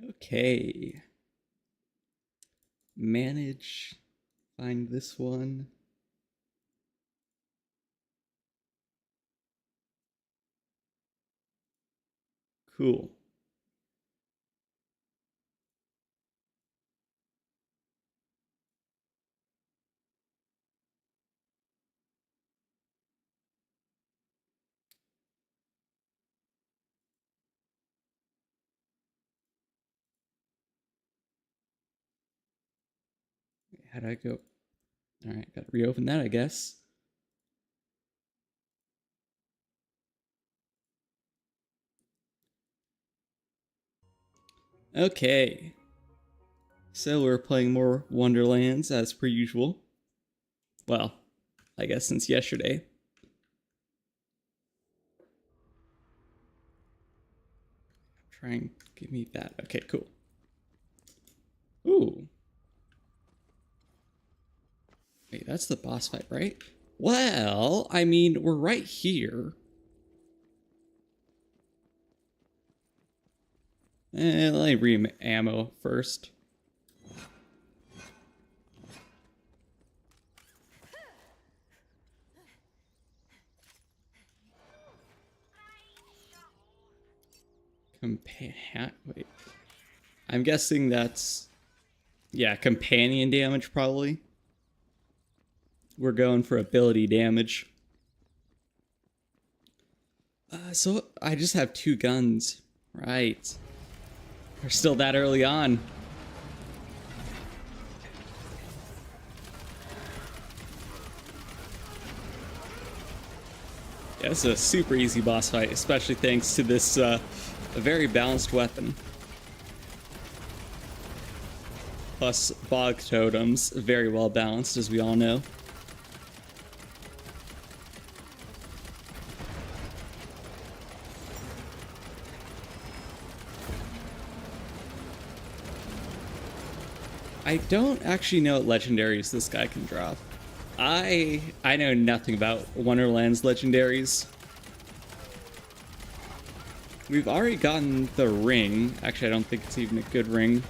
Okay. Manage. Find this one. Cool. How'd I go? All right, gotta reopen that, I guess. Okay. So we're playing more Wonderlands as per usual. Well, I guess since yesterday. Try and give me that. Okay, cool. Ooh. Wait, that's the boss fight, right? Well, I mean, we're right here. Let me re-ammo first. Wait. I'm guessing that's... Yeah, companion damage, probably. We're going for ability damage. So I just have 2 guns. Right. We're still that early on. Yeah, it's a super easy boss fight, especially thanks to this a very balanced weapon. Plus, bog totems, very well balanced, as we all know. I don't actually know what legendaries this guy can drop. I know nothing about Wonderlands legendaries. We've already gotten the ring. Actually, I don't think it's even a good ring.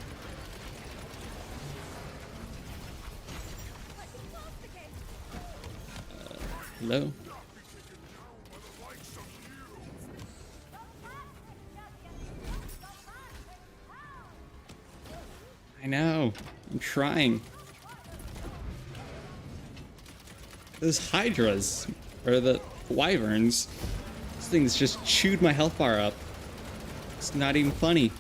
Hello? I know. I'm trying. Those hydras, or the wyverns, this thing's just chewed my health bar up. It's not even funny.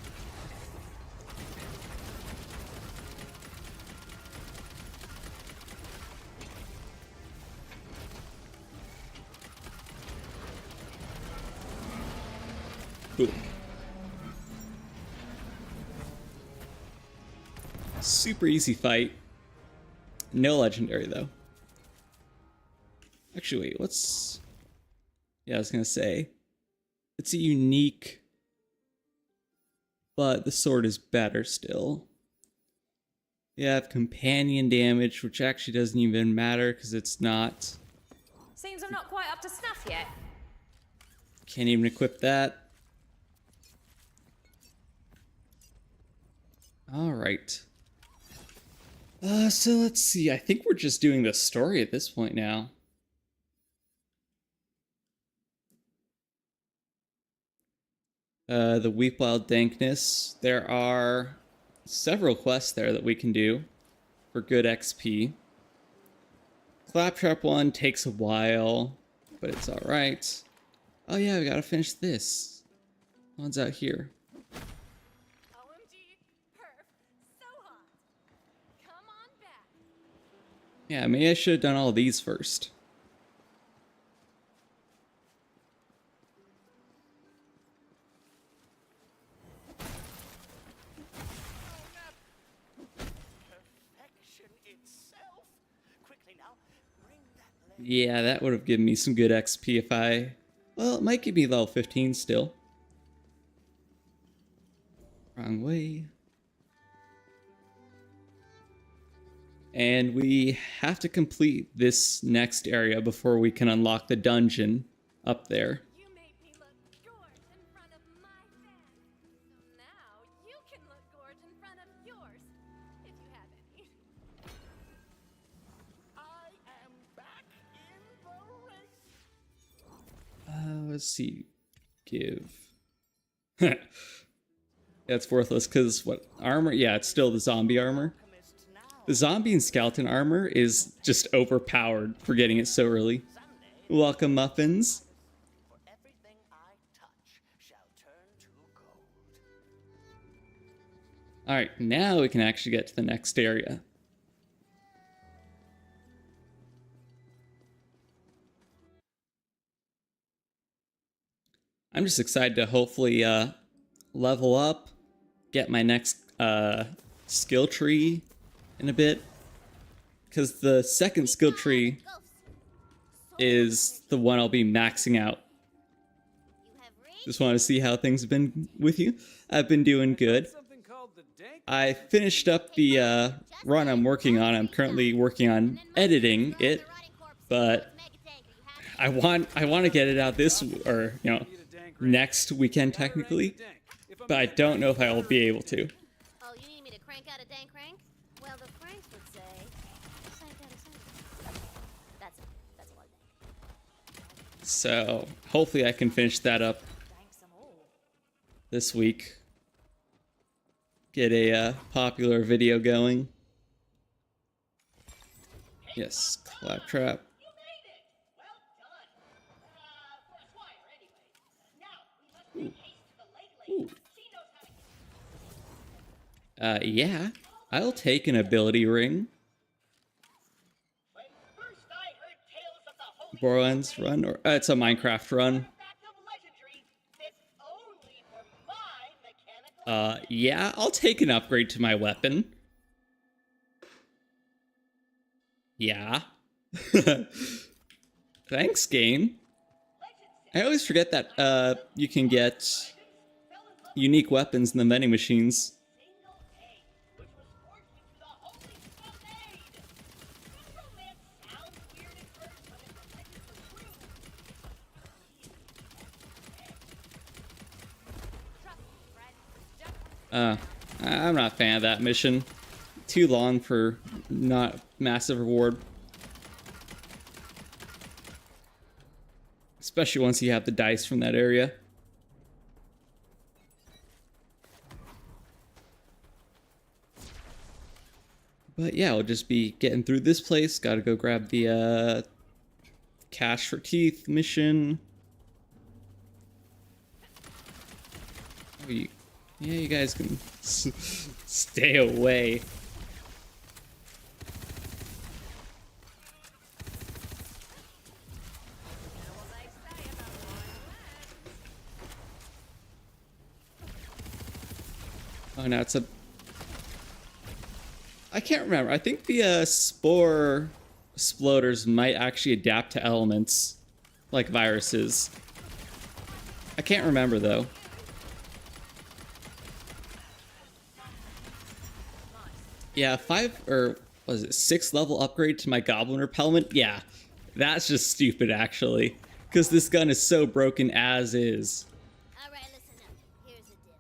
Cool. Super easy fight. No legendary, though. Actually, wait, what's... Yeah, I was gonna say. It's a unique... But the sword is better still. Yeah, I have companion damage, which actually doesn't even matter because it's not... Seems I'm not quite up to snuff yet. Can't even equip that. Alright. So let's see. I think we're just doing the story at this point now. The Weep Wild Dankness. There are several quests there that we can do for good XP. Claptrap one takes a while, but it's alright. Oh yeah, we gotta finish this. One's out here. OMG, perf, so hot. Come on back. Yeah, maybe I should have done all these first. Yeah, that would have given me some good XP if I... Well, it might give me level 15 still. Wrong way. And we have to complete this next area before we can unlock the dungeon up there. You made me look good in front of my fans. So now you can look does he give? That's worthless because what armor? Yeah, it's still the zombie armor. The zombie and skeleton armor is just overpowered for getting it so early. Welcome, muffins. Alright, now we can actually get to the next area. I'm just excited to hopefully level up, get my next skill tree in a bit. Because the second skill tree is the one I'll be maxing out. Just want to see how things have been with you. I've been doing good. I finished up the run I'm working on. I'm currently working on editing it, but I want to get it out this, or next weekend technically, but I don't know if I will be able to. Oh, you need me to crank out a dank crank? Well, the Franks would say, crank out a crank. That's a lot of dank. So hopefully I can finish that up this week. Get a popular video going. Yes, claptrap. Ooh. Ooh. Yeah, I'll take an ability ring. Borderlands run, or it's a Minecraft run. Yeah, I'll take an upgrade to my weapon. Yeah. Thanks, game. I always forget that you can get unique weapons in the vending machines. I'm not a fan of that mission. Too long for not massive reward. Especially once you have the dice from that area. But yeah, we'll just be getting through this place. Gotta go grab the cash for teeth mission. Oh, yeah, you guys can stay away. Oh, now it's a... I can't remember. I think the spore exploders might actually adapt to elements, like viruses. I can't remember, though. Yeah, 6th level upgrade to my goblin repellent? Yeah, that's just stupid, actually. Because this gun is so broken as is. Alright, listen up. Here's the deal.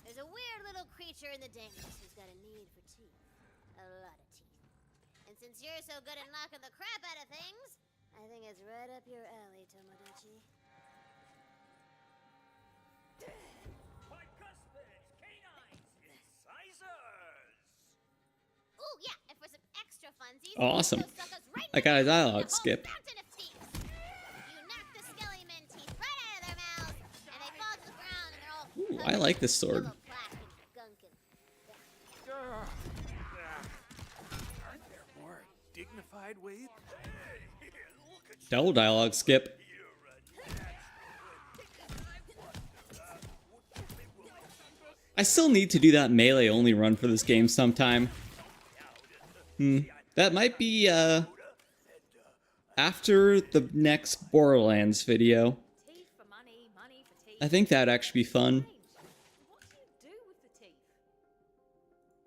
There's a weird little creature in the dankness who's got a need for teeth. A lot of teeth. And since you're so good at knocking the crap out of things, I think it's right up your alley, Tomodachi. Ooh, yeah, and for some extra funsies, Awesome. those suckers right I got a in the dialogue whole skip. fountain of teeth. You knock the skellyman teeth right out of their mouths, and they fall to the ground, and they're all Ooh, I like this sword. full of plaque and gunk and... Aren't there more dignified ways? Double dialogue skip. I still need to do that melee only run for this game sometime. That might be after the next Borderlands video. Teeth for money, money for teeth. I think that'd actually be fun. What do you do with the teeth?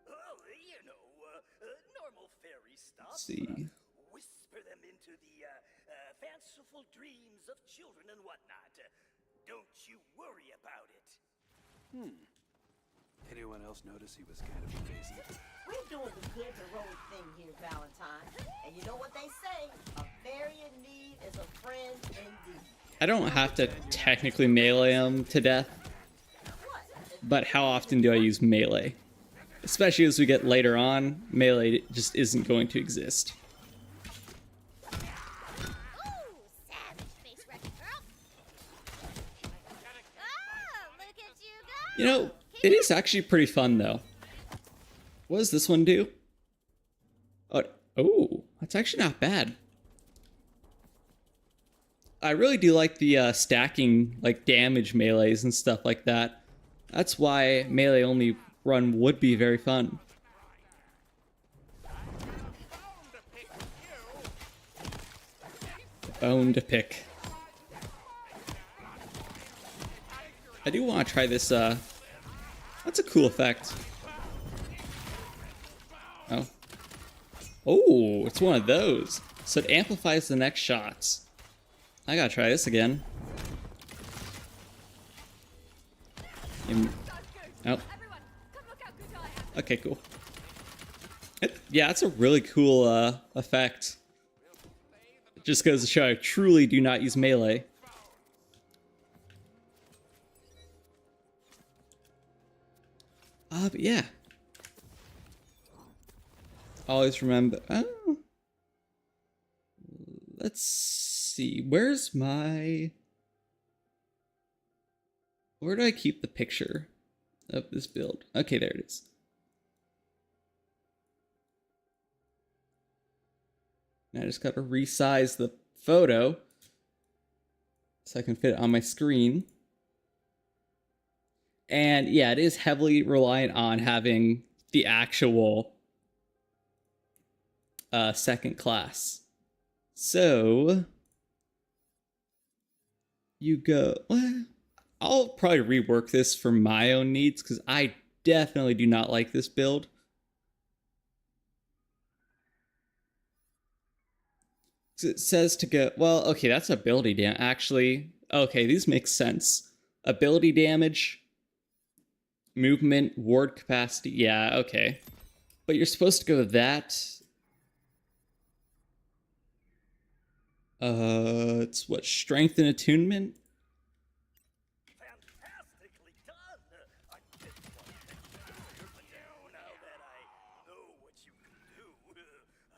Oh, normal fairy stuff. Let's see. Whisper them into the fanciful dreams of children and whatnot. Don't you worry about it. Anyone else notice he was kind of crazy? We're doing the good heroic thing here, Valentine. And you know what they say? A fairy in need is a friend indeed. I don't have to technically melee him to death, but how often do I use melee? Especially as we get later on, melee just isn't going to exist. Ooh, savage face wrecking girl. Oh, look at you go. You know, it is actually pretty fun though. What does this one do? Oh, that's actually not bad. I really do like the stacking, like damage melees and stuff like that. That's why melee only run would be very fun. Bone to pick. I do want to try this, that's a cool effect. Oh. Oh, it's one of those. So it amplifies the next shots. I gotta try this again. Oh. Okay, cool. Yeah, that's a really cool effect. It just goes to show I truly do not use melee. But yeah. Always remember. Oh. Let's see. Where's my... Where do I keep the picture of this build? Okay, there it is. Now I just gotta resize the photo so I can fit it on my screen. And yeah, it is heavily reliant on having the actual second class. So you go, well, I'll probably rework this for my own needs because I definitely do not like this build. It says to go, well, okay, that's ability damage. Actually, okay, these make sense. Ability damage, movement, ward capacity. Yeah, okay. But you're supposed to go that. It's what, strength and attunement? Fantastically done. I didn't want to take you, but now that I know what you can do,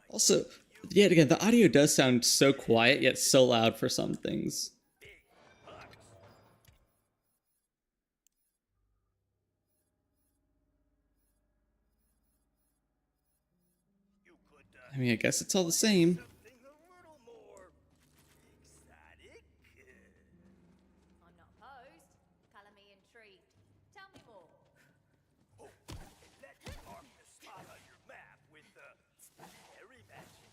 Also, yet again, the audio does sound so quiet yet so loud for some things. you could I mean, I guess it's all the same. something a little more exotic. I'm not opposed. Color me intrigued. Tell me more. Oh, and let's mark the spot on your map with fairy magic.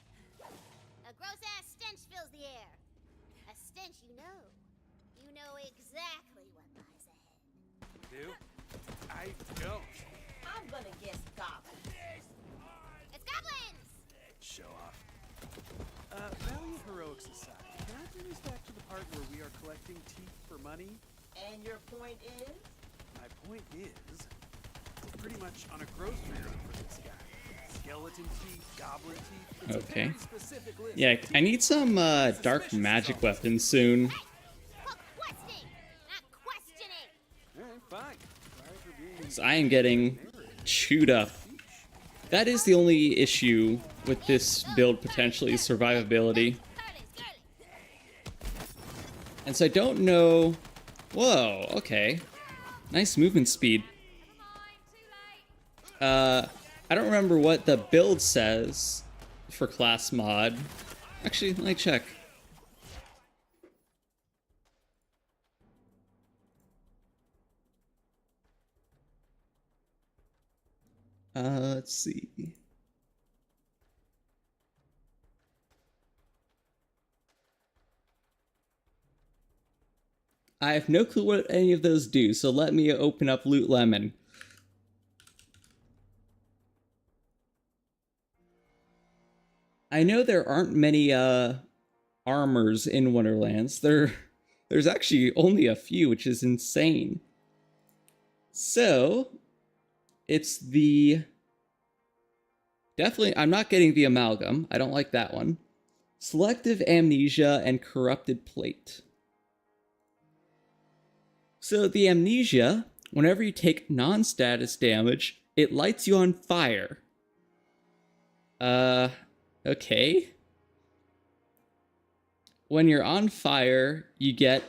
A gross-ass stench fills the air. A stench you know. You know exactly what lies ahead. Do? I don't. I'm gonna guess goblins. It's goblins! Show off. Valiant heroics aside, can I bring us back to the part where we are collecting teeth for money? And your point is? My point is, we're pretty much on a grocery run for this guy. Skeleton teeth, goblin teeth. It's a Okay. very specific list. Yeah, I need some dark magic weapons soon. Quote, questing, not questioning! Alright, fine. Sorry for being 'Cause I am getting chewed up. That is the only issue with this build, potentially, is survivability. And so I don't know... Whoa, okay. Nice movement speed. I don't remember what the build says for class mod. Actually, let me check. Let's see. I have no clue what any of those do, so let me open up Loot Lemon. I know there aren't many armors in Wonderlands. There's actually only a few, which is insane. So, it's the... Definitely, I'm not getting the amalgam. I don't like that one. Selective amnesia and corrupted plate. So the amnesia, whenever you take non-status damage, it lights you on fire. Okay. When you're on fire, you get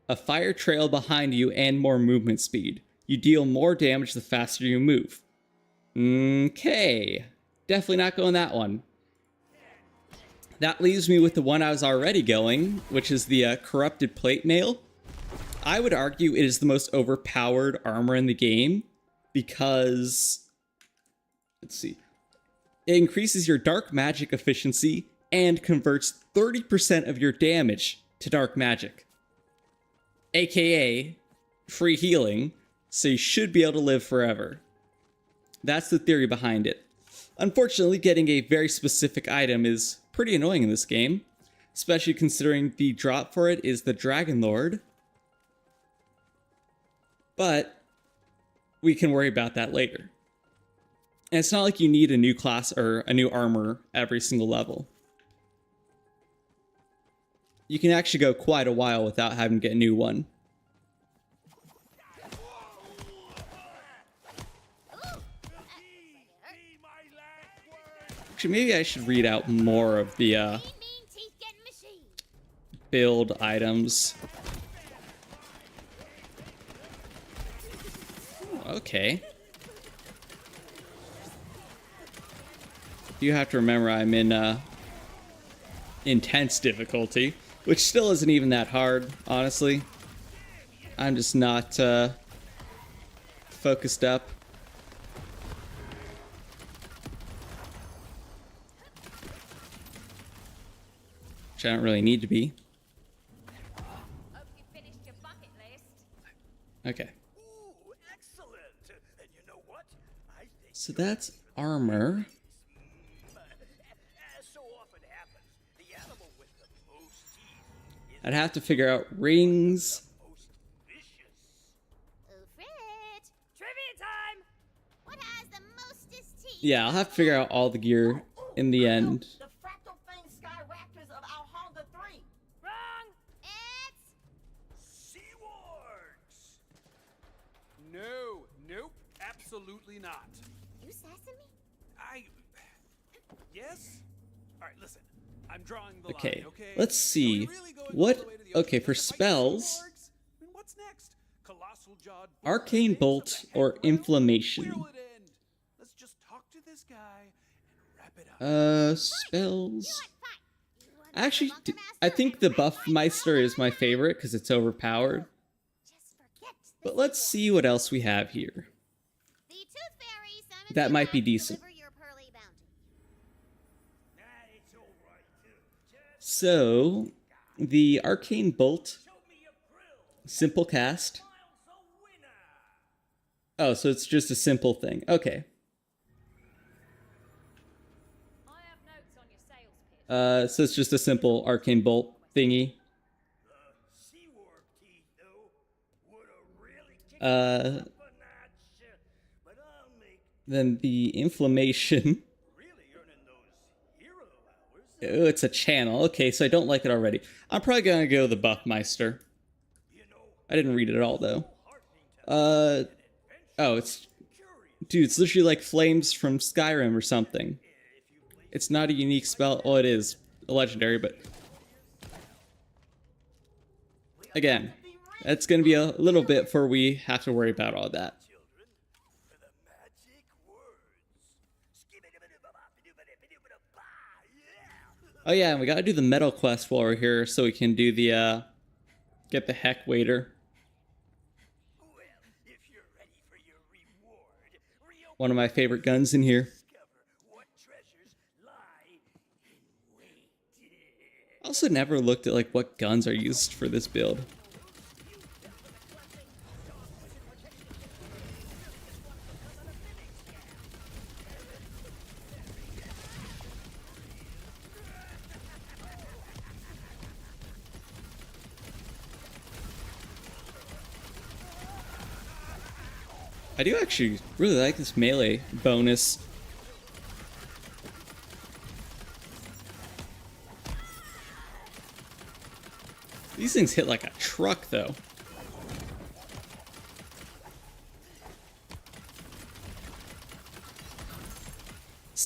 a fire trail behind you and more movement speed. You deal more damage the faster you move. Okay. Definitely not going that one. That leaves me with the one I was already going, which is the Corrupted Plate Mail. I would argue it is the most overpowered armor in the game because, let's see, it increases your dark magic efficiency and converts 30% of your damage to dark magic, aka free healing, so you should be able to live forever. That's the theory behind it. Unfortunately, getting a very specific item is pretty annoying in this game, especially considering the drop for it is the Dragon Lord. But we can worry about that later. And it's not like you need a new class or a new armor every single level. You can actually go quite a while without having to get a new one. Actually, maybe I should read out more of the build items. Okay. You have to remember I'm in intense difficulty, which still isn't even that hard, honestly. I'm just not focused up. Which I don't really need to be. Hope you finished your bucket list. Okay. Ooh, excellent. And you know what? I think So that's armor. as so often happens, the animal with the most teeth is I'd have to figure out rings. the most vicious. Oh, Fred! Trivia time! What has the mostest teeth? Yeah, I'll have to figure out all the gear in the end. The fractal fang sky raptors of Alhonga 3. Wrong! It's Seawards. No, nope, absolutely not. you sassing me? Yes? Alright, listen. I'm drawing the Okay, line, okay? let's see. Are we really going What- all the way to the ocean okay, for just to fight spells- seawards? I mean, what's next? Colossal jawed Arcane bulls, Bolt things of the or heck, well, Inflammation? where'll it end? Let's just talk to this guy and wrap it up. Spells. Fine. You want Actually, the Bunker I Master? think the Buffmeister is my favorite because it's overpowered. Just forget the But let's Seawards. see what else we have here. The Tooth Fairy summons That you might back be to decent. deliver your pearly bounty. It's all right. Just So, the Arcane Bolt, show me your grill. simple cast. Miles a winner. Oh, so it's just a simple thing. Okay. I have notes on your sales pitch. So it's just a simple Arcane Bolt thingy. Seaward teeth, though, would have really kicked Uh, up a notch. But I'll make Then the Inflammation. really earning those hero hours. Oh, it's a channel. Okay, so I don't like it already. I'm probably gonna go the Buffmeister. You know, I didn't read it at all, though. heartening to Oh, it's... curious. Dude, it's literally like flames from Skyrim or something. It's not a unique spell. Well, it is a legendary, but... Again, that's gonna be a little bit before we have to worry about all that. Children, for the magic words. Skibidi-bidi-bop-bidi-bidi-bidi-bidi-ba, yeah. Oh yeah, and we gotta do the metal quest while we're here so we can do the, get the heck waiter. Well, if you're ready for your reward, reopen One of my favorite guns in here. discover what treasures lie in wait. I also never looked at like what guns are used for this build. I do actually really like this melee bonus. These things hit like a truck, though.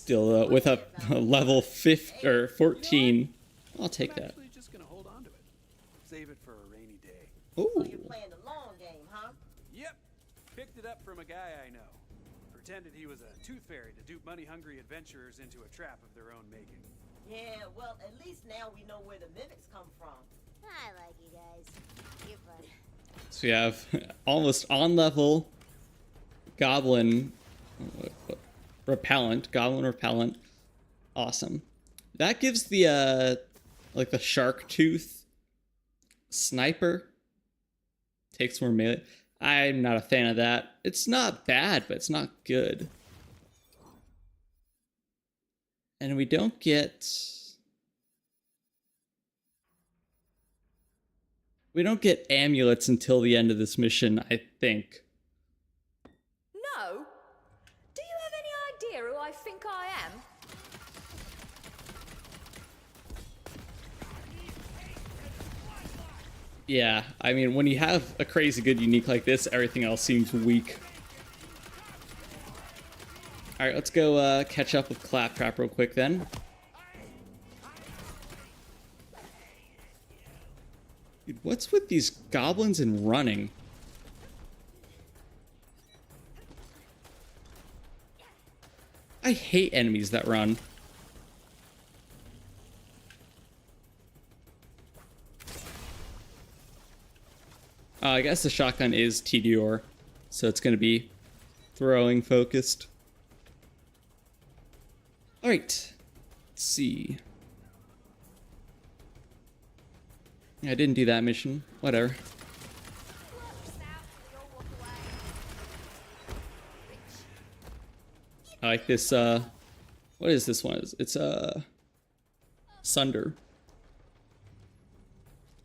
Still with a level 50 or 14. I'll take I'm that. actually just gonna hold on to it. Save it for a rainy day. So Ooh. you're playing the long game, huh? Yep. Picked it up from a guy I know. Pretended he was a tooth fairy to dupe money-hungry adventurers into a trap of their own making. Yeah, well, at least now we know where the mimics come from. I like you guys. You're fun. So we have almost on level goblin repellent. Goblin repellent. Awesome. That gives the like the shark tooth sniper. Takes more melee. I'm not a fan of that. It's not bad, but it's not good. And we don't get amulets until the end of this mission, I think. No? Do you have any idea who I think I am? Yeah, I mean, when you have a crazy good unique like this, everything else seems weak. Alright, let's go catch up with Claptrap real quick then. Dude, what's with these goblins and running? I hate enemies that run. I guess the shotgun is TDR, so it's going to be throwing focused. Alright, let's see. I didn't do that mission. Whatever. I like this, what is this one? It's, Sunder.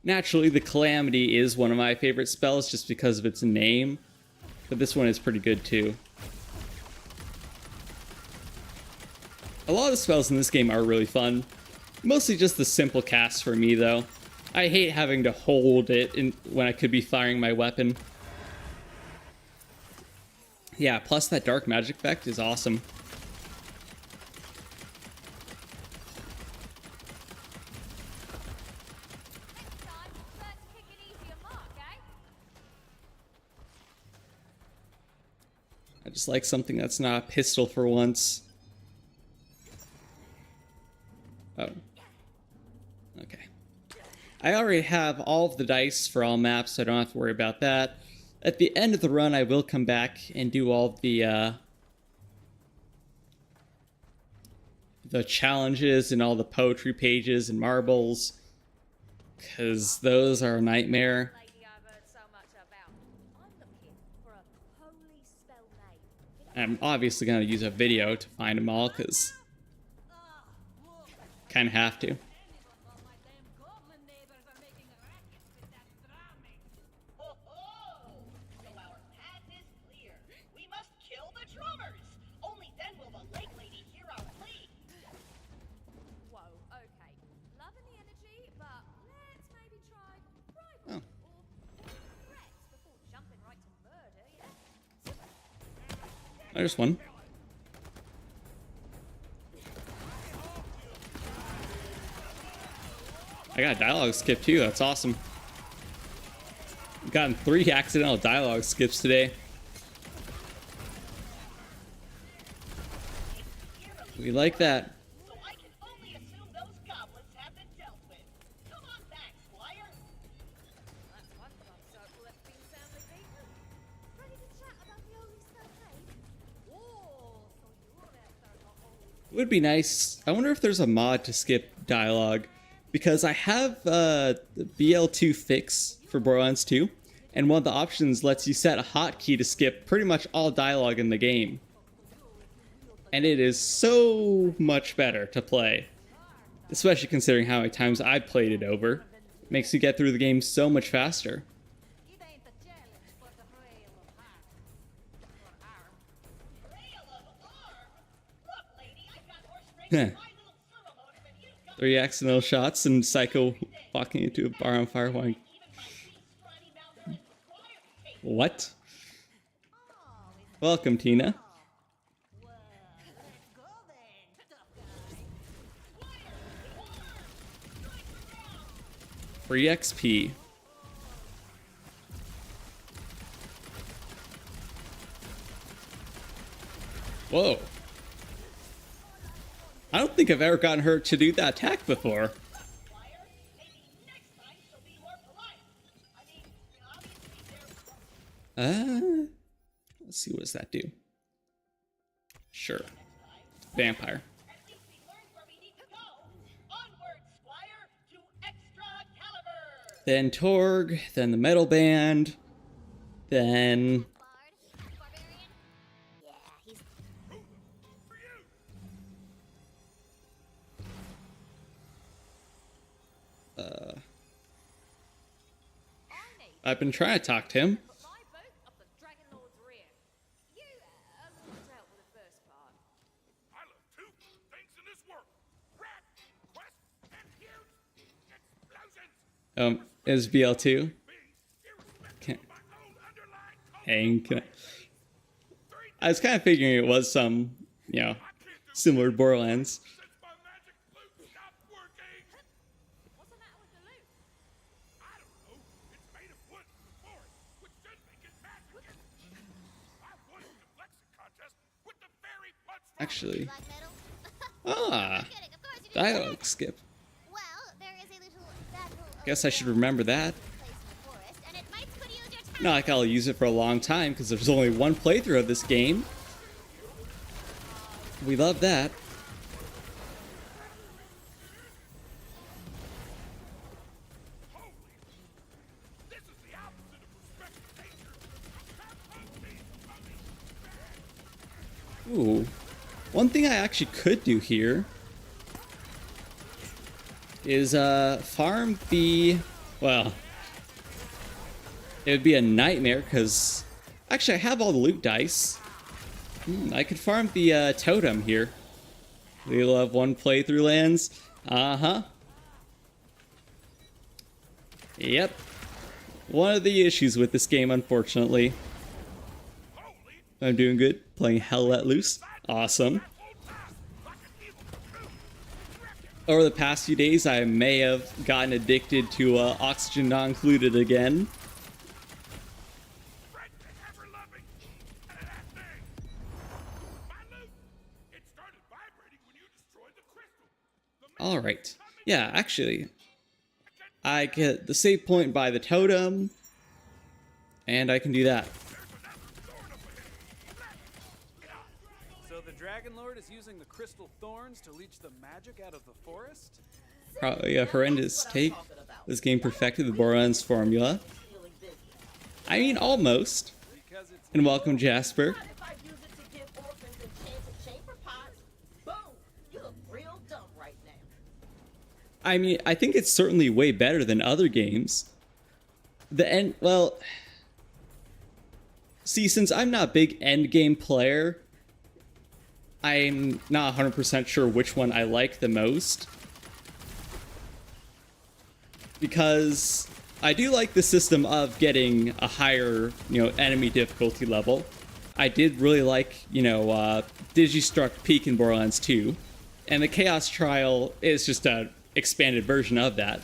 Naturally, the Calamity is one of my favorite spells just because of its name, but this one is pretty good too. A lot of the spells in this game are really fun. Mostly just the simple cast for me, though. I hate having to hold it when I could be firing my weapon. Yeah, plus that dark magic effect is awesome. I just like something that's not a pistol for once. Oh. Okay. I already have all of the dice for all maps, so I don't have to worry about that. At the end of the run, I will come back and do all of the challenges and all the poetry pages and marbles, because those are a nightmare. I'm obviously going to use a video to find them all, because kind of have to. So our path is clear. We must kill the drummers. Only then will the lake lady hear our plea. Whoa, okay. Loving the energy, but let's maybe try rival Oh. or threats before jumping right to murder, yeah? There's one. I got a dialogue skip too, that's awesome. I've gotten 3 accidental dialogue skips today. We like that. So I can only assume those goblins have been dealt with. Come on back, Squire. That's one club circle that's been soundly beaten. Ready to chat about the Holy Spell Cave? Oh, so you're after the Holy It would be nice. I wonder if there's a mod to skip dialogue, because I have the BL2 fix for Borderlands 2, and one of the options lets you set a hotkey to skip pretty much all dialogue in the game. And it is so much better to play, especially considering how many times I played it over. It makes you get through the game so much faster. It ain't the challenge, but the trail of arm. Trail of arm? Look, lady, I've got more strength Heh. in my little servo motor than you've got. 3 accidental shots and Psycho walking into a bar on fire going, Even my big, scrawny mouth and Squire can take it. what? Welcome, Tina. Well, let's go then. Free XP. Whoa. I don't think I've ever gotten her to do that attack before. Let's see, what does that do? Sure. Vampire. Then Torg, then the metal band, then... Bard? Barbarian? Yeah, he's... I've been trying to talk to him. Put my boat up the Dragon Lord's rear. You, dealt with the first part. I love two things in this world: rat, quest, and huge explosions. Is BL2? Can hang. Can I was kind of figuring it was some, you know, similar to Borderlands. Since my magic flute stopped working. What's the matter with the loot? I don't know. It's made of wood from the forest, which should make it magic. I won the deflection contest with the fairy punch. Actually, Black metal? ah, Kidding, of course you didn't. dialogue skip. Well, there is a little battle Guess I should remember that. place in the forest, and it might could use your time. Not like I'll use it for a long time, because there's only one playthrough of this game. We love that. This is the opposite of respect for nature. Ooh. One thing I actually could do here is farm the, well, it would be a nightmare because actually I have all the loot dice. I could farm the totem here. We love one playthrough lands. Uh-huh. Yep. One of the issues with this game, unfortunately. I'm doing good. Playing Hell Let Loose. Awesome. Over the past few days, I may have gotten addicted to Oxygen Not Included again. Alright. Yeah, actually, I get the save point by the totem, and I can do that. So the Dragon Lord is using the crystal thorns to leech the magic out of the forest? Probably a horrendous take. This game perfected the Borderlands formula. I mean, almost. Because it's And welcome, Jasper. If I use it to give orphans enchanted chamber pots, boom, you look real dumb right now. I mean, I think it's certainly way better than other games. The end, well... See, since I'm not a big endgame player, I'm not 100% sure which one I like the most. Because I do like the system of getting a higher, enemy difficulty level. I did really like, Digistruct Peak in Borderlands 2. And the Chaos Trial is just an expanded version of that.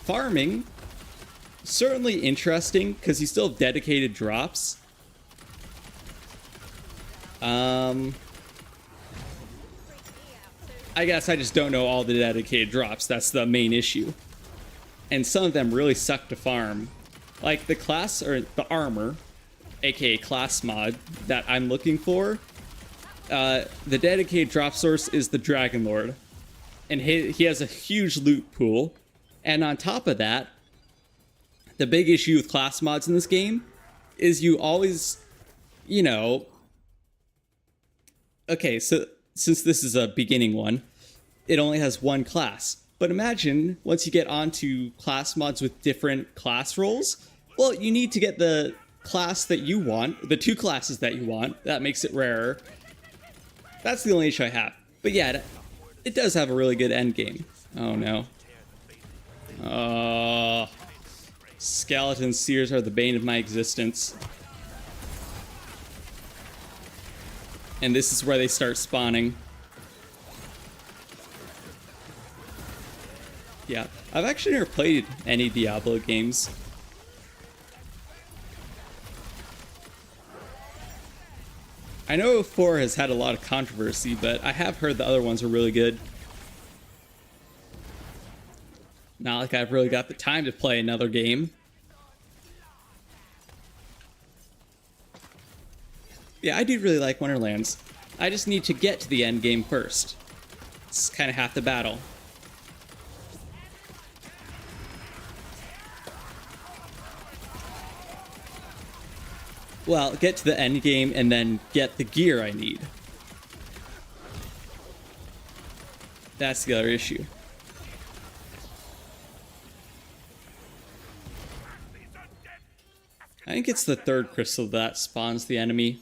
Farming, certainly interesting, because you still have dedicated drops. I guess I just don't know all the dedicated drops. That's the main issue. And some of them really suck to farm. Like the class, or the armor, aka class mod, that I'm looking for. The dedicated drop source is the Dragon Lord. And he has a huge loot pool. And on top of that, the big issue with class mods in this game is you always, okay, so since this is a beginning one, it only has one class. But imagine once you get onto class mods with different class roles, well, you need to get the class that you want, the two classes that you want. That makes it rarer. That's the only issue I have. But yeah, it does have a really good end game. Oh no. Skeleton seers are the bane of my existence. And this is where they start spawning. Yeah, I've actually never played any Diablo games. I know 4 has had a lot of controversy, but I have heard the other ones are really good. Not like I've really got the time to play another game. Yeah, I do really like Wonderlands. I just need to get to the end game first. It's kind of half the battle. Well, get to the end game and then get the gear I need. That's the other issue. I think it's the third crystal that spawns the enemy.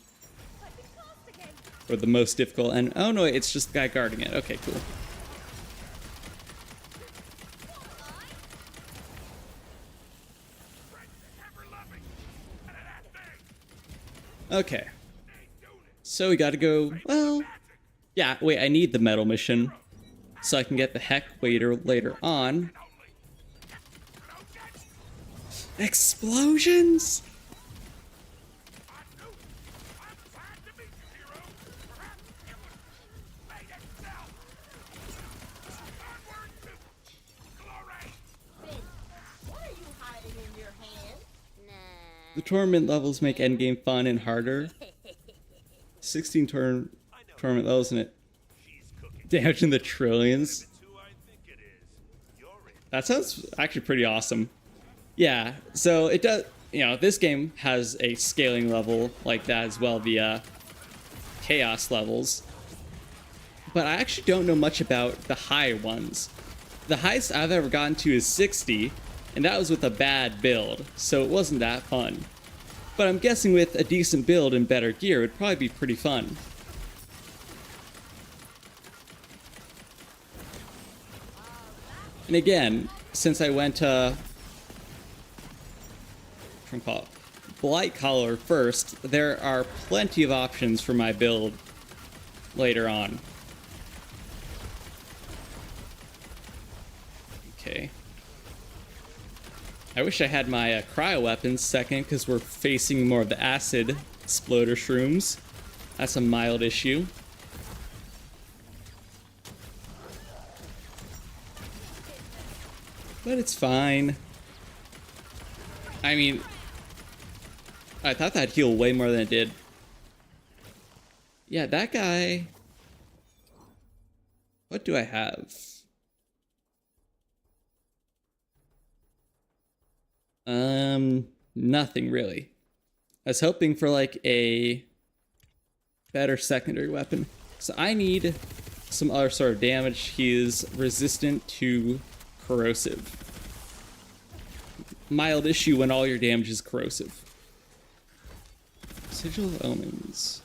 Or the most difficult, and oh no, it's just the guy guarding it. Okay, cool. Okay. So we gotta go, well, yeah, wait, I need the metal mission so I can get the heck waiter later on. Explosions? What are you hiding in your hand? Nah. The tournament levels make endgame fun and harder. 16 tournament levels in it. Damaging the trillions. That sounds actually pretty awesome. Yeah, so it does, you know, this game has a scaling level like that as well, the chaos levels. But I actually don't know much about the high ones. The highest I've ever gotten to is 60, and that was with a bad build, so it wasn't that fun. But I'm guessing with a decent build and better gear, it would probably be pretty fun. And again, since I went Blight Collar first, there are plenty of options for my build later on. Okay. I wish I had my cryo weapons second, because we're facing more of the acid exploder shrooms. That's a mild issue. But it's fine. I mean, I thought that'd heal way more than it did. Yeah, that guy... What do I have? Nothing really. I was hoping for like a better secondary weapon. So I need some other sort of damage. He is resistant to corrosive. Mild issue when all your damage is corrosive. Sigil of Omens.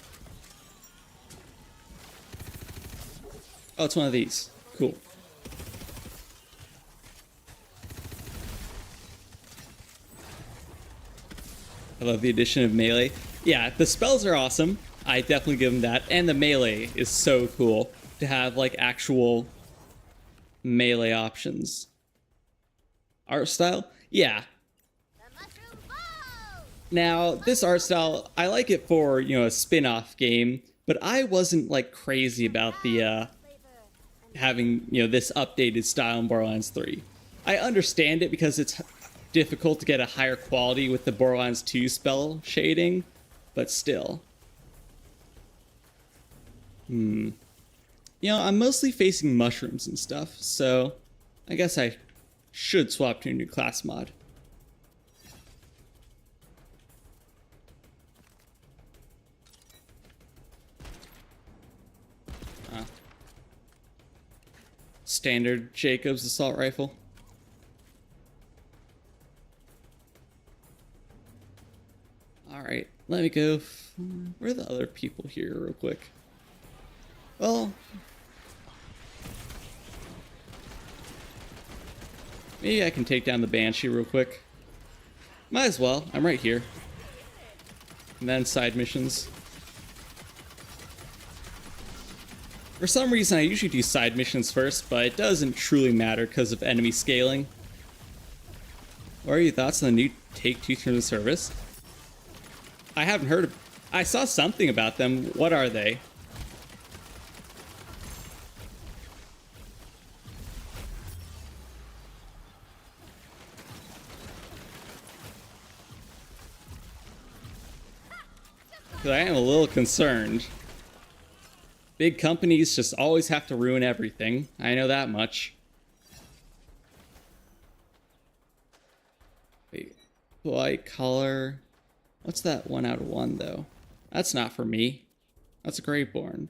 Oh, it's one of these. Cool. I love the addition of melee. Yeah, the spells are awesome. I definitely give them that. And the melee is so cool to have like actual melee options. Art style? Yeah. Now, this art style, I like it for, you know, a spin-off game, but I wasn't like crazy about the having, you know, this updated style in Borderlands 3. I understand it because it's difficult to get a higher quality with the Borderlands 2 spell shading, but still. You know, I'm mostly facing mushrooms and stuff, so I guess I should swap to a new class mod. Standard Jacobs assault rifle. Alright, let me go. Where are the other people here, real quick? Well, maybe I can take down the Banshee real quick. Might as well, I'm right here. And then side missions. For some reason, I usually do side missions first, but it doesn't truly matter because of enemy scaling. What are your thoughts on the new Take-Two terms of service? I haven't heard of... I saw something about them. What are they? Because I am a little concerned. Big companies just always have to ruin everything. I know that much. Wait, white collar. What's that 1 out of 1 though? That's not for me. That's a Graveborn.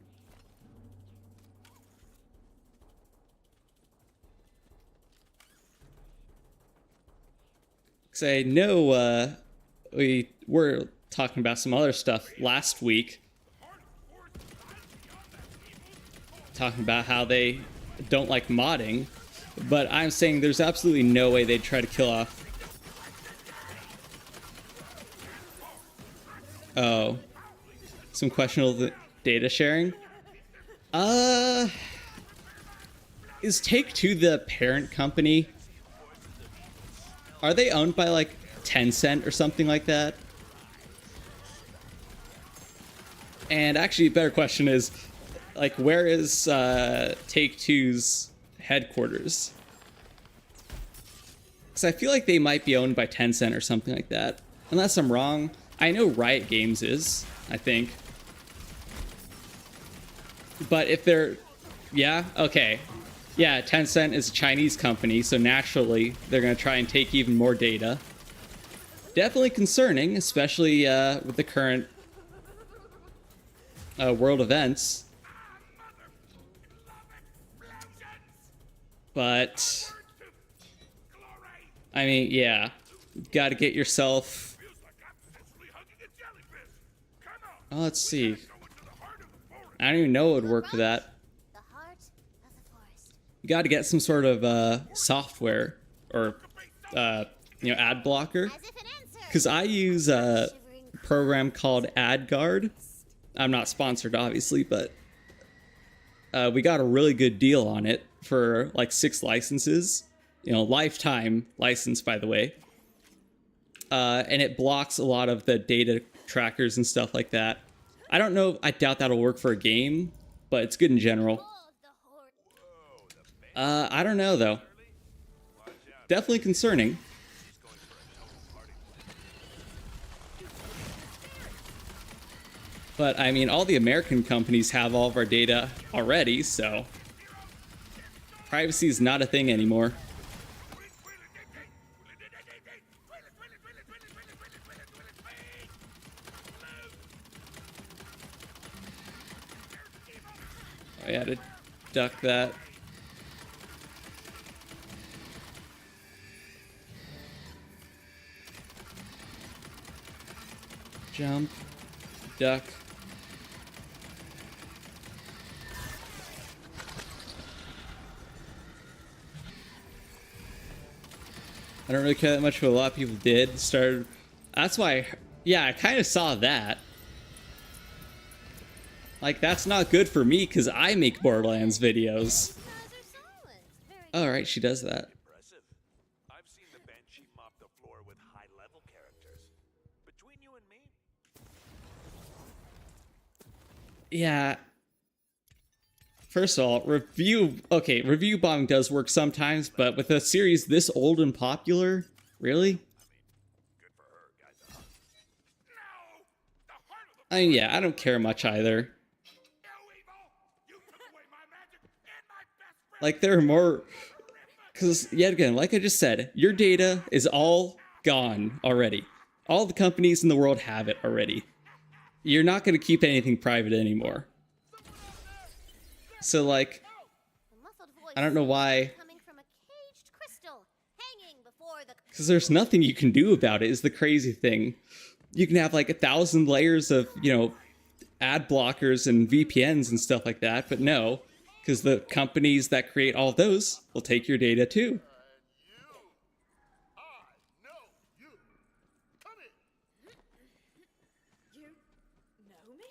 Cause I know we were talking about some other stuff last week. Talking about how they don't like modding, but I'm saying there's absolutely no way they'd try to kill off. Oh, some questionable data sharing. Is Take-Two the parent company? Are they owned by like Tencent or something like that? And actually, a better question is, like, where is Take-Two's headquarters? Because I feel like they might be owned by Tencent or something like that. Unless I'm wrong. I know Riot Games is, I think. But if they're... Yeah? Okay. Yeah, Tencent is a Chinese company, so naturally they're going to try and take even more data. Definitely concerning, especially with the current world events. But, I mean, yeah, got to get yourself... Oh, let's see. I don't even know what would work for that. The heart of the forest. You got to get some sort of software or, ad blocker. As if an answer. Because I use a program called AdGuard. I'm not sponsored, obviously, but we got a really good deal on it for like 6 licenses. You know, lifetime license, by the way. And it blocks a lot of the data trackers and stuff like that. I don't know. I doubt that'll work for a game, but it's good in general. I don't know, though. Definitely concerning. But, I mean, all the American companies have all of our data already, so... privacy is not a thing anymore. I had to duck that. Jump. Duck. I don't really care that much, but a lot of people did. That's why, yeah, I kind of saw that. Like, that's not good for me, because I make Borderlands videos. Oh, right, she does that. Impressive. I've seen the Banshee mop the floor with high-level characters. Between you and me, Yeah. First of all, review bombing does work sometimes, but with a series this old and popular, really? good for her, guys. No! The heart of the I mean, yeah, I don't care much either. no evil! You took away my magic and my best friend! Like, there are more... Because, yet again, like I just said, your data is all gone already. All the companies in the world have it already. You're not going to keep anything private anymore. So, like, The muffled voice I don't know why... coming from a caged crystal hanging before the Because there's nothing you can do about it, is the crazy thing. You can have, like, 1,000 layers of, ad blockers and VPNs and stuff like that, but no. Because the companies that create all those will take your data, too. I know you! Come in! You know me?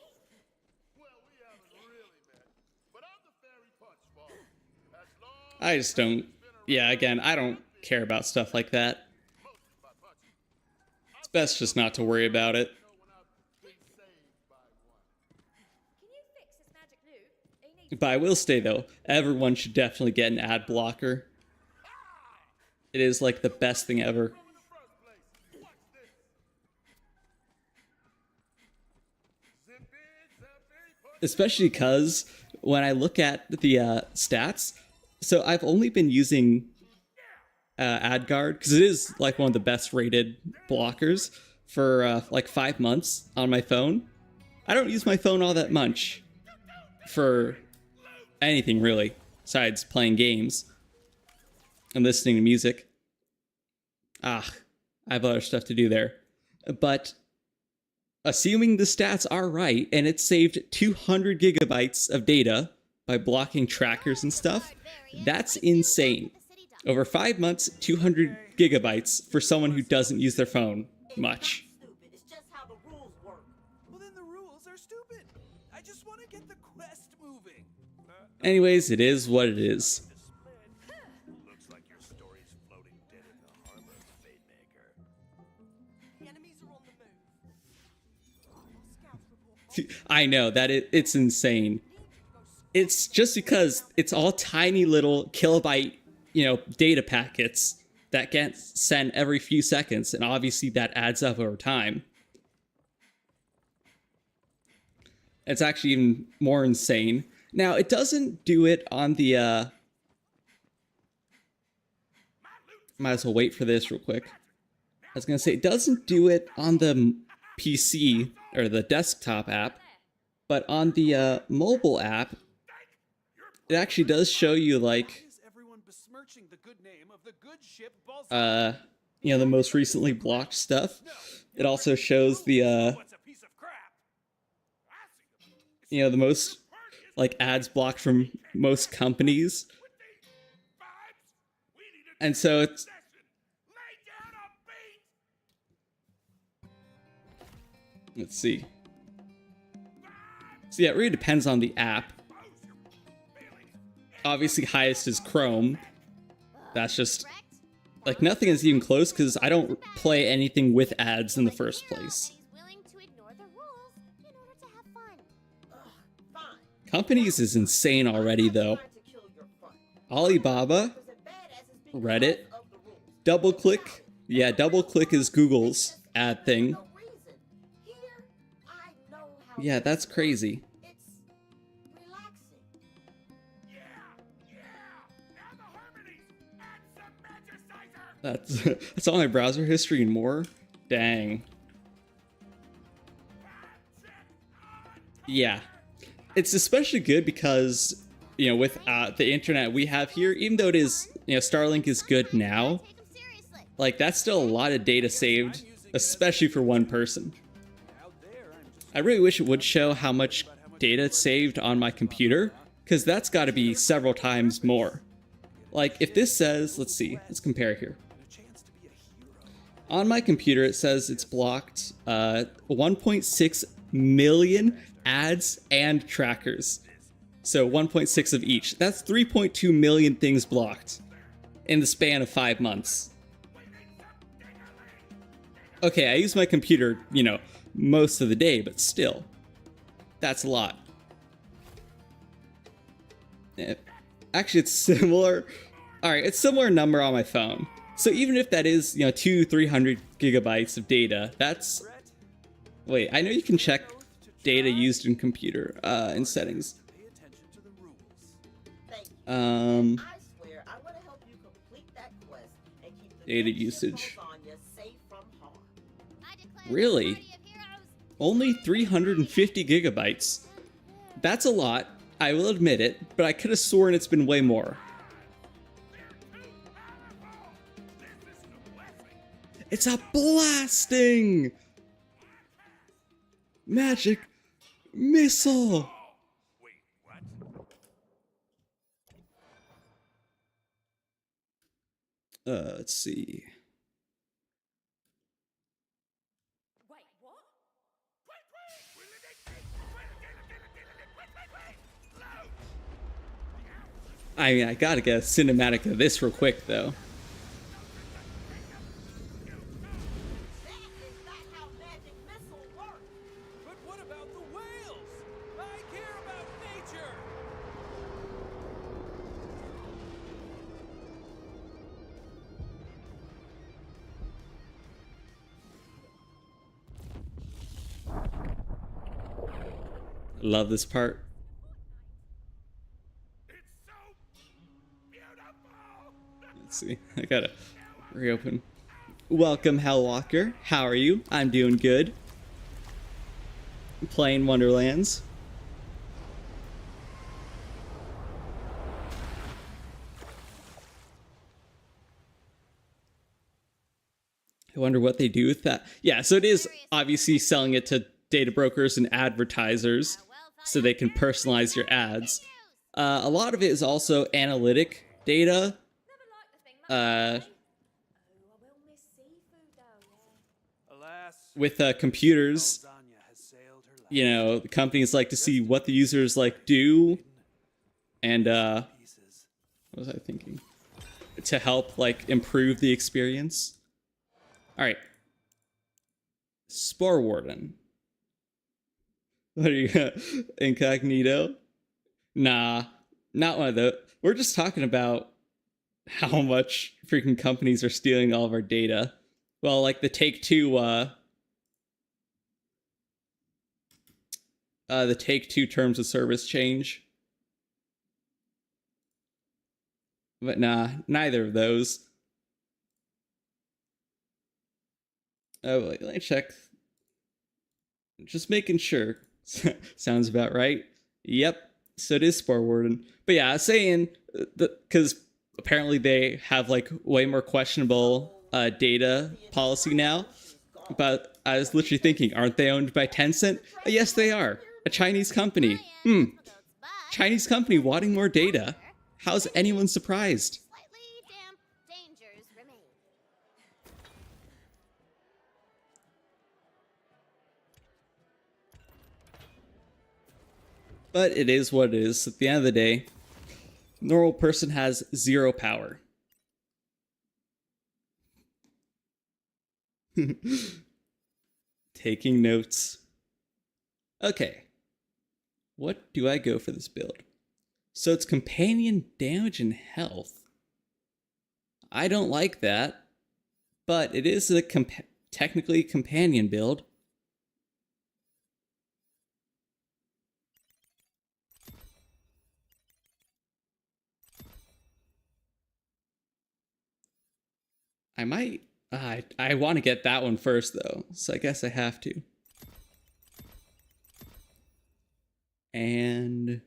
Well, we haven't really met, but I'm the I just don't. Yeah, again, I don't care about stuff like that. It's best just not to worry about it. Can you fix this magic noob? He needs But I will say though, everyone should definitely get an ad blocker. It is like the best thing ever. Especially because when I look at the stats, so I've only been using AdGuard because it is like one of the best rated blockers for like 5 months on my phone. I don't use my phone all that much for anything really, besides playing games and listening to music. I have other stuff to do there. But assuming the stats are right, and it saved 200 gigabytes of data by blocking trackers and stuff, that's insane. Over 5 months, 200 gigabytes for someone who doesn't use their phone much. Stupid. It's just how the rules work. Well, then the rules are stupid. I just want to get the quest moving. Anyways, it is what it is. Looks like your story's floating dead in the harbor, Fade Maker. The enemies are on the move. Scouts report. I know that it's insane. It's just because it's all tiny little kilobyte, data packets that get sent every few seconds, and obviously that adds up over time. It's actually even more insane. Now, it doesn't do it on the, might as well wait for this real quick. I was gonna say, it doesn't do it on the PC, or the desktop app, but on the mobile app, it actually does show you, like, Is everyone besmirching the good name of the good ship the most recently blocked stuff. It also shows the, What's a piece of crap? I see the most, like, ads blocked from most companies. And so it's, Lay down a beat. let's see. So yeah, it really depends on the app. Obviously, highest is Chrome. That's just, like, nothing is even close because I don't play anything with ads in the first place. Willing to ignore the rules in order to have fun. Fine. Companies is insane already, though. Trying to kill your fun. Alibaba, Because a badass is being Reddit, because of the rules. DoubleClick. Yeah, DoubleClick is Google's ad thing. No reason. Here, I know how Yeah, to that's do it. crazy. It's relaxing. Now the harmonies and some magicizer. That's all my browser history and more. Dang. Yeah. It's especially good because, with the internet we have here, even though it is, Starlink is good now, Take 'em seriously. like, that's still a lot of data saved, especially for one person. Out there, I'm just I really wish it would show how much data it's saved on my computer, because that's got to be several times more. Like, if this says, let's see, let's compare here. a chance to be a hero. On my computer, it says it's blocked 1.6 million ads and trackers. So 1.6 of each. That's 3.2 million things blocked in the span of 5 months. Okay, I use my computer, most of the day, but still, that's a lot. Actually, it's similar. All right, it's similar number on my phone. So even if that is, 200-300 gigabytes of data, that's... Wait, I know you can check data used in computer in settings. Pay attention to the rules. Thank you. I swear I want to help you complete that quest and keep the Data good ship usage. Lasagna safe from harm. I declare Really? this party of heroes. Only 350 gigabytes. That's a lot, I will admit it, but I could have sworn it's been way more. It's a blasting magic missile. Wait, what? Let's see. Wait, what? I mean, I gotta get a cinematic of this real quick, though. That is not how magic missile works. But what about the whales? I care about nature. Love this part. It's so beautiful. Let's see. I gotta reopen. Welcome, Hellwalker. How are you? I'm doing good. Playing Wonderlands. I wonder what they do with that. Yeah, so it is obviously selling it to data brokers and advertisers so they can personalize your ads. A lot of it is also analytic data. Never liked the thing. Oh, I will miss seafood though, yeah. Alas, With computers, Zanya has sailed her last you know, the companies like to see what the users like do, and pieces. what was I thinking? To help like improve the experience. All right, Spore Warden. What are you, incognito? Nah, not one of those. We're just talking about how much freaking companies are stealing all of our data. Well, like the Take-Two, the Take-Two terms of service change. But nah, neither of those. Oh, wait, let me check. Just making sure. Sounds about right. Yep. So it is Spore Warden. But yeah, I was saying that because apparently they have like way more questionable data policy now. But I was literally thinking, aren't they owned by Tencent? Yes, they are. A Chinese company. Chinese company wanting more data. How's anyone surprised? Slightly damp dangers remain. But it is what it is. At the end of the day, normal person has zero power. Taking notes. Okay. What do I go for this build? So it's companion damage and health. I don't like that, but it is a technically companion build. I might... I want to get that one first, though, so I guess I have to. And...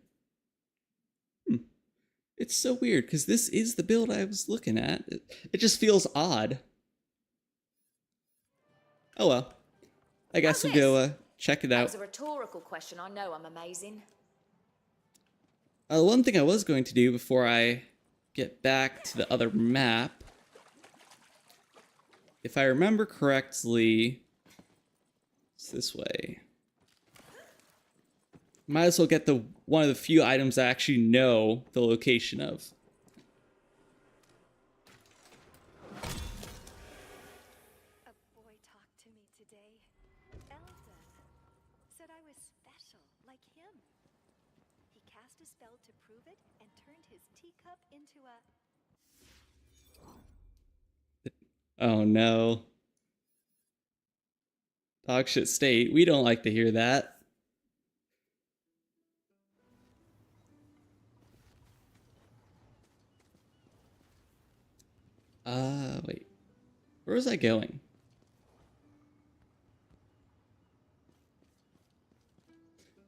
It's so weird, because this is the build I was looking at. It just feels odd. Oh well. I guess we'll go check it That out. was a rhetorical question. I know I'm amazing. One thing I was going to do before I get back to the other map, if I remember correctly, it's this way. Might as well get the one of the few items I actually know the location of. A boy talked to me today. Eldon. Said I was special, like him. He cast a spell to prove it and turned his teacup into a... Oh no. Dog shit state. We don't like to hear that. Wait. Where was I going?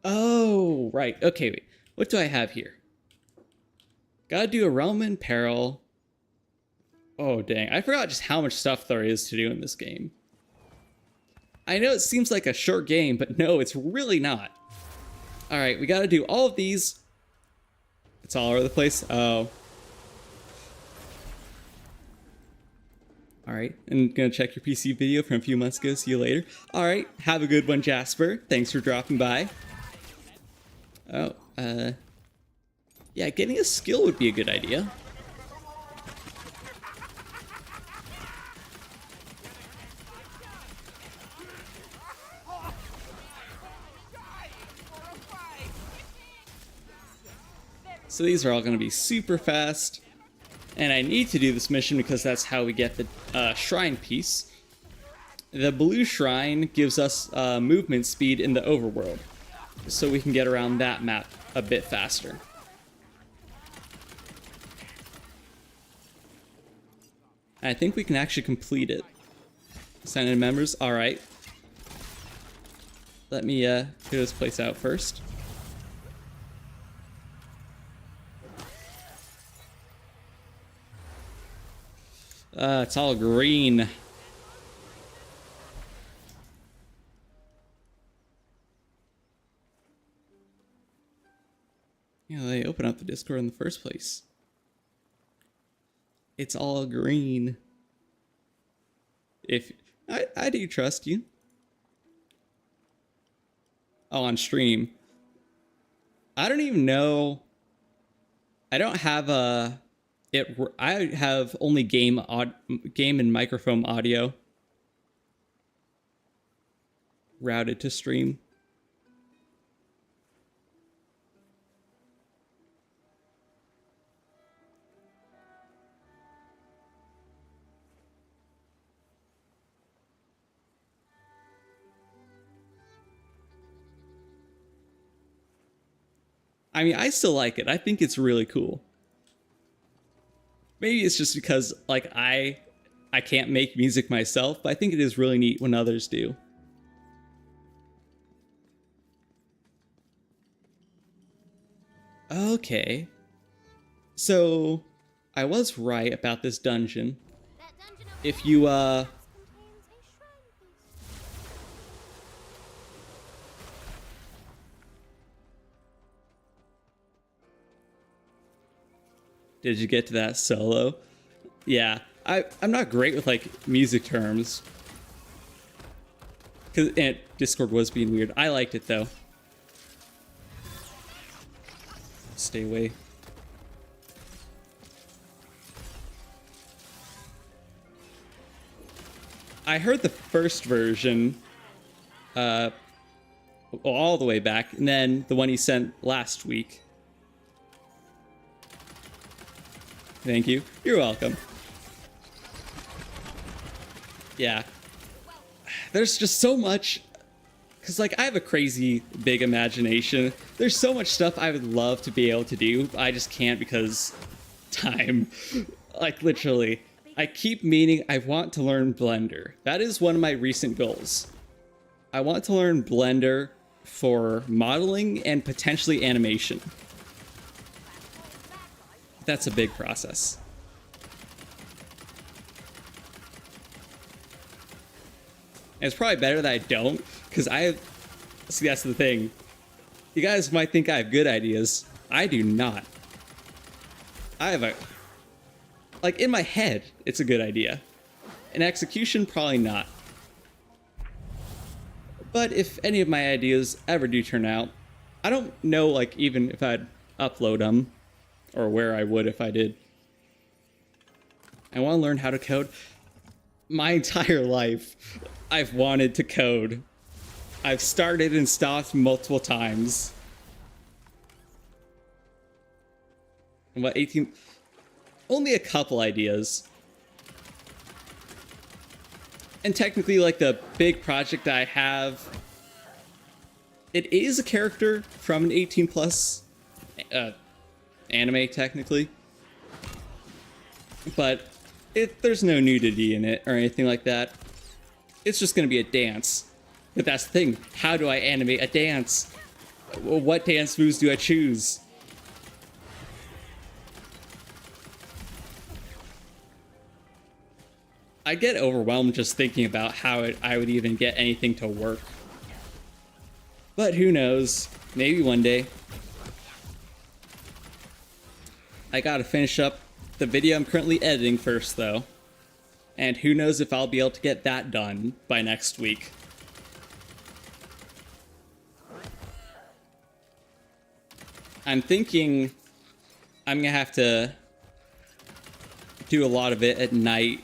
Oh, right. Okay, wait. What do I have here? Gotta do a realm in peril. Oh, dang. I forgot just how much stuff there is to do in this game. I know it seems like a short game, but no, it's really not. Alright, we gotta do all of these. It's all over the place. Oh. Alright, I'm gonna check your PC video from a few months ago. See you later. Alright, have a good one, Jasper. Thanks for dropping by. Oh, Yeah, getting a skill would be a good idea. So these are all going to be super fast. And I need to do this mission because that's how we get the shrine piece. The blue shrine gives us movement speed in the overworld, so we can get around that map a bit faster. I think we can actually complete it. Sign in members. All right. Let me clear this place out first. It's all green. Yeah, they open up the Discord in the first place. It's all green. If I do trust you. Oh, on stream. I don't even know. I don't have a. I have only game and microphone audio routed to stream. I mean, I still like it. I think it's really cool. Maybe it's just because, like, I can't make music myself, but I think it is really neat when others do. Okay. So, I was right about this dungeon. If you, Did you get to that solo? Yeah, I'm not great with like music terms. And Discord was being weird. I liked it though. Stay away. I heard the first version all the way back, and then the one he sent last week. Thank you. You're welcome. Yeah. There's just so much. Because, like, I have a crazy big imagination. There's so much stuff I would love to be able to do. I just can't because time. Like, literally. I keep meaning I want to learn Blender. That is one of my recent goals. I want to learn Blender for modeling and potentially animation. That's a big process. And it's probably better that I don't, because see, that's the thing. You guys might think I have good ideas. I do not. I have like, in my head, it's a good idea. In execution, probably not. But if any of my ideas ever do turn out, I don't know, like, even if I'd upload them. Or where I would if I did. I want to learn how to code. My entire life, I've wanted to code. I've started and stopped multiple times. What, 18? Only a couple ideas. And technically, like, the big project I have, it is a character from an 18 plus anime, technically, but there's no nudity in it or anything like that. It's just gonna be a dance. But that's the thing, how do I animate a dance? What dance moves do I choose? I get overwhelmed just thinking about how I would even get anything to work. But who knows, maybe one day. I gotta finish up the video I'm currently editing first, though. And who knows if I'll be able to get that done by next week. I'm thinking I'm gonna have to do a lot of it at night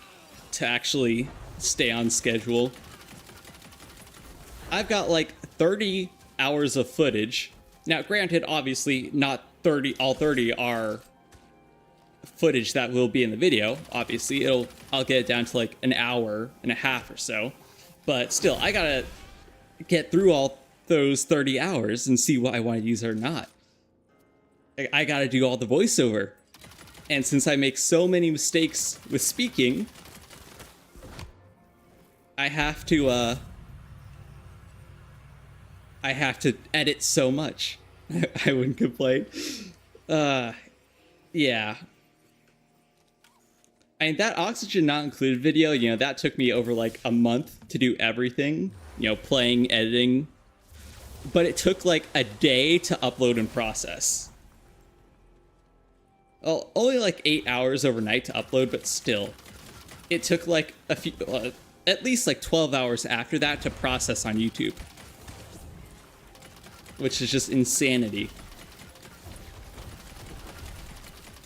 to actually stay on schedule. I've got like 30 hours of footage. Now, granted, obviously not 30, all 30 are footage that will be in the video. Obviously, I'll get it down to like an hour and a half or so. But still, I gotta get through all those 30 hours and see what I want to use or not. I gotta do all the voiceover. And since I make so many mistakes with speaking, I have to edit so much. I wouldn't complain. Yeah. I mean, that Oxygen Not Included video, you know, that took me over like a month to do everything. You know, playing, editing. But it took like a day to upload and process. Well, only like 8 hours overnight to upload, but still. It took like a few, at least like 12 hours after that to process on YouTube. Which is just insanity.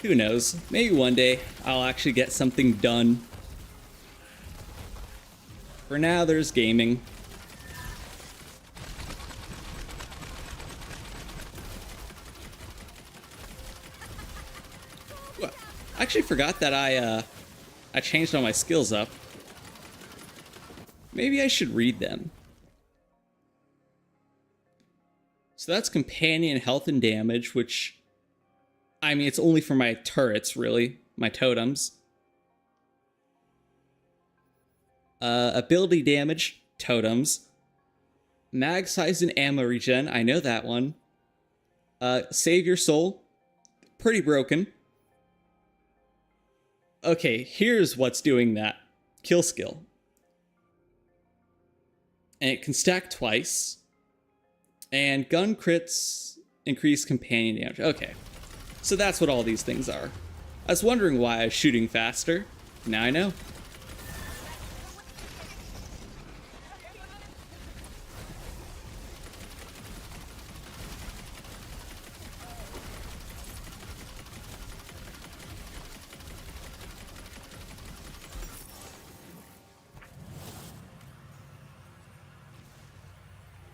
Who knows? Maybe one day I'll actually get something done. For now, there's gaming. Well, I actually forgot that I changed all my skills up. Maybe I should read them. So that's companion, health, and damage, which, I mean, it's only for my turrets, really. My totems. Ability damage, totems. Mag size and ammo regen, I know that one. Save your soul, pretty broken. Okay, here's what's doing that. Kill skill. And it can stack twice. And gun crits increase companion damage. Okay. So that's what all these things are. I was wondering why I was shooting faster. Now I know.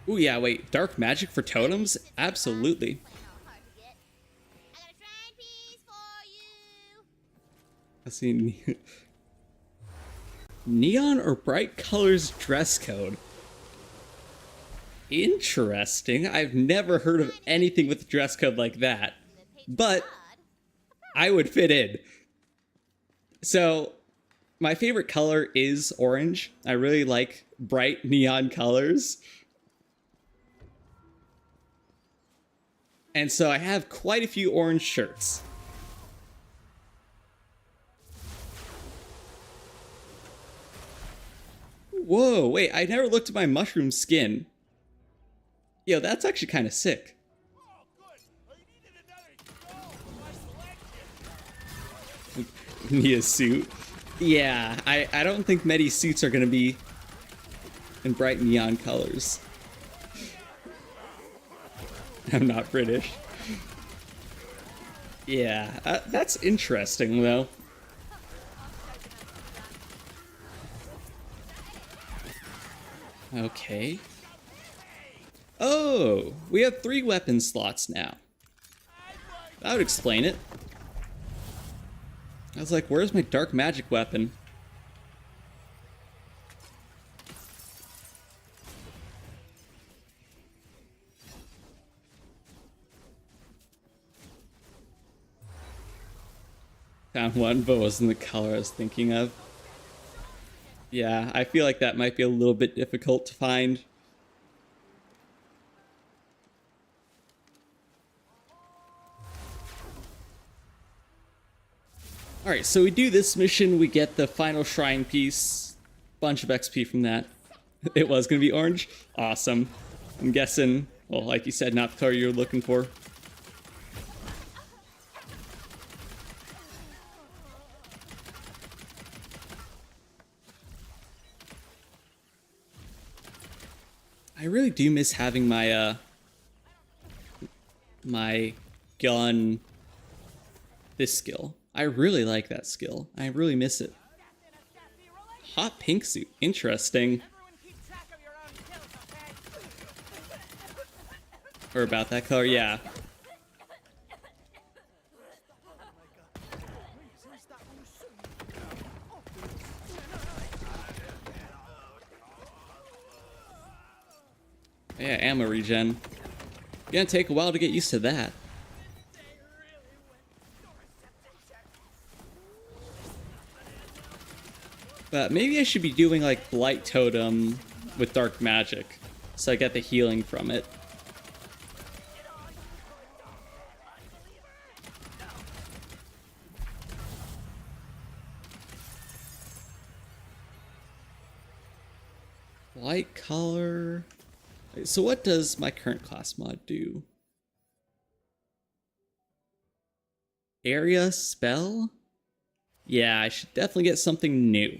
Ooh, yeah, wait. Dark magic for totems? Absolutely. Let's see. Neon or bright colors dress code. Interesting. I've never heard of anything with dress code like that. But I would fit in. So, my favorite color is orange. I really like bright neon colors. And so I have quite a few orange shirts. Whoa, wait, I never looked at my mushroom skin. Yo, that's actually kind of sick. Need a suit? Yeah, I don't think many suits are gonna be in bright neon colors. I'm not British. Yeah, that's interesting, though. Okay. Oh, we have 3 weapon slots now. That would explain it. I was like, where's my dark magic weapon? Found one, but wasn't the color I was thinking of. Yeah, I feel like that might be a little bit difficult to find. Alright, so we do this mission, we get the final shrine piece. Bunch of XP from that. It was gonna be orange? Awesome. I'm guessing, well, like you said, not the color you were looking for. I really do miss having my my gun this skill. I really like that skill. I really miss it. Hot pink suit. Interesting. Or about that color, yeah. Yeah, ammo regen. Gonna take a while to get used to that. But maybe I should be doing like Blight Totem with Dark Magic, so I get the healing from it. Light color. So what does my current class mod do? Area spell? Yeah, I should definitely get something new.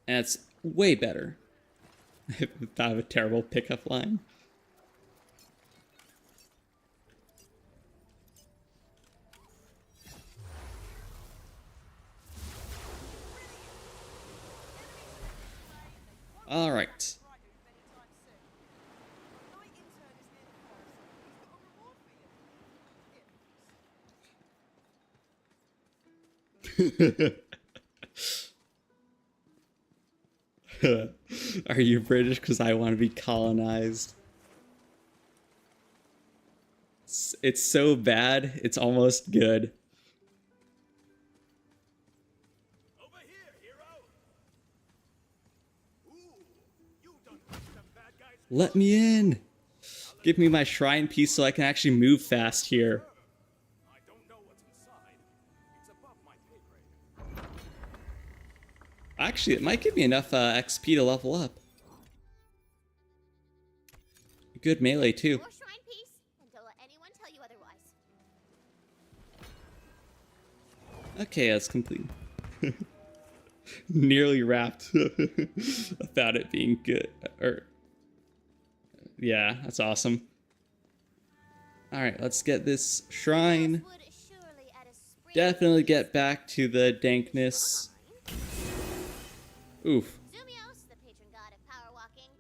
And it's way better. I have a terrible pickup line. All right. Are you British? Because I want to be colonized. It's so bad, it's almost good. Over here, hero. Ooh, you done pushed them bad guys. Let me in. Give me my shrine piece so I can actually move fast here. I don't know what's inside. It's above my pay grade. Actually, it might give me enough XP to level up. Good melee too. More shrine piece, and don't let anyone tell you otherwise. Okay, that's complete. Nearly wrapped about it being good. Yeah, that's awesome. Alright, let's get this shrine. Would surely add a spring Definitely get back to the dankness. Oof. Zumios, the patron god of power walking.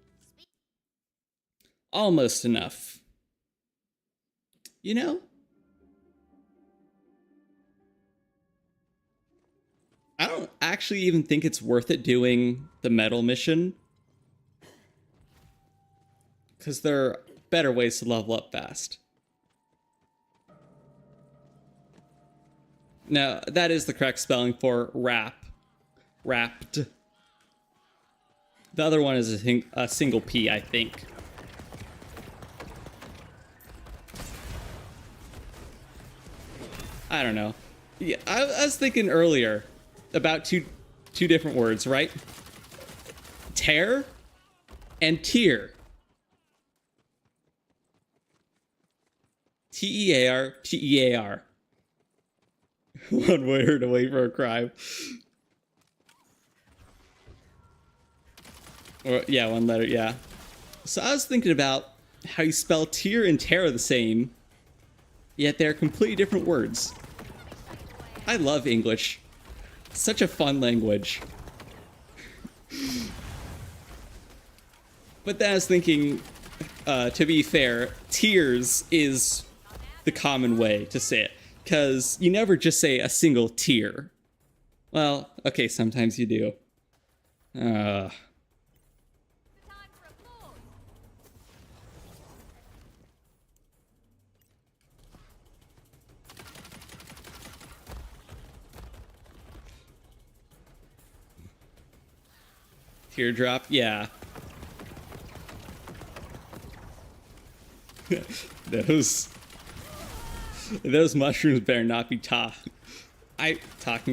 Almost enough. You know? I don't actually even think it's worth it doing the metal mission. Because there are better ways to level up fast. Now, that is the correct spelling for wrap. Wrapped. The other one is a single P, I think. I don't know. Yeah, I was thinking earlier about two different words, right? Tear and tier. T-E-A-R, T-E-A-R. One word away for a crime. Or, yeah, one letter, yeah. So I was thinking about how you spell tier and tear the same, yet they're completely different words. I love English. It's such a fun language. But then I was thinking, to be fair, tears is the common way to say it. Because you never just say a single tier. Well, okay, sometimes you do. Time for applause. Teardrop, yeah. Those mushrooms better not be talking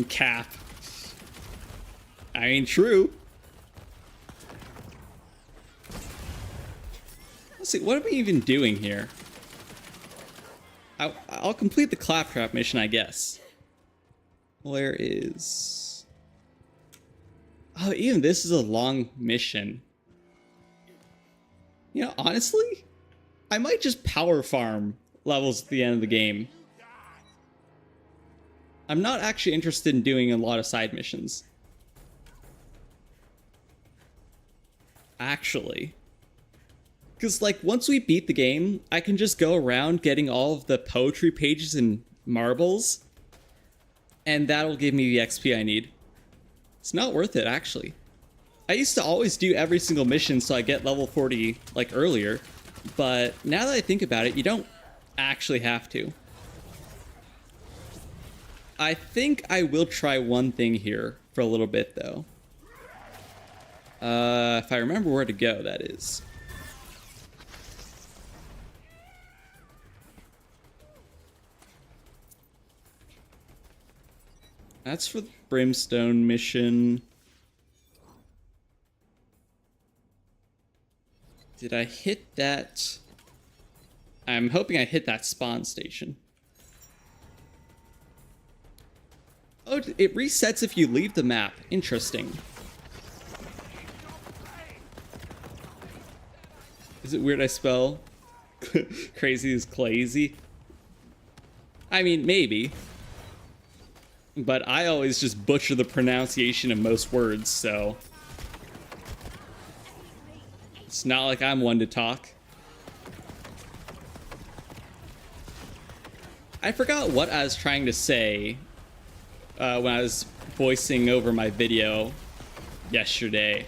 cap. I mean, true. Let's see, what are we even doing here? I'll complete the claptrap mission, I guess. Where is... Oh, even this is a long mission. You know, honestly, I might just power farm levels at the end of the game. I'm not actually interested in doing a lot of side missions. Actually. Because, like, once we beat the game, I can just go around getting all of the poetry pages and marbles, and that'll give me the XP I need. It's not worth it, actually. I used to always do every single mission so I get level 40, like, earlier, but now that I think about it, you don't actually have to. I think I will try one thing here for a little bit, though. If I remember where to go, that is. That's for the Brimstone mission. Did I hit that? I'm hoping I hit that spawn station. Oh, it resets if you leave the map. Interesting. Is it weird I spell crazy as clazy? I mean, maybe. But I always just butcher the pronunciation of most words, so... It's not like I'm one to talk. I forgot what I was trying to say when I was voicing over my video yesterday.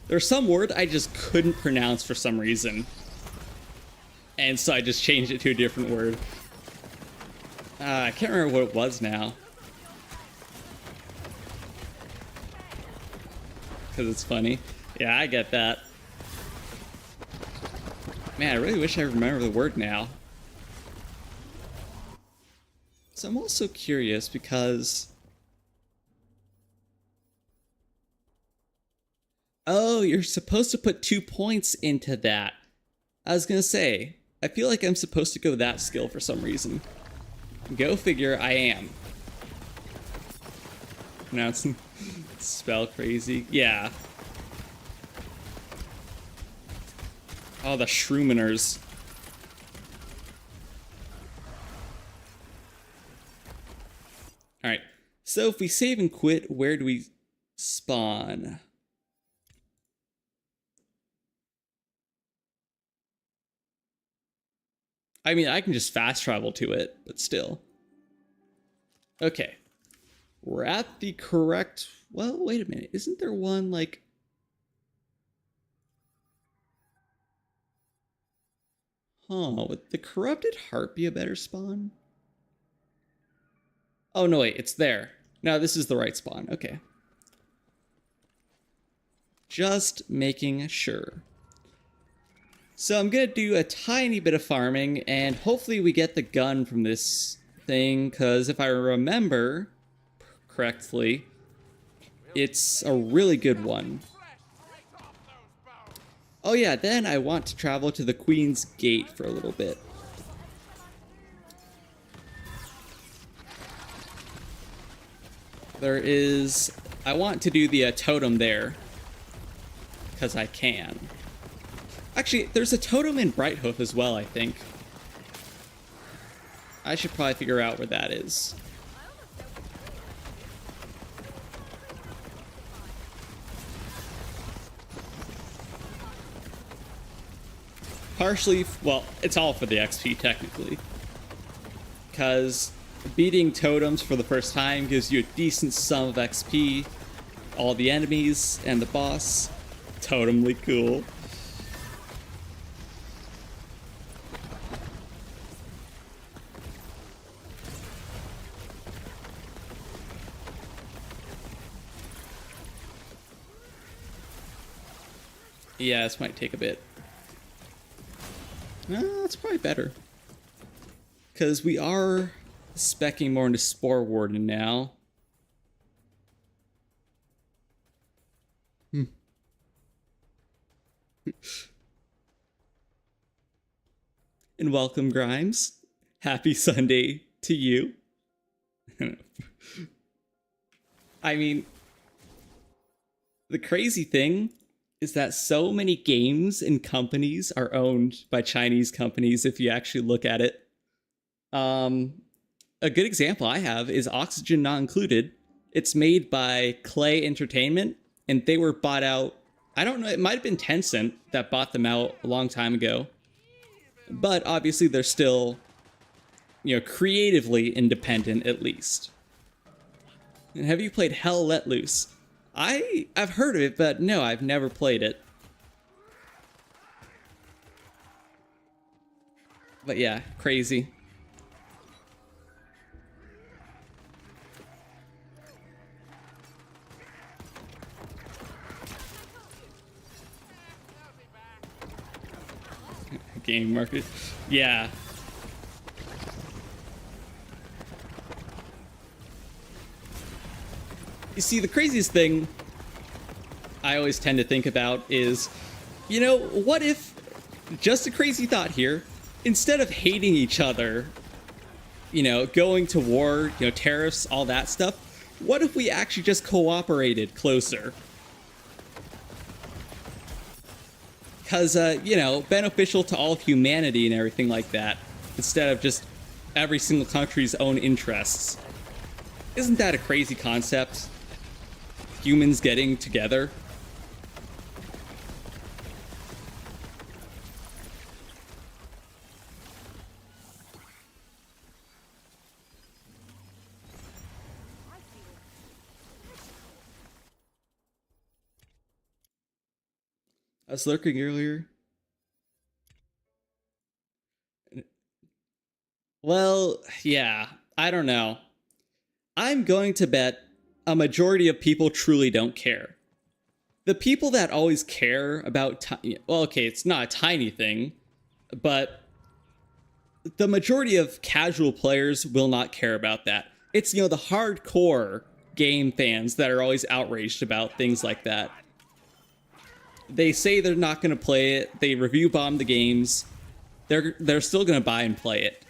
There's some word I just couldn't pronounce for some reason. And so I just changed it to a different word. I can't remember what it was now. Because it's funny. Yeah, I get that. Man, I really wish I remember the word now. So I'm also curious because... Oh, you're supposed to put 2 points into that. I was gonna say, I feel like I'm supposed to go that skill for some reason. Go figure, I am. Pronouncing spell crazy. Yeah. Oh, the Shroominers. Alright, so if we save and quit, where do we spawn? I mean, I can just fast travel to it, but still. Okay. We're at the correct... Well, wait a minute. Isn't there one, like... Huh, would the Corrupted Heart be a better spawn? Oh, no, wait, it's there. No, this is the right spawn. Okay. Just making sure. So I'm gonna do a tiny bit of farming, and hopefully we get the gun from this thing, because if I remember correctly, it's a really good one. Oh yeah, then I want to travel to the Queen's Gate for a little bit. There is... I want to do the totem there, because I can. Actually, there's a totem in Brighthoof as well, I think. I should probably figure out where that is. Partially, well, it's all for the XP, technically. Because beating totems for the first time gives you a decent sum of XP. All the enemies and the boss. Totemly cool. Yeah, this might take a bit. No, it's probably better. Because we are speccing more into Spore Warden now. And welcome, Grimes. Happy Sunday to you. I mean, the crazy thing is that so many games and companies are owned by Chinese companies if you actually look at it. a good example I have is Oxygen Not Included. It's made by Clay Entertainment, and they were bought out. I don't know, it might have been Tencent that bought them out a long time ago. But obviously they're still, you know, creatively independent at least. And have you played Hell Let Loose? I've heard of it, but no, I've never played it. But yeah, crazy. Game market. Yeah. You see, the craziest thing I always tend to think about is, you know, what if, just a crazy thought here, instead of hating each other, you know, going to war, you know, tariffs, all that stuff, what if we actually just cooperated closer? Because, you know, beneficial to all of humanity and everything like that, instead of just every single country's own interests. Isn't that a crazy concept? Humans getting together? I was lurking earlier. Well, yeah, I don't know. I'm going to bet a majority of people truly don't care. The people that always care about, well, okay, it's not a tiny thing, but the majority of casual players will not care about that. It's, you know, the hardcore game fans that are always outraged about things like that. They say they're not going to play it. They review bomb the games. They're still going to buy and play it.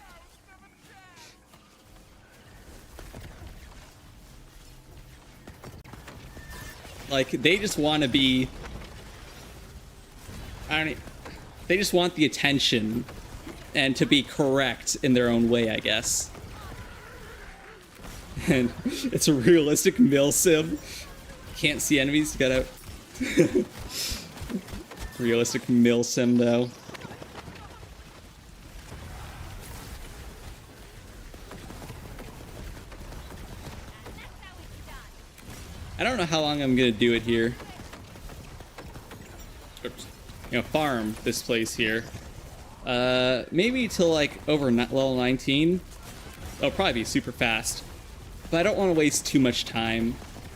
Like, they just want to be... they just want the attention and to be correct in their own way, I guess. And it's a realistic mill sim. Can't see enemies, you gotta... Realistic mill sim, though. I don't know how long I'm gonna do it here. Oops. You know, farm this place here. Maybe till like over level 19. It'll probably be super fast. But I don't want to waste too much time.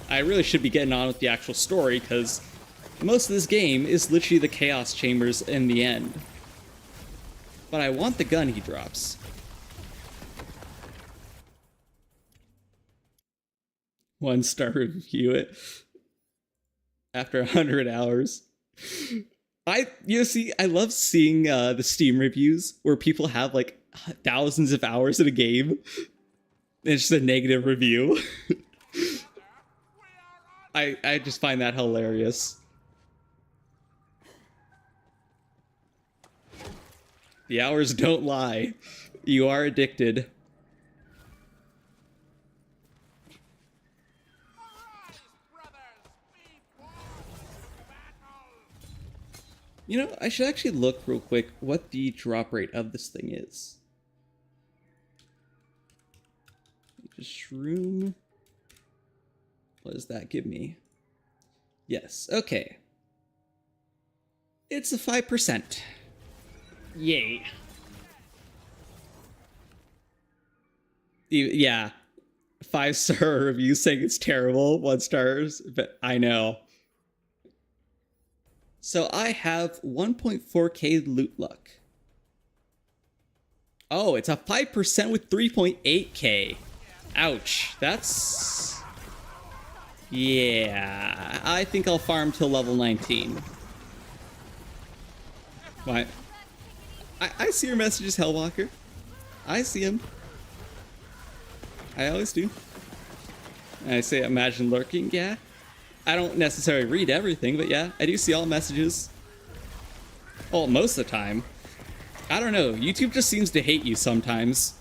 I really should be getting on with the actual story, because most of this game is literally the Chaos Chambers in the end. But I want the gun he drops. One-star review it after 100 hours. You see, I love seeing the Steam reviews where people have like thousands of hours in a game. It's just a negative review. I just find that hilarious. The hours don't lie. You are addicted. You know, I should actually look real quick what the drop rate of this thing is. Just shroom. What does that give me? Yes, okay. It's a 5%. Yay. Yeah. 5-star review saying it's terrible. 1 stars, but I know. So I have 1.4k loot luck. Oh, it's a 5% with 3.8k. Ouch. That's... yeah. I think I'll farm till level 19. What? I see your messages, Hellwalker. I see them. I always do. I say imagine lurking, yeah. I don't necessarily read everything, but yeah, I do see all messages. Well, most of the time. I don't know, YouTube just seems to hate you sometimes.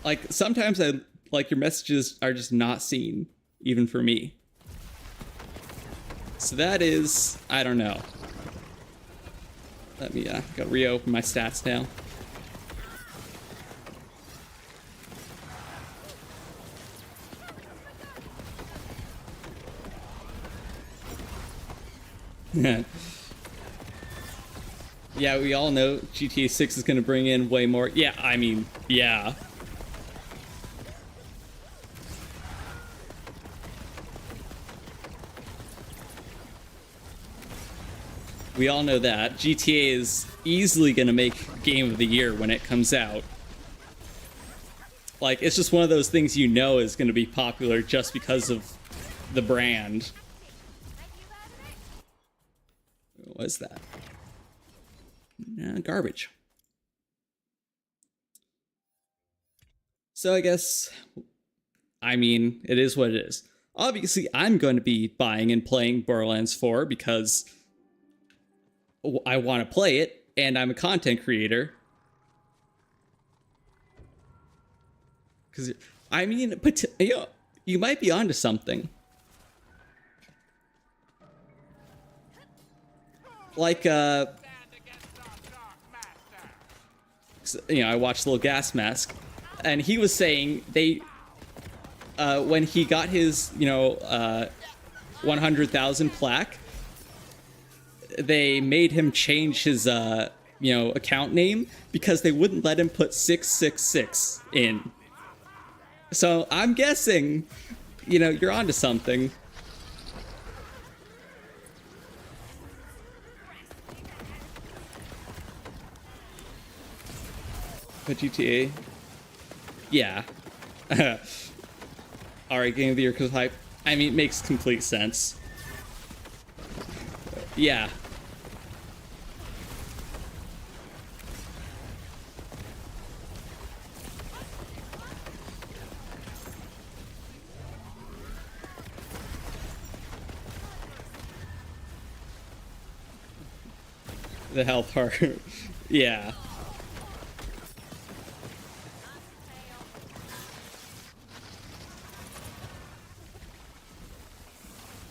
like sometimes I like your messages are just not seen, even for me. So that is, I don't know. Let me go reopen my stats now. Yeah, we all know GTA 6 is going to bring in way more. Yeah, I mean, yeah. We all know that. GTA is easily going to make Game of the Year when it comes out. Like, it's just one of those things you know is going to be popular just because of the brand. What is that? Garbage. So I guess, I mean, it is what it is. Obviously, I'm going to be buying and playing Borderlands 4 because I want to play it, and I'm a content creator. Because, I mean, but, you know, you might be onto something. Like, you know, I watched Little Gas Mask, and he was saying they, when he got his, you know, 100,000 plaque, they made him change his, you know, account name because they wouldn't let him put 666 in. So I'm guessing, you know, you're onto something. But GTA, yeah. Alright, Game of the Year because hype. I mean, it makes complete sense. Yeah. The health part. Yeah.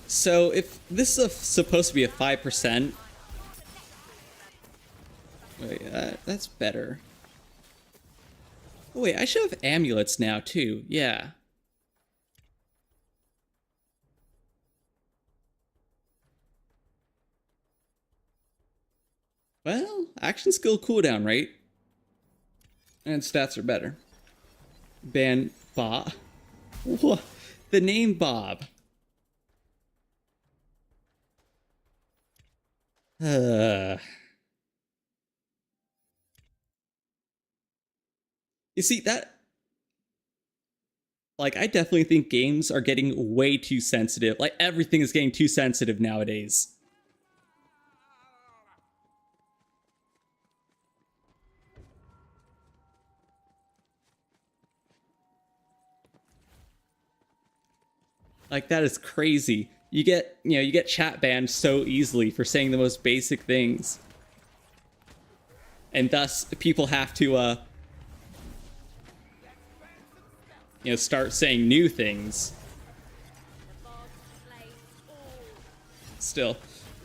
So if this is supposed to be a 5%, wait, that's better. Oh wait, I should have amulets now too. Yeah. Well, action skill cooldown rate and stats are better. Ban Bob. What? The name Bob. You see that? Like, I definitely think games are getting way too sensitive. Like, everything is getting too sensitive nowadays. Like, that is crazy. You get, you know, you get chat banned so easily for saying the most basic things. And thus, people have to, you know, start saying new things. Still.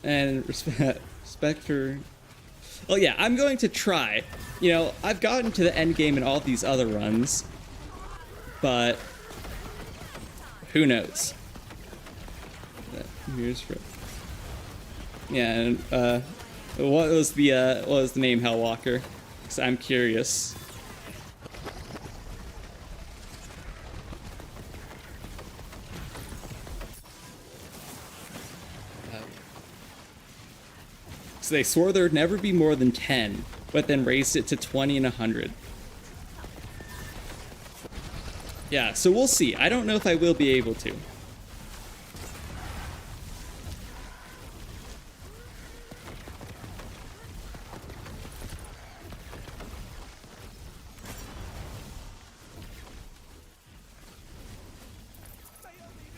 And respect for... Oh yeah, I'm going to try. You know, I've gotten to the end game in all these other runs. But... who knows? Here's for... Yeah, and, what was the name, Hellwalker? Because I'm curious. So they swore there would never be more than 10, but then raised it to 20 and 100. Yeah, so we'll see. I don't know if I will be able to.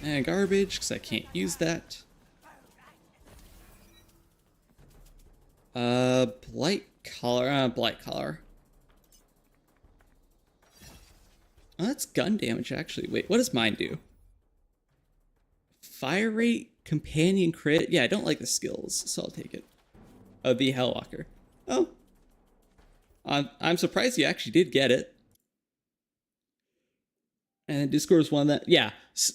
And garbage, because I can't use that. Blight collar, blight collar. Oh, that's gun damage, actually. Wait, what does mine do? Fire rate, companion crit. Yeah, I don't like the skills, so I'll take it. Oh, the Hellwalker. Oh. I'm surprised you actually did get it. And Discord is one that, yeah,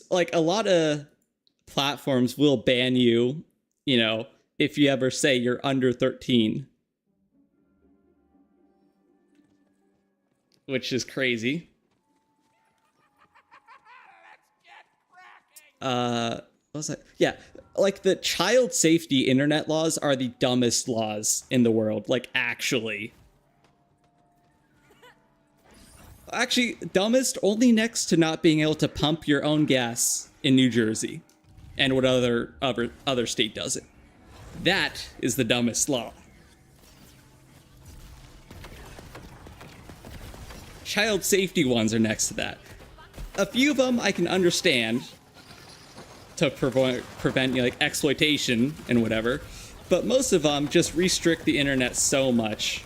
like a lot of platforms will ban you, you know, if you ever say you're under 13. Which is crazy. What was that? Yeah, like the child safety internet laws are the dumbest laws in the world, like actually. Actually, dumbest only next to not being able to pump your own gas in New Jersey. And what other state does it. That is the dumbest law. Child safety ones are next to that. A few of them I can understand to prevent you know, like exploitation and whatever, but most of them just restrict the internet so much.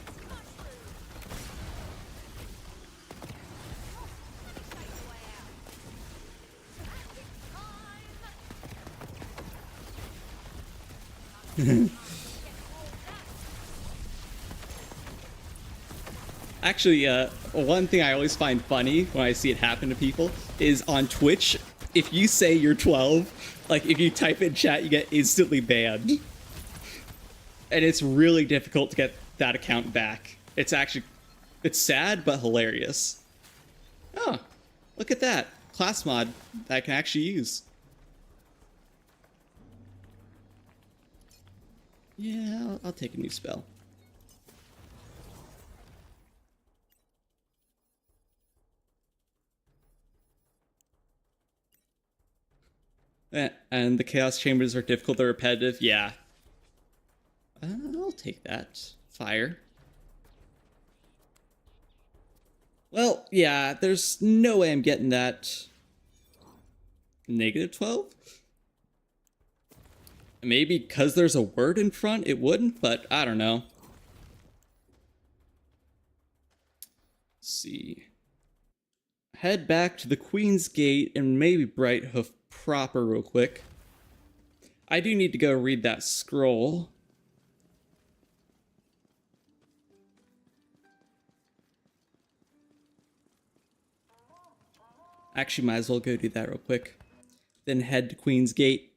Actually, one thing I always find funny when I see it happen to people is on Twitch, if you say you're 12, like if you type in chat, you get instantly banned. And it's really difficult to get that account back. It's sad, but hilarious. Oh, look at that. Class mod that I can actually use. Yeah, I'll take a new spell. And the Chaos Chambers are difficult or repetitive? Yeah. I'll take that. Fire. Well, yeah, there's no way I'm getting that. Negative 12? Maybe because there's a word in front, it wouldn't, but I don't know. Let's see. Head back to the Queen's Gate and maybe Brighthoof proper real quick. I do need to go read that scroll. Actually, might as well go do that real quick. Then head to Queen's Gate.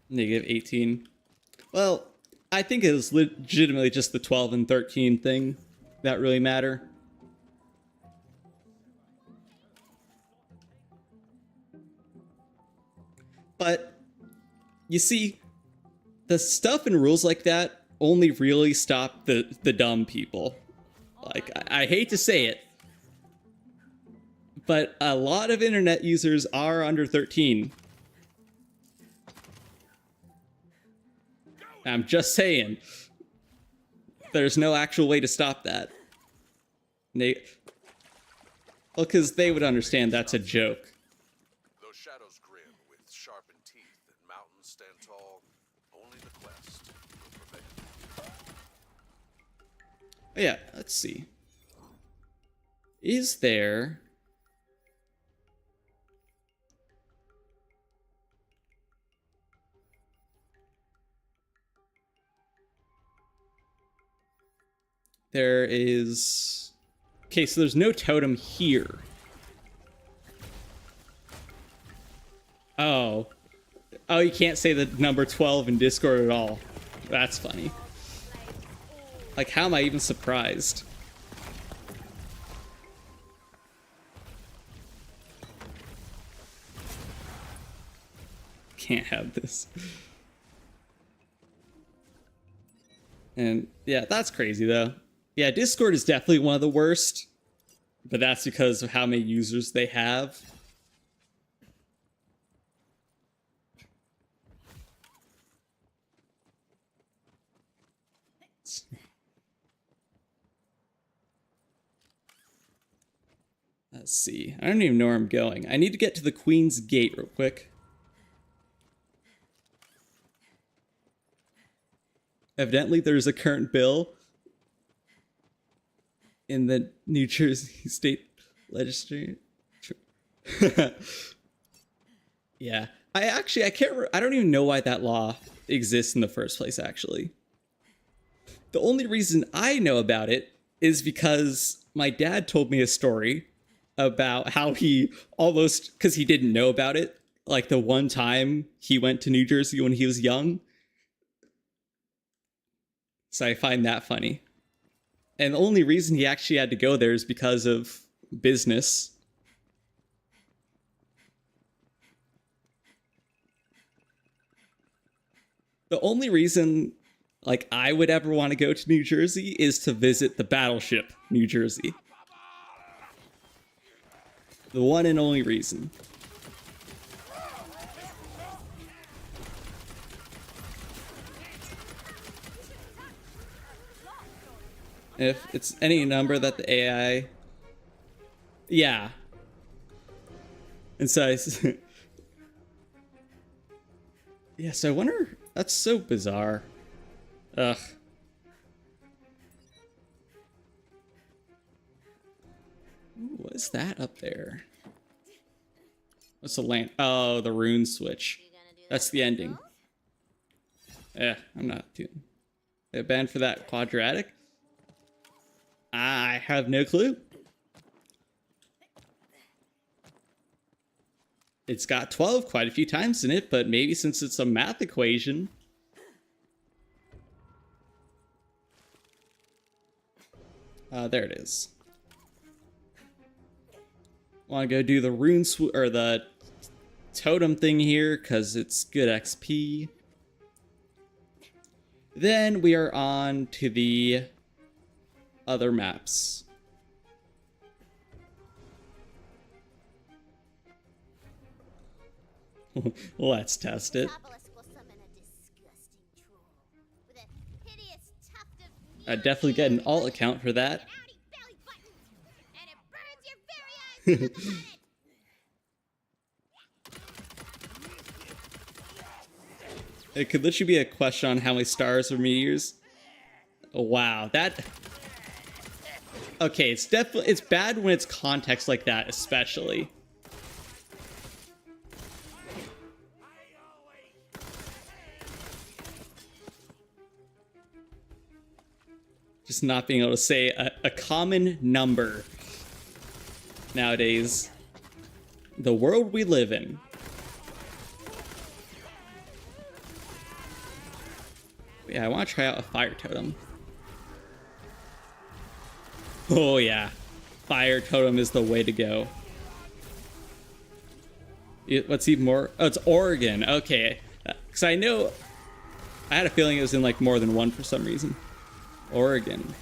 Negative 18. Well, I think it was legitimately just the 12 and 13 thing that really matter. But, you see, the stuff and rules like that only really stop the dumb people. Like, I hate to say it, but a lot of internet users are under 13. I'm just saying. There's no actual way to stop that. Well, because they would understand that's a joke. Those shadows grin with sharpened teeth and mountains stand tall. Only the quest will prevent it. Yeah, let's see. Is there... There is... Okay, so there's no totem here. Oh. Oh, you can't say the number 12 in Discord at all. That's funny. Like, how am I even surprised? Can't have this. And, yeah, that's crazy, though. Yeah, Discord is definitely one of the worst, but that's because of how many users they have. Let's see. I don't even know where I'm going. I need to get to the Queen's Gate real quick. Evidently, there's a current bill in the New Jersey State Legislature. Yeah. I can't, I don't even know why that law exists in the first place, actually. The only reason I know about it is because my dad told me a story about how he almost, because he didn't know about it, like the one time he went to New Jersey when he was young. So I find that funny. And the only reason he actually had to go there is because of business. The only reason, like, I would ever want to go to New Jersey is to visit the battleship, New Jersey. The one and only reason. If it's any number that the AI... Yeah. And so yeah, so I wonder... That's so bizarre. Ugh. Ooh, what is that up there? What's the land? Oh, the rune switch. That's the ending. Yeah, I'm not doing... They banned for that quadratic? I have no clue. It's got 12 quite a few times in it, but maybe since it's a math equation. There it is. Want to go do the rune or the totem thing here because it's good XP. Then we are on to the other maps. Let's test it. I definitely get an alt account for that. It could literally be a question on how many stars or meteors. Wow, that... Okay, it's bad when it's context like that, especially. Just not being able to say a common number nowadays. The world we live in. Yeah, I want to try out a fire totem. Oh yeah, fire totem is the way to go. What's even more? Oh, it's Oregon. Okay, because I know I had a feeling it was in like more than one for some reason. Oregon.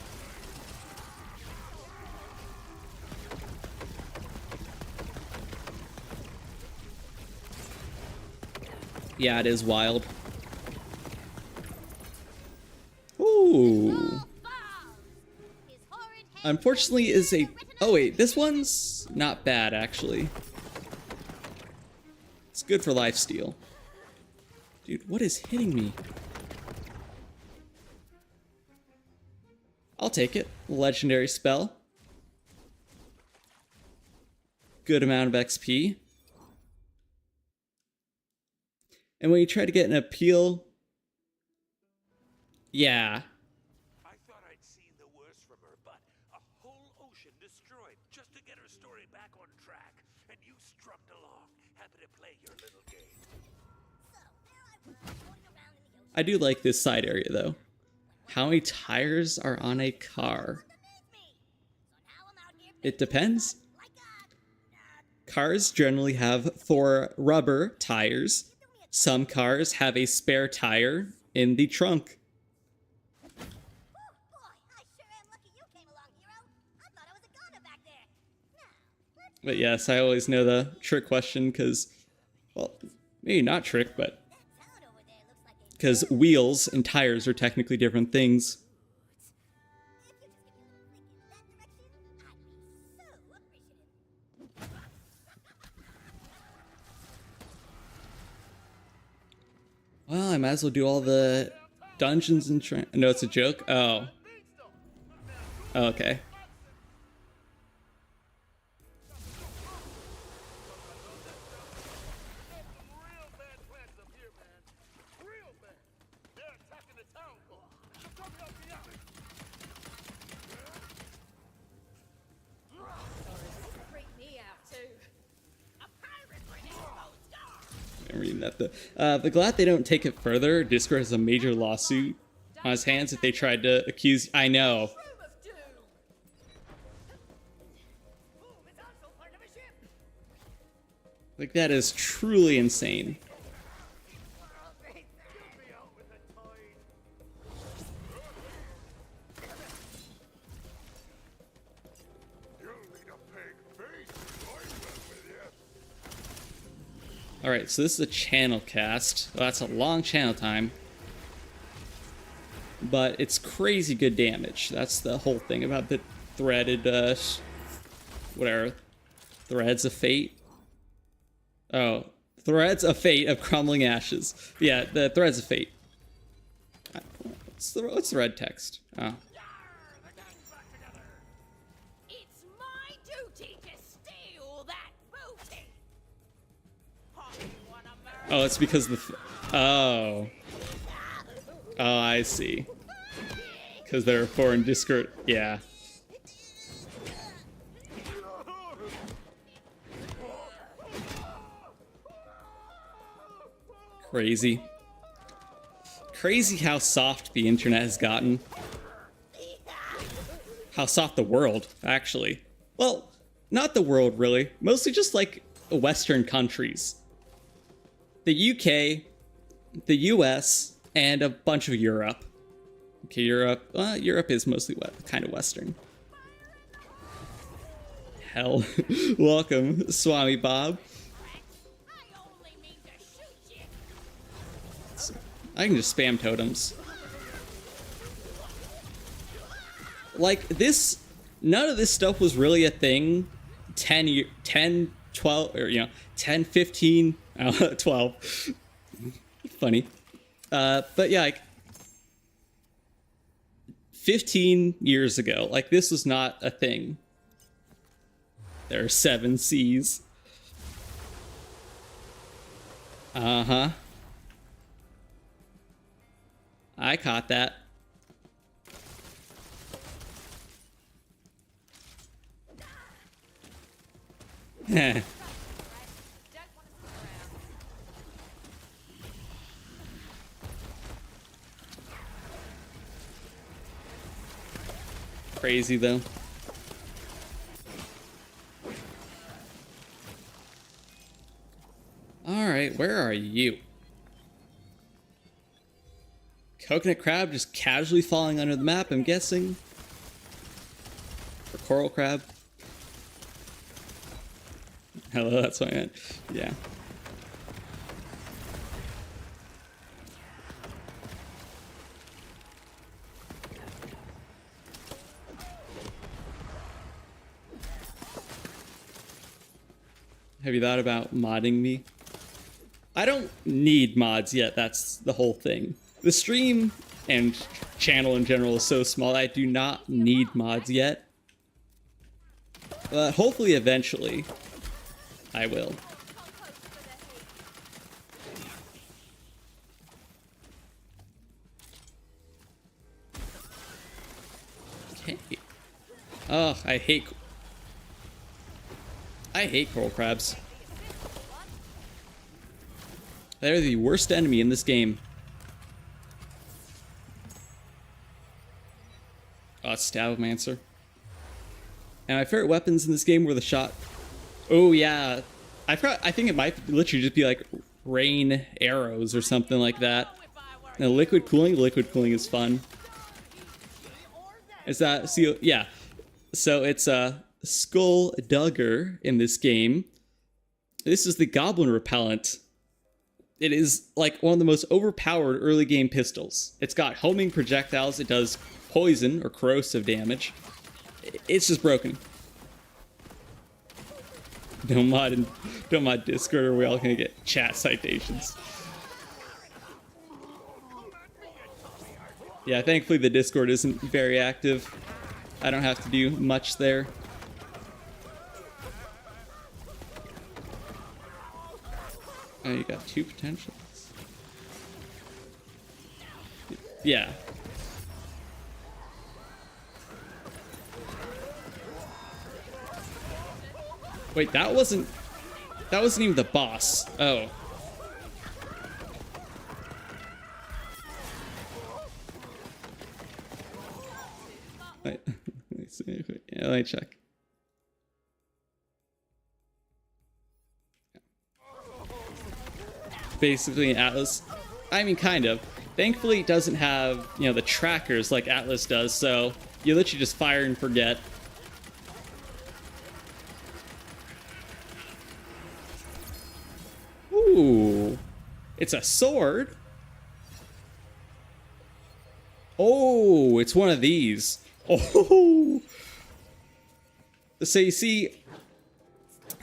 Yeah, it is wild. Ooh. Unfortunately is a... Oh wait, this one's not bad actually. It's good for lifesteal. Dude, what is hitting me? I'll take it. Legendary spell. Good amount of XP. And when you try to get an appeal... Yeah. I thought I'd seen the worst from her, but a whole ocean destroyed just to get her story back on track. And you strummed along, happy to play your little game. I do like this side area though. How many tires are on a car? It depends. Cars generally have 4 rubber tires. Some cars have a spare tire in the trunk. But yes, I always know the trick question because, well, maybe not trick, but because wheels and tires are technically different things. Well, I might as well do all the Dungeons and no, it's a joke. Oh. Okay. Freak me out too. I'm reading that though. But glad they don't take it further. Discord has a major lawsuit on his hands if they tried to accuse. I know. Room of doom. Boom, it's also part of a ship. Like that is truly insane. Alright, so this is a channel cast. Well, that's a long channel time. But it's crazy good damage. That's the whole thing about the threaded, whatever. Threads of Fate? Oh, Threads of Fate of Crumbling Ashes. Yeah, the Threads of Fate. What's the red text? Oh. It's my duty to steal that booty. Oh, it's because the... Oh. Oh, I see. Because they're foreign Discord. Yeah. Crazy. Crazy how soft the internet has gotten. How soft the world, actually. Well, not the world, really. Mostly just, like, Western countries. The UK, the US, and a bunch of Europe. Okay, Europe. Europe is mostly kind of Western. Hell. Welcome, Swami Bob. I can just spam totems. Like, this... None of this stuff was really a thing 10, 12, or, 10, 15, 12. Funny. But yeah, like, 15 years ago, like, this was not a thing. There are 7 C's. Uh-huh. I caught that. Heh. Crazy though. Alright, where are you? Coconut crab just casually falling under the map, I'm guessing. Or coral crab. Hello, that's what I meant. Yeah. Have you thought about modding me? I don't need mods yet, that's the whole thing. The stream and channel in general is so small, I do not need mods yet. But hopefully eventually, I will. Okay. Oh, I hate coral crabs. They're the worst enemy in this game. Oh, it's Stabmancer. And my favorite weapons in this game were the shot. Oh yeah, I think it might literally just be like rain arrows or something like that. And liquid cooling is fun. Is that so? Yeah. So it's a Skull Dugger in this game. This is the Goblin Repellent. It is like one of the most overpowered early game pistols. It's got homing projectiles. It does poison or corrosive damage. It's just broken. Don't mod Discord or we all gonna get chat citations. Yeah, thankfully the Discord isn't very active. I don't have to do much there. Oh, you got 2 potentials. Yeah. Wait, that wasn't even the boss. Oh. Wait, yeah, let me check. Basically, Atlas. I mean, kind of. Thankfully, it doesn't have, you know, the trackers like Atlas does, so you literally just fire and forget. Ooh. It's a sword. Oh, it's one of these. Oh. So you see,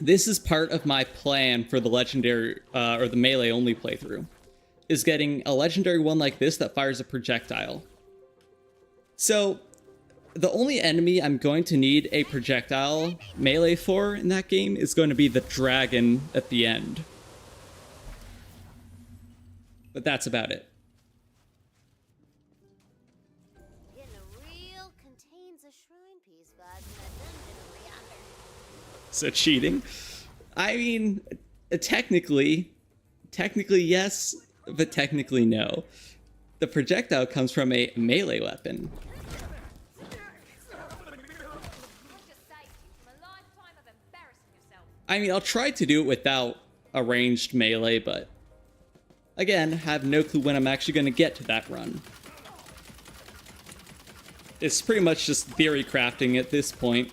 this is part of my plan for the legendary, or the melee only playthrough, is getting a legendary one like this that fires a projectile. So, the only enemy I'm going to need a projectile melee for in that game is going to be the dragon at the end. But that's about it. Getting a real contains a shrine piece vibe in that dungeon over yonder. So cheating? I mean, technically yes, but technically no. The projectile comes from a melee weapon. I'll just save you from a lifetime of embarrassing yourself. I mean, I'll try to do it without a ranged melee, but again, have no clue when I'm actually going to get to that run. It's pretty much just theory crafting at this point.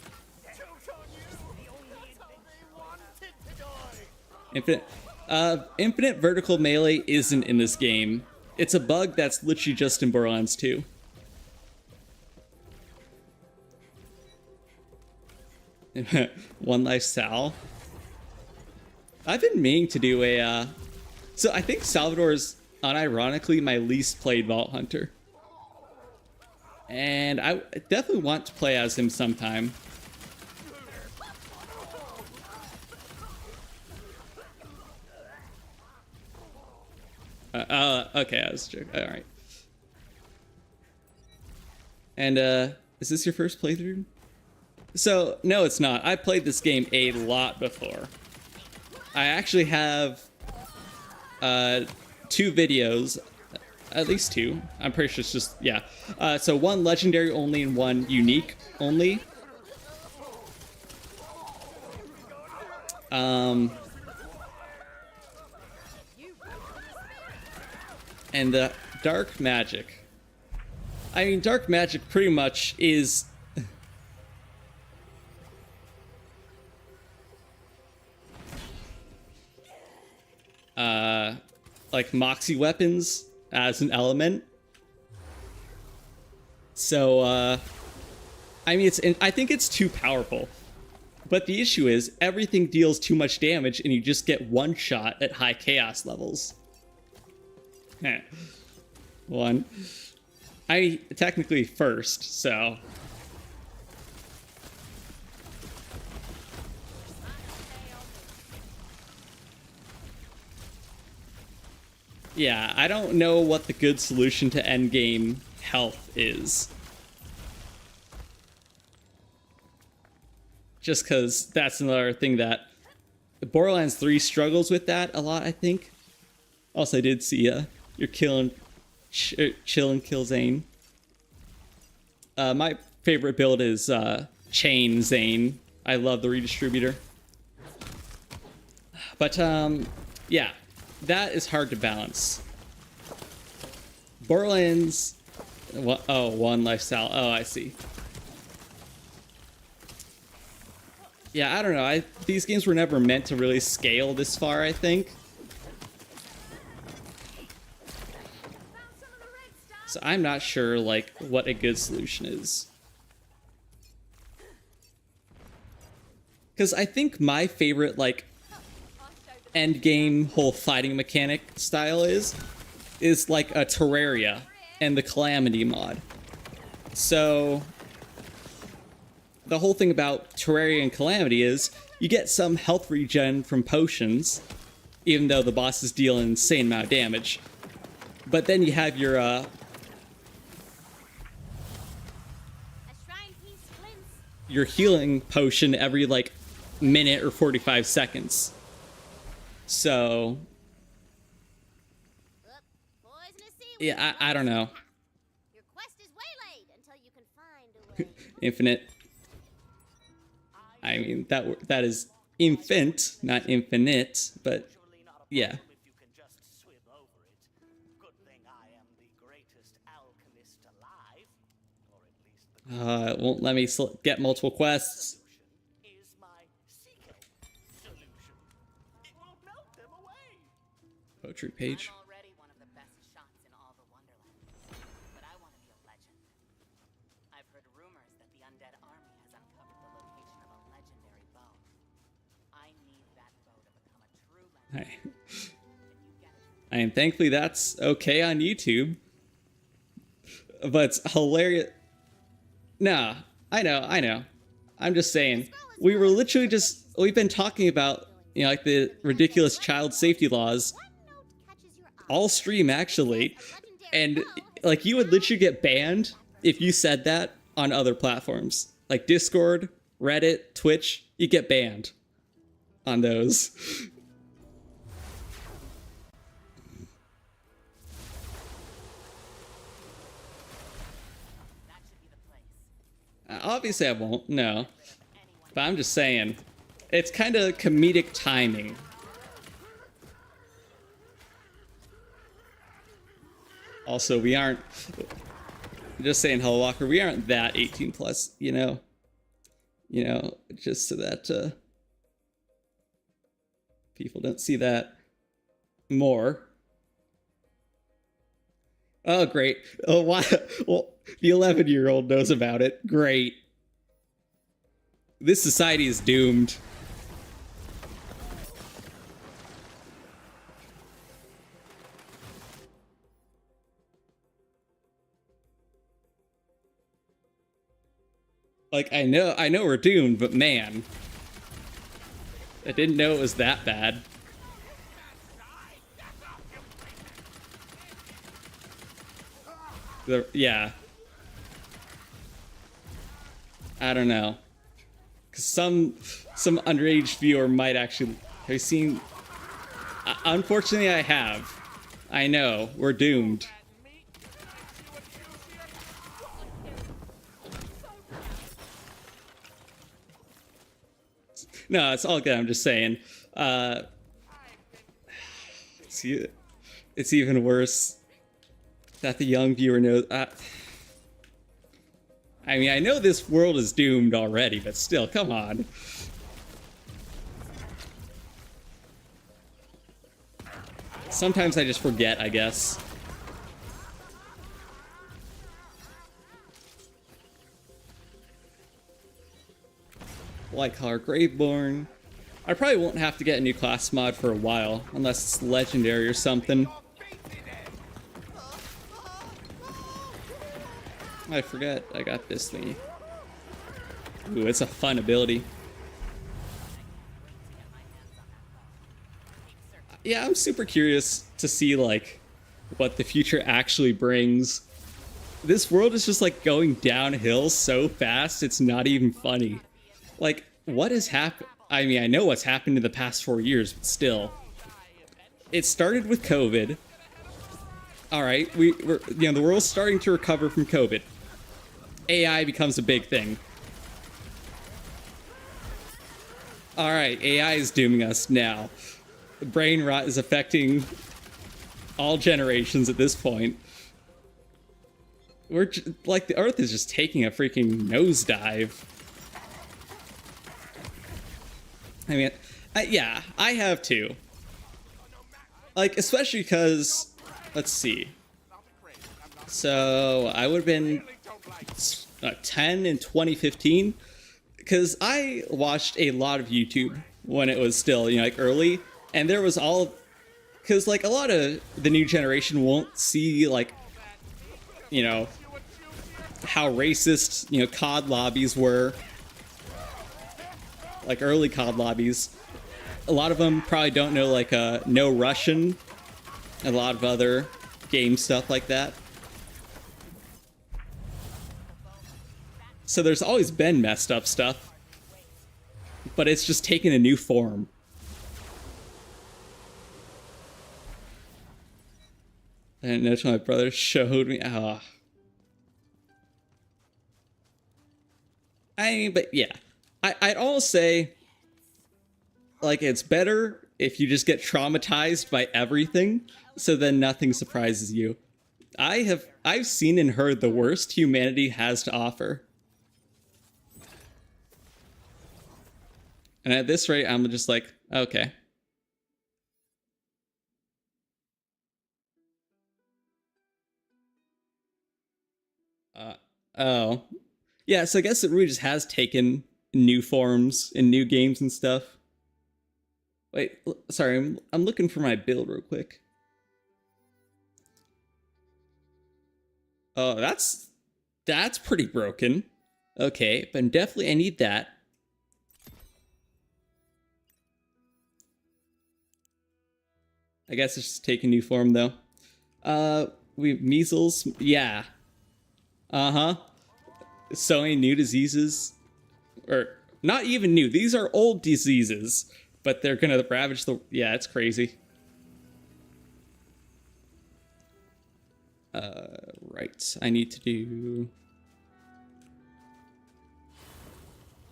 Infinite vertical melee isn't in this game. It's a bug that's literally just in Borderlands 2. One Life Sal. I've been meaning to do a, so I think Salvador is unironically my least played Vault Hunter. And I definitely want to play as him sometime. Okay, I was joking. Alright. And, is this your first playthrough? So, no, it's not. I played this game a lot before. I actually have, 2 videos. At least 2. I'm pretty sure it's just, yeah. So one legendary only and one unique only. And the dark magic. I mean, dark magic pretty much is like Moxie weapons as an element. So, I mean, I think it's too powerful. But the issue is, everything deals too much damage and you just get one shot at high chaos levels. Heh. One. I technically first, so. Yeah, I don't know what the good solution to endgame health is. Just because that's another thing that Borderlands 3 struggles with that a lot, I think. Also, I did see you're killing Chill and Kill Zane. My favorite build is Chain Zane. I love the redistributor. But yeah, that is hard to balance. Borderlands. Oh, one lifestyle. Oh, I see. Yeah, I don't know. These games were never meant to really scale this far, I think. So I'm not sure, like, what a good solution is. Because I think my favorite, like, endgame whole fighting mechanic style is like a Terraria, and the Calamity mod. So the whole thing about Terraria and Calamity is you get some health regen from potions, even though the bosses deal an insane amount of damage. But then you have your A shrine piece glints. your healing potion every like minute or 45 seconds. So Look, poisonous seaweed. yeah, I don't know. Your quest is waylaid until you can find a way. Infinite. I mean that is infant, not infinite, but Surely not a yeah. problem if you can just swim over it. Good thing I am the greatest alchemist alive. Or at least the It won't let me get multiple quests. solution is my Seco solution. It will melt them away. Poetry page. I'm already one of the best shots in all the Wonderlands, but I want to be a legend. I've heard rumors that the undead army has uncovered the location of a legendary bow. I need that bow to become a true legend. Can you get it? And thankfully that's okay on YouTube. But it's hilarious. Nah, I know. I'm just saying. We've been talking about, you know, like the ridiculous child safety laws What note catches your eye? all stream actually. A legendary And bow. like you would literally get banned if you said that on other platforms. Like Discord, Reddit, Twitch, you get banned on those. That should be the place. Obviously I won't, no. But I'm just saying, it's kind of comedic timing. Also, we aren't, just saying, Hello Walker, we aren't that 18 plus, you know? You know, just so that people don't see that more. Oh, great. Oh, why? Well, the 11-year-old knows about it. Great. This society is doomed. Like, I know we're doomed, but man. I didn't know it was that bad. Yeah. I don't know. Cause some underage viewer might actually have you seen. Unfortunately, I have. I know we're doomed. No, it's all good. I'm just saying. It's even worse that the young viewer knows. I mean, I know this world is doomed already, but still, come on. Sometimes I just forget, I guess. White Collar Graveborn. I probably won't have to get a new class mod for a while, unless it's legendary or something. I forget I got this thingy. Ooh, it's a fun ability. Yeah, I'm super curious to see, like, what the future actually brings. This world is just, like, going downhill so fast, it's not even funny. Like, what has happened? I mean, I know what's happened in the past 4 years, but still. It started with COVID. Alright, we're you know, the world's starting to recover from COVID. AI becomes a big thing. Alright, AI is dooming us now. The brain rot is affecting all generations at this point. Like, the Earth is just taking a freaking nosedive. I mean, yeah, I have too. Like, especially because, let's see. So, I would have been 10 in 2015. Because I watched a lot of YouTube when it was still, you know, like, early. And there was all... Because, like, a lot of the new generation won't see, like, you know, how racist, you know, COD lobbies were. Like early COD lobbies. A lot of them probably don't know like No Russian. A lot of other game stuff like that. So there's always been messed up stuff. But it's just taken a new form. And that's what my brother showed me. Ah. I mean, but yeah. I'd almost say, like, it's better if you just get traumatized by everything, so then nothing surprises you. I've seen and heard the worst humanity has to offer. And at this rate, I'm just like, okay. Oh. Yeah, so I guess it really just has taken new forms in new games and stuff. Wait, sorry, I'm looking for my build real quick. Oh, that's pretty broken. Okay, but definitely I need that. I guess it's just taking new form though. We have measles, yeah. Uh-huh. So many new diseases. Or, not even new. These are old diseases. But they're gonna ravage the... Yeah, it's crazy. Right. I need to do...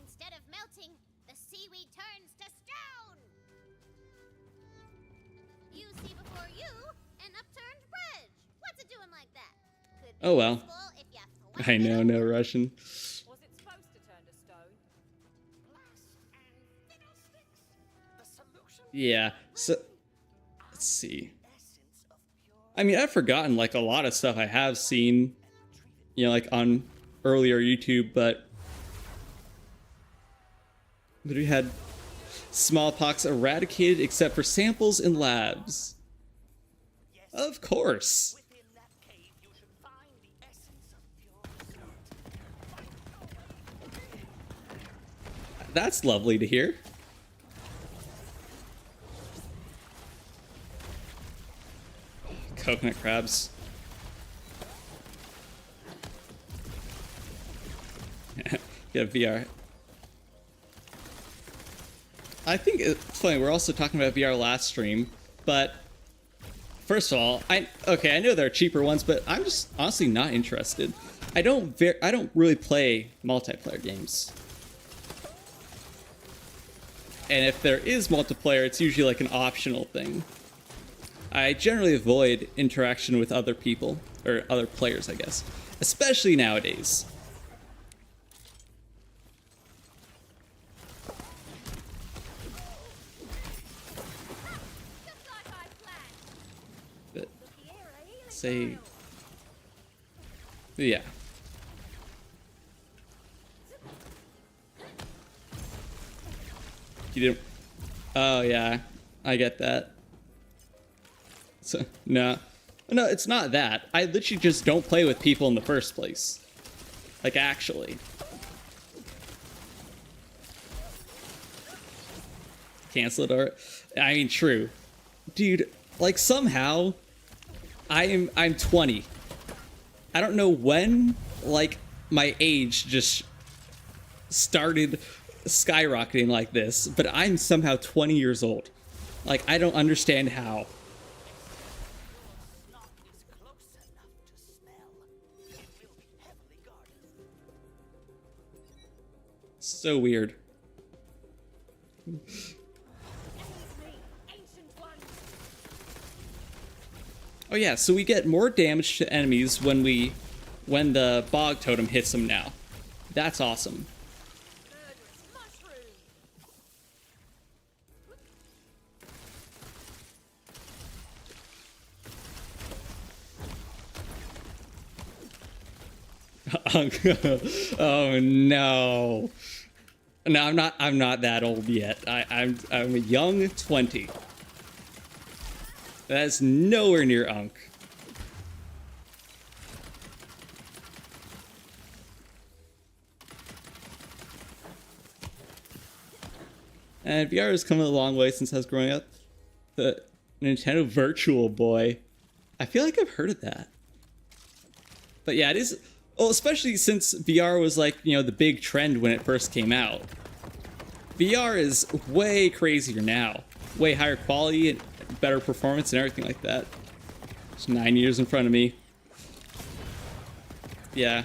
Instead of melting, the seaweed turns to stone. You see before you an upturned bridge. What's it doing like that? Could be Oh well. useful if you thwap I it know, up. no Russian. Was it supposed to turn to stone? Yeah, so... Let's see. I mean, I've forgotten, like, a lot of stuff I have seen, you know, like, on earlier YouTube, but... We had smallpox eradicated except for samples in labs. Of course. Within that cave, you should find the essence of pure. That's lovely to hear. Coconut crabs. Get a VR. I think it's funny, we're also talking about VR last stream, but first of all, I know there are cheaper ones, but I'm just honestly not interested. I don't really play multiplayer games. And if there is multiplayer, it's usually like an optional thing. I generally avoid interaction with other people, or other players, I guess. Especially nowadays. But, say... Yeah. You didn't... Oh, yeah. I get that. So, no, it's not that. I literally just don't play with people in the first place. Like, actually. Cancel it, or... I mean, true. Dude, like, somehow, I'm 20. I don't know when, like, my age just started skyrocketing like this, but I'm somehow 20 years old. Like, I don't understand how. So weird. Oh yeah, so we get more damage to enemies when the bog totem hits them now. That's awesome. Oh no. No, I'm not that old yet. I'm a young 20. That's nowhere near Unk. And VR has come a long way since I was growing up. The Nintendo Virtual Boy. I feel like I've heard of that. But yeah, it is... Well, especially since VR was like, you know, the big trend when it first came out. VR is way crazier now. Way higher quality and better performance and everything like that. It's 9 years in front of me. Yeah.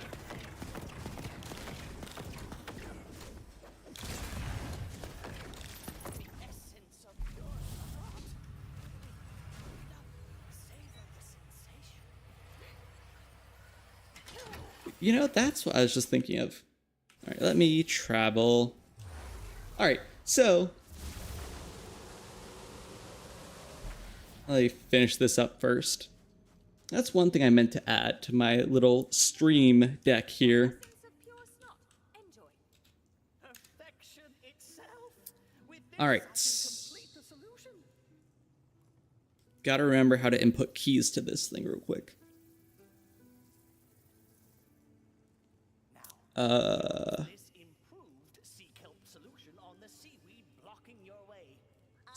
You know, that's what I was just thinking of. All right, let me travel. All right, so let me finish this up first. That's one thing I meant to add to my little stream deck here. All right. Gotta remember how to input keys to this thing real quick. Is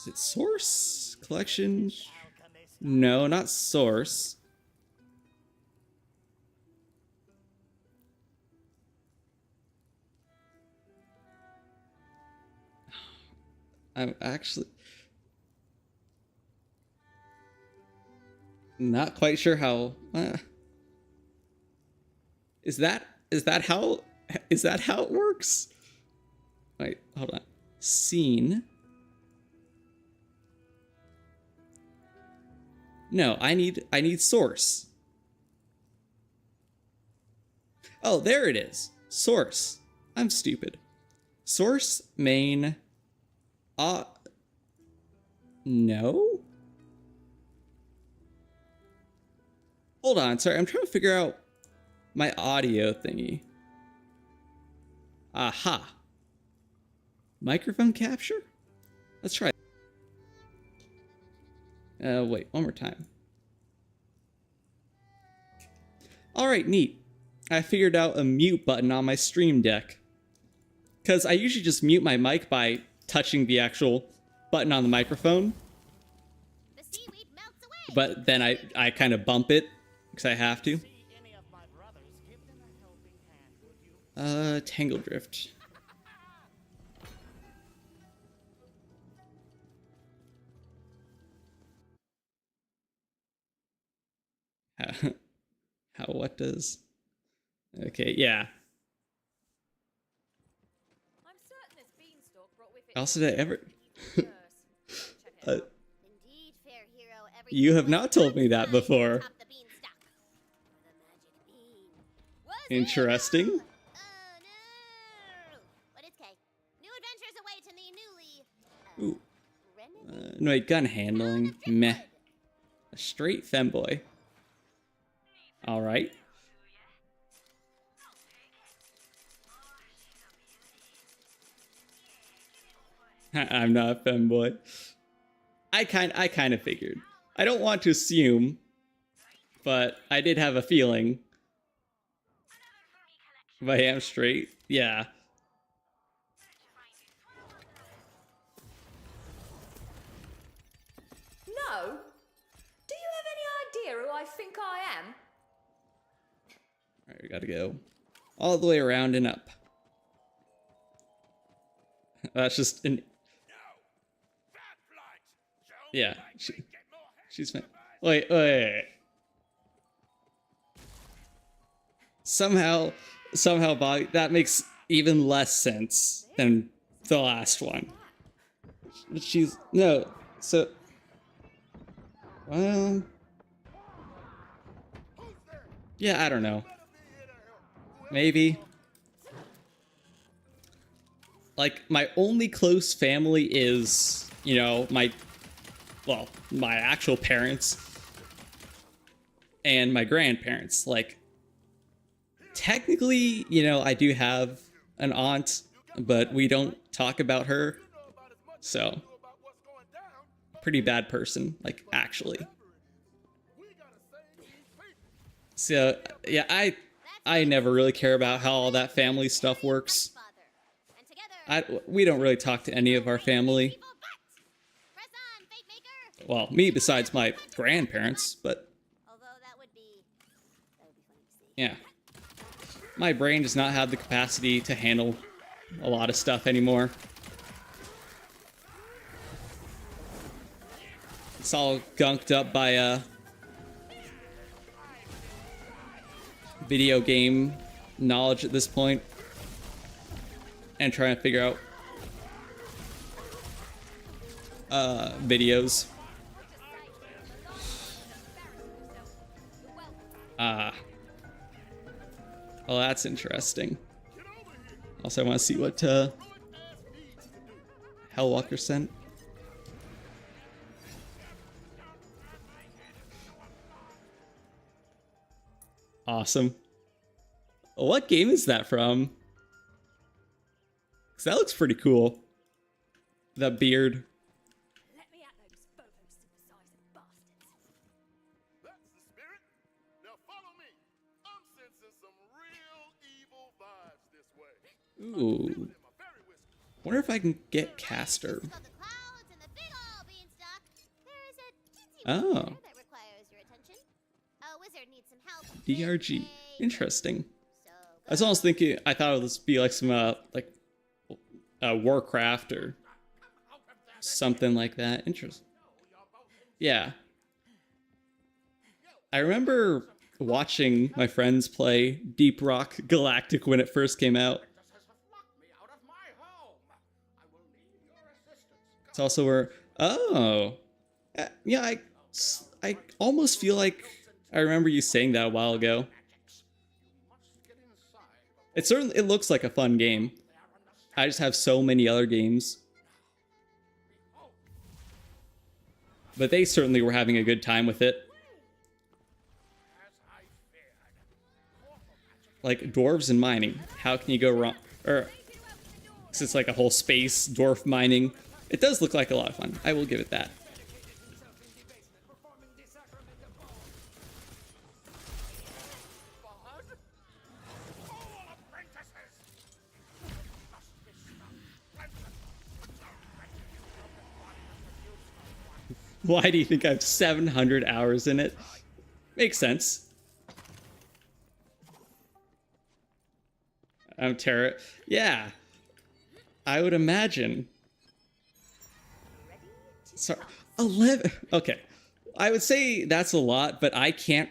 it source? Collection? No, not source. I'm actually not quite sure how. Is that how it works? Wait, hold on. Scene. No, I need source. Oh, there it is. Source. I'm stupid. Source main. No? Hold on, sorry, I'm trying to figure out my audio thingy. Aha. Microphone capture? Let's try. Wait, one more time. Alright, neat. I figured out a mute button on my stream deck. Because I usually just mute my mic by touching the actual button on the microphone. The seaweed melts away. But then I kind of bump it because I have to. Tangle Drift. How what does? Okay, yeah. I'm certain this beanstalk brought with it. Also, did I ever? Indeed, fair hero, everything You have was not told me that fine before. atop the beanstalk. The magic bean was Interesting. evil. Oh no! But it's okay. New adventures await in the newly Ooh. renovated No, wait, gun handling. town of Meh. Driftwood. A straight femboy. All right. I'm not a femboy. I kind of figured. I don't want to assume, but I did have a feeling. If I am straight, yeah. No? Do you have any idea who I think I am? All right, we gotta go all the way around and up. That's just an. Yeah, she's fine. Wait. Somehow, Bobby, that makes even less sense than the last one. She's no, so. Well. Yeah, I don't know. Maybe. Like, my only close family is, you know, my actual parents and my grandparents. Like, technically, you know, I do have an aunt, but we don't talk about her. So, pretty bad person, like, actually. So, yeah, I never really care about how all that family stuff works. And together We don't really talk to any of our family. Press on, Fate Maker. Well, me besides my grandparents, but Although that would be funny to see. yeah. My brain does not have the capacity to handle a lot of stuff anymore. It's all gunked up by video game knowledge at this point, and trying to figure out videos. Well, that's interesting. Also, I want to see what Hellwalker sent. Awesome. What game is that from? 'Cause that looks pretty cool. That beard. Let me at those photo-synthesizing bastards. That's the spirit. Now follow me. I'm sensing some real evil vibes this way. Ooh. Wonder if I can get Caster. Called the clouds and the big ol' beanstalk. There is a teensy Oh. one there that requires your attention. A wizard needs some help. DRG. with a- Interesting. So I was almost thinking, I thought it would be like some, like, Warcraft or something like that. Interesting. Yeah. I remember watching my friends play Deep Rock Galactic when it first came out. It's also where, oh, yeah, I almost feel like I remember you saying that a while ago. It looks like a fun game. I just have so many other games. But they certainly were having a good time with it. Like dwarves and mining. How can you go wrong? Or, 'cause it's like a whole space dwarf mining. It does look like a lot of fun. I will give it that. Why do you think I have 700 hours in it? Makes sense. I'm terror. Yeah. I would imagine. Sorry. 11. Okay. I would say that's a lot, but I can't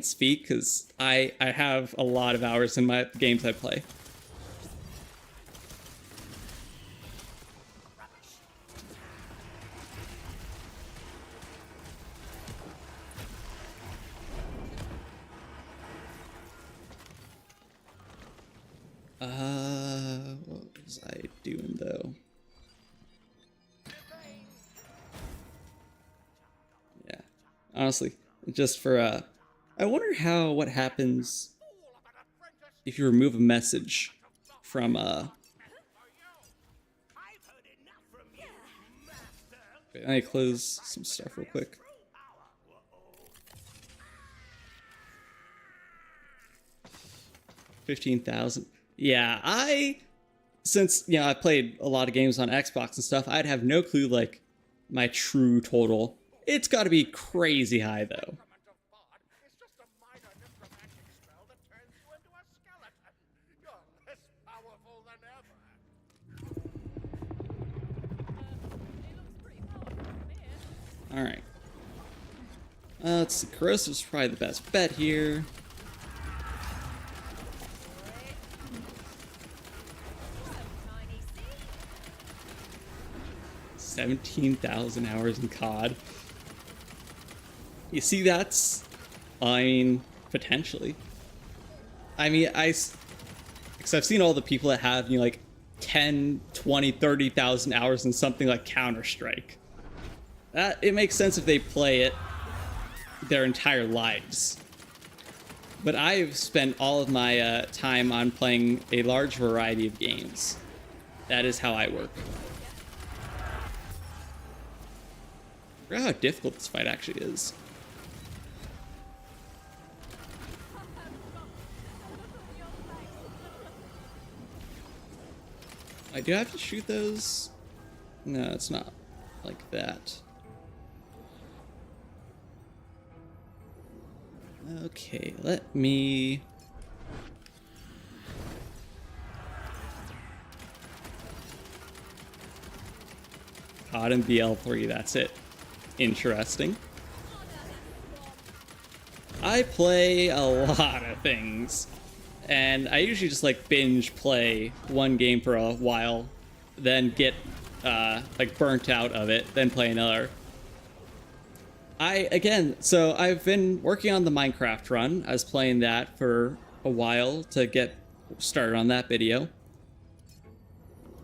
speak because I have a lot of hours in my games I play. What was I doing though? Yeah, honestly, just for I wonder what happens if you remove a message from Wait, let me close some stuff real quick. $15,000. Yeah, since I played a lot of games on Xbox and stuff, I'd have no clue like my true total. It's got to be crazy high though. All right. Let's see. Corrosive's probably the best bet here. $17,000 hours in COD. You see, that's, I mean, potentially. I mean, because I've seen all the people that have, like 10, 20, 30,000 hours in something like Counter-Strike. It makes sense if they play it their entire lives. But I've spent all of my time on playing a large variety of games. That is how I work. I forgot how difficult this fight actually is. I do have to shoot those? No, it's not like that. Okay, let me... Caught in BL3, that's it. Interesting. I play a lot of things, and I usually just like binge play one game for a while, then get like burnt out of it, then play another. So I've been working on the Minecraft run. I was playing that for a while to get started on that video.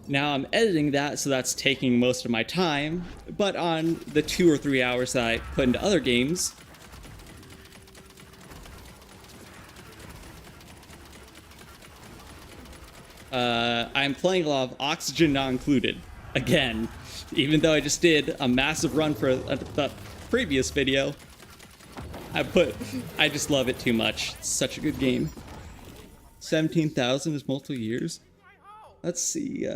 Now I'm editing that, so that's taking most of my time, but on the 2 or 3 hours that I put into other games, I'm playing a lot of Oxygen Not Included, again, even though I just did a massive run for the previous video. I just love it too much. It's such a good game. 17,000 is multiple years. Let's see,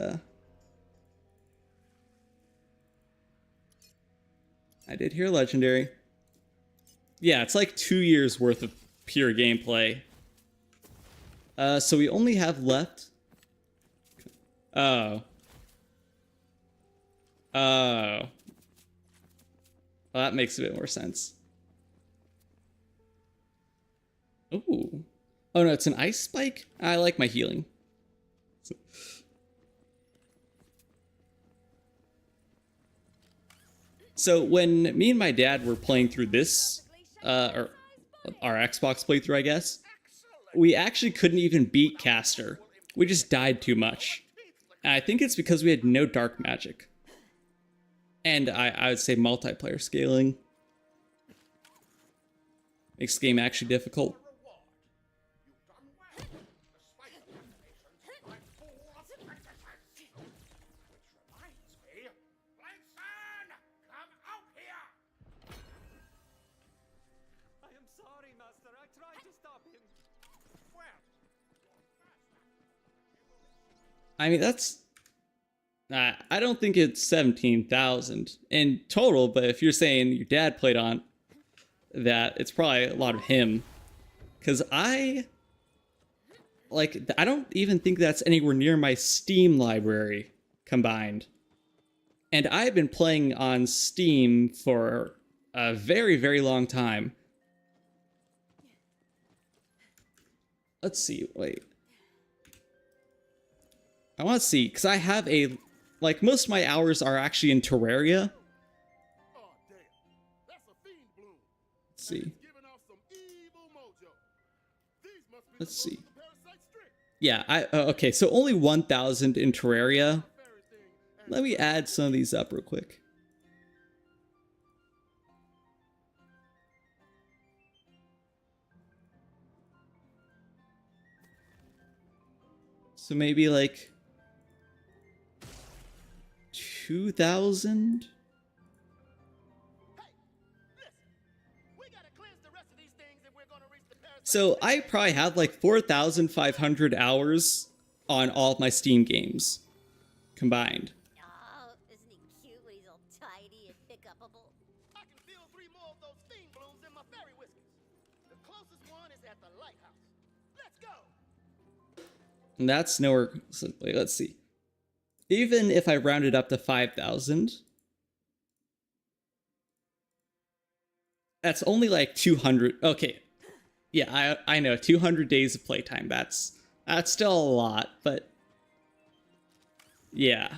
I did hear Legendary. Yeah, it's like 2 years worth of pure gameplay. So we only have left... Oh. Well, that makes a bit more sense. Ooh. Oh no, it's an ice spike? I like my healing. So when me and my dad were playing through this, or our Xbox playthrough, I guess, we actually couldn't even beat Caster. We just died too much. And I think it's because we had no dark magic. And I would say multiplayer scaling makes the game actually difficult. I mean, that's... I don't think it's 17,000 in total, but if you're saying your dad played on that, it's probably a lot of him. Because I don't even think that's anywhere near my Steam library combined. And I've been playing on Steam for a very, very long time. Let's see, wait. I want to see, because I have a... Like, most of my hours are actually in Terraria. Let's see. Let's see. Yeah, okay, so only 1,000 in Terraria. Let me add some of these up real quick. So maybe like 2,000? So I probably have like 4,500 hours on all of my Steam games combined. Oh, isn't he cute when he's all tidy and pick-upable? I can feel 3 more of those steam blooms in my fairy whiskers. The closest one is at the lighthouse. Let's go! And that's nowhere... So, wait, let's see. Even if I round it up to 5,000... That's only like 200... Okay. Yeah, I know. 200 days of playtime. That's still a lot, but... Yeah.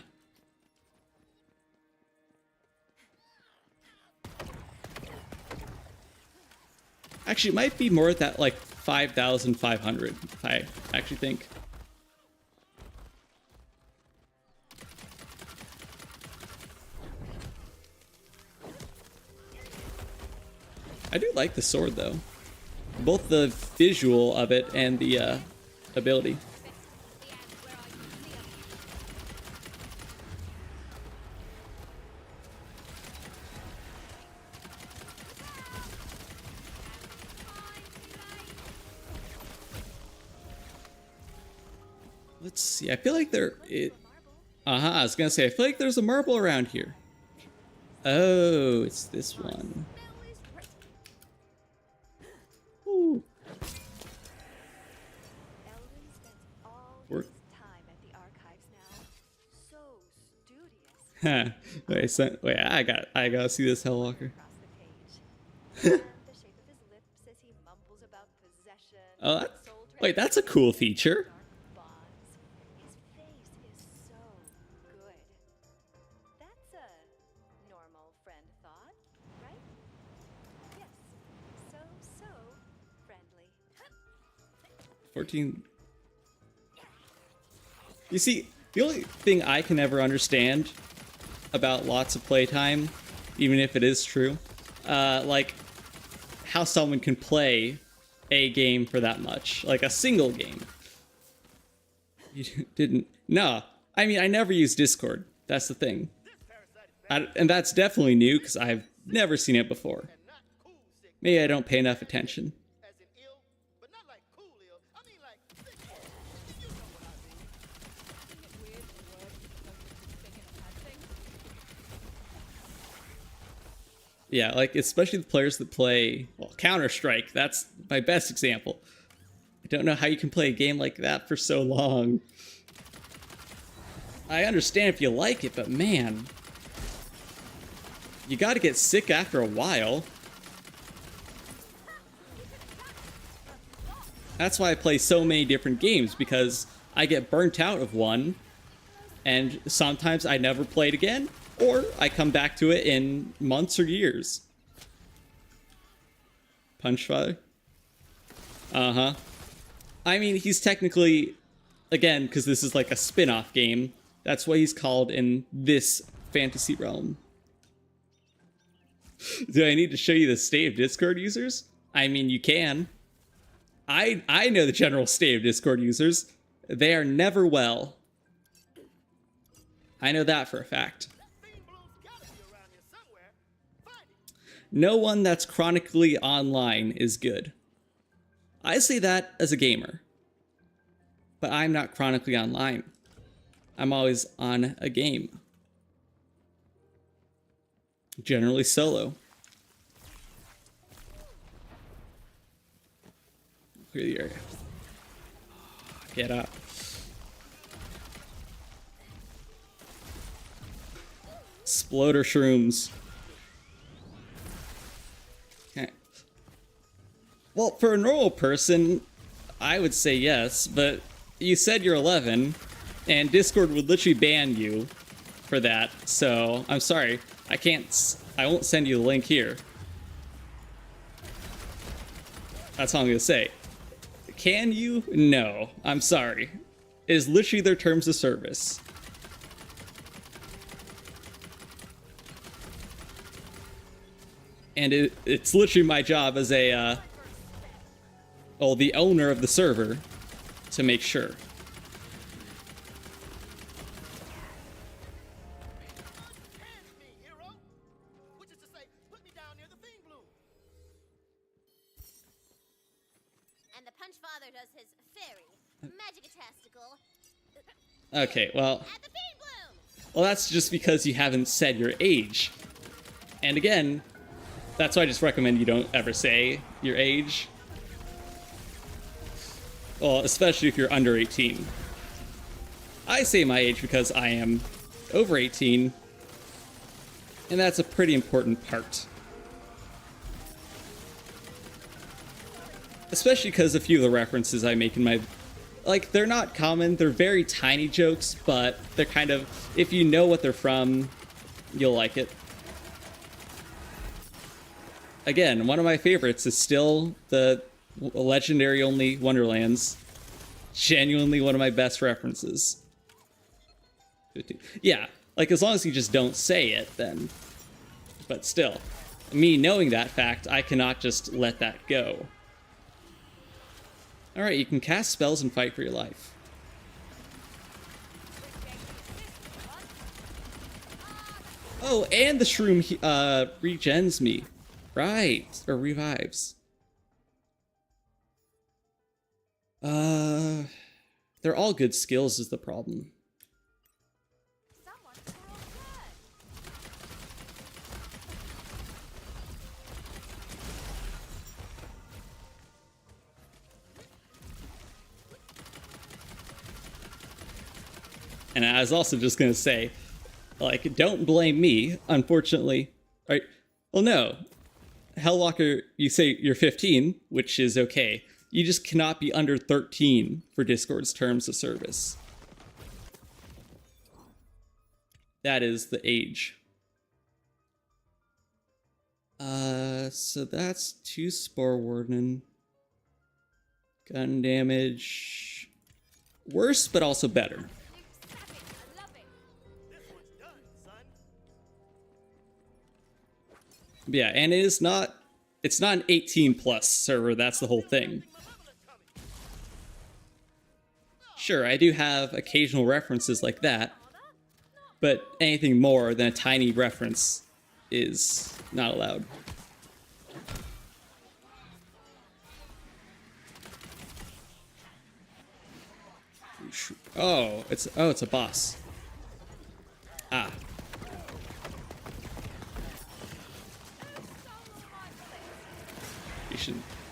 Actually, it might be more at that, like, 5,500, I actually think. I do like the sword, though. Both the visual of it and the ability. Let's see. I feel like Uh-huh, I was gonna say, I feel like there's a marble around here. Oh, it's this one. Ooh. Eldon spends all Work. his time at the archives now. So studious. Wait, I gotta see this Hellwalker. Across the page. And the shape of his lips as he mumbles about possession. Oh, and soul wait, that's a cool feature. dark bonds. His face is so good. That's a normal friend thought, right? Yes. So friendly. 14. You see, the only thing I can ever understand about lots of playtime, even if it is true, like how someone can play a game for that much, like a single game. You didn't? No, I mean, I never use Discord. That's the thing. And that's definitely new because I've never seen it before. Maybe I don't pay enough attention. As in ill, but not like cool ill. I mean like sick ill. You know what I mean. Isn't it weird the word is supposed to be thinking of bad things? Yeah, like especially the players that play, well, Counter-Strike. That's my best example. I don't know how you can play a game like that for so long. I understand if you like it, but man, you gotta get sick after a while. That's why I play so many different games, because I get burnt out of one, and sometimes I never play it again, or I come back to it in months or years. Punchfather? Uh-huh. I mean, he's technically, again, because this is like a spin-off game, that's what he's called in this fantasy realm. Do I need to show you the state of Discord users? I mean, you can. I know the general state of Discord users. They are never well. I know that for a fact. No one that's chronically online is good. I say that as a gamer. But I'm not chronically online. I'm always on a game. Generally solo. Clear the area. Get up. Sploder shrooms. Okay. Well, for a normal person, I would say yes, but you said you're 11, and Discord would literally ban you for that, so I'm sorry. I won't send you the link here. That's all I'm gonna say. Can you? No. I'm sorry. It is literally their terms of service. And it's literally my job as a, well, the owner of the server to make sure. And the Punchfather does his fairy, magic-tastical, Okay, well, at the Bean Bloom! well, that's just because you haven't said your age. And again, that's why I just recommend you don't ever say your age. Well, especially if you're under 18. I say my age because I am over 18, and that's a pretty important part. Especially because a few of the references I make in my... Like, they're not common, they're very tiny jokes, but they're kind of... If you know what they're from, you'll like it. Again, one of my favorites is still the legendary only Wonderlands. Genuinely one of my best references. 15. Yeah, like as long as you just don't say it, then. But still, me knowing that fact, I cannot just let that go. Alright, you can cast spells and fight for your life. Oh, and the shroom regens me. Right, or revives. They're all good skills is the problem. And I was also just gonna say, like, don't blame me, unfortunately. Right? Well, no. Hellwalker, you say you're 15, which is okay. You just cannot be under 13 for Discord's terms of service. That is the age. So that's 2 Spore Warden. Gun damage. Worse, but also better. Yeah, and it's not an 18 plus server, that's the whole thing. Sure, I do have occasional references like that, but anything more than a tiny reference is not allowed. Oh, it's a boss. Ah.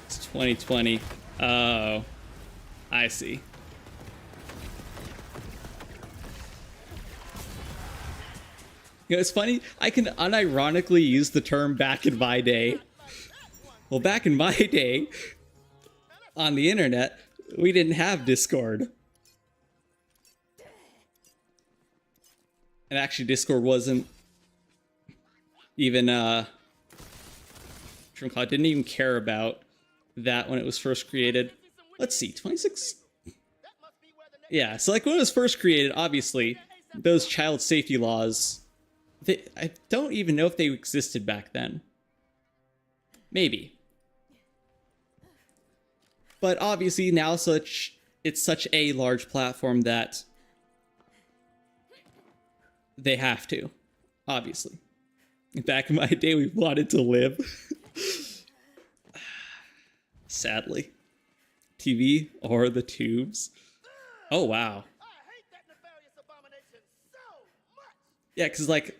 It's 2020. Oh, I see. You know, it's funny, I can unironically use the term back in my day. Well, back in my day, on the internet, we didn't have Discord. And actually, Discord wasn't even, Dreamcloud didn't even care about that when it was first created. Let's see, 26? Yeah, so like when it was first created, obviously, those child safety laws, I don't even know if they existed back then. Maybe. But obviously now it's such a large platform that they have to, obviously. Back in my day, we wanted to live. Sadly. TV or the tubes. Oh, wow. Yeah, because, like,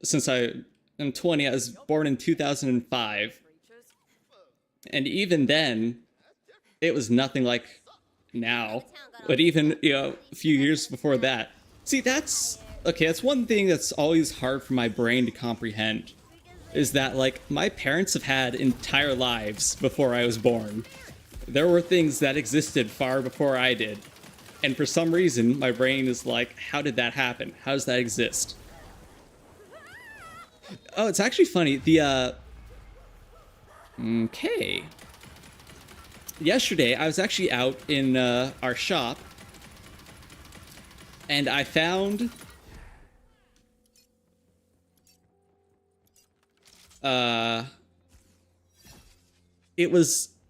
since I am 20, I was born in 2005. And even then, it was nothing like now. But even, a few years before that. See, that's one thing that's always hard for my brain to comprehend. Is that, like, my parents have had entire lives before I was born. There were things that existed far before I did. And for some reason, my brain is like, how did that happen? How does that exist? Oh, it's actually funny. Okay. Yesterday, I was actually out in our shop. And I found...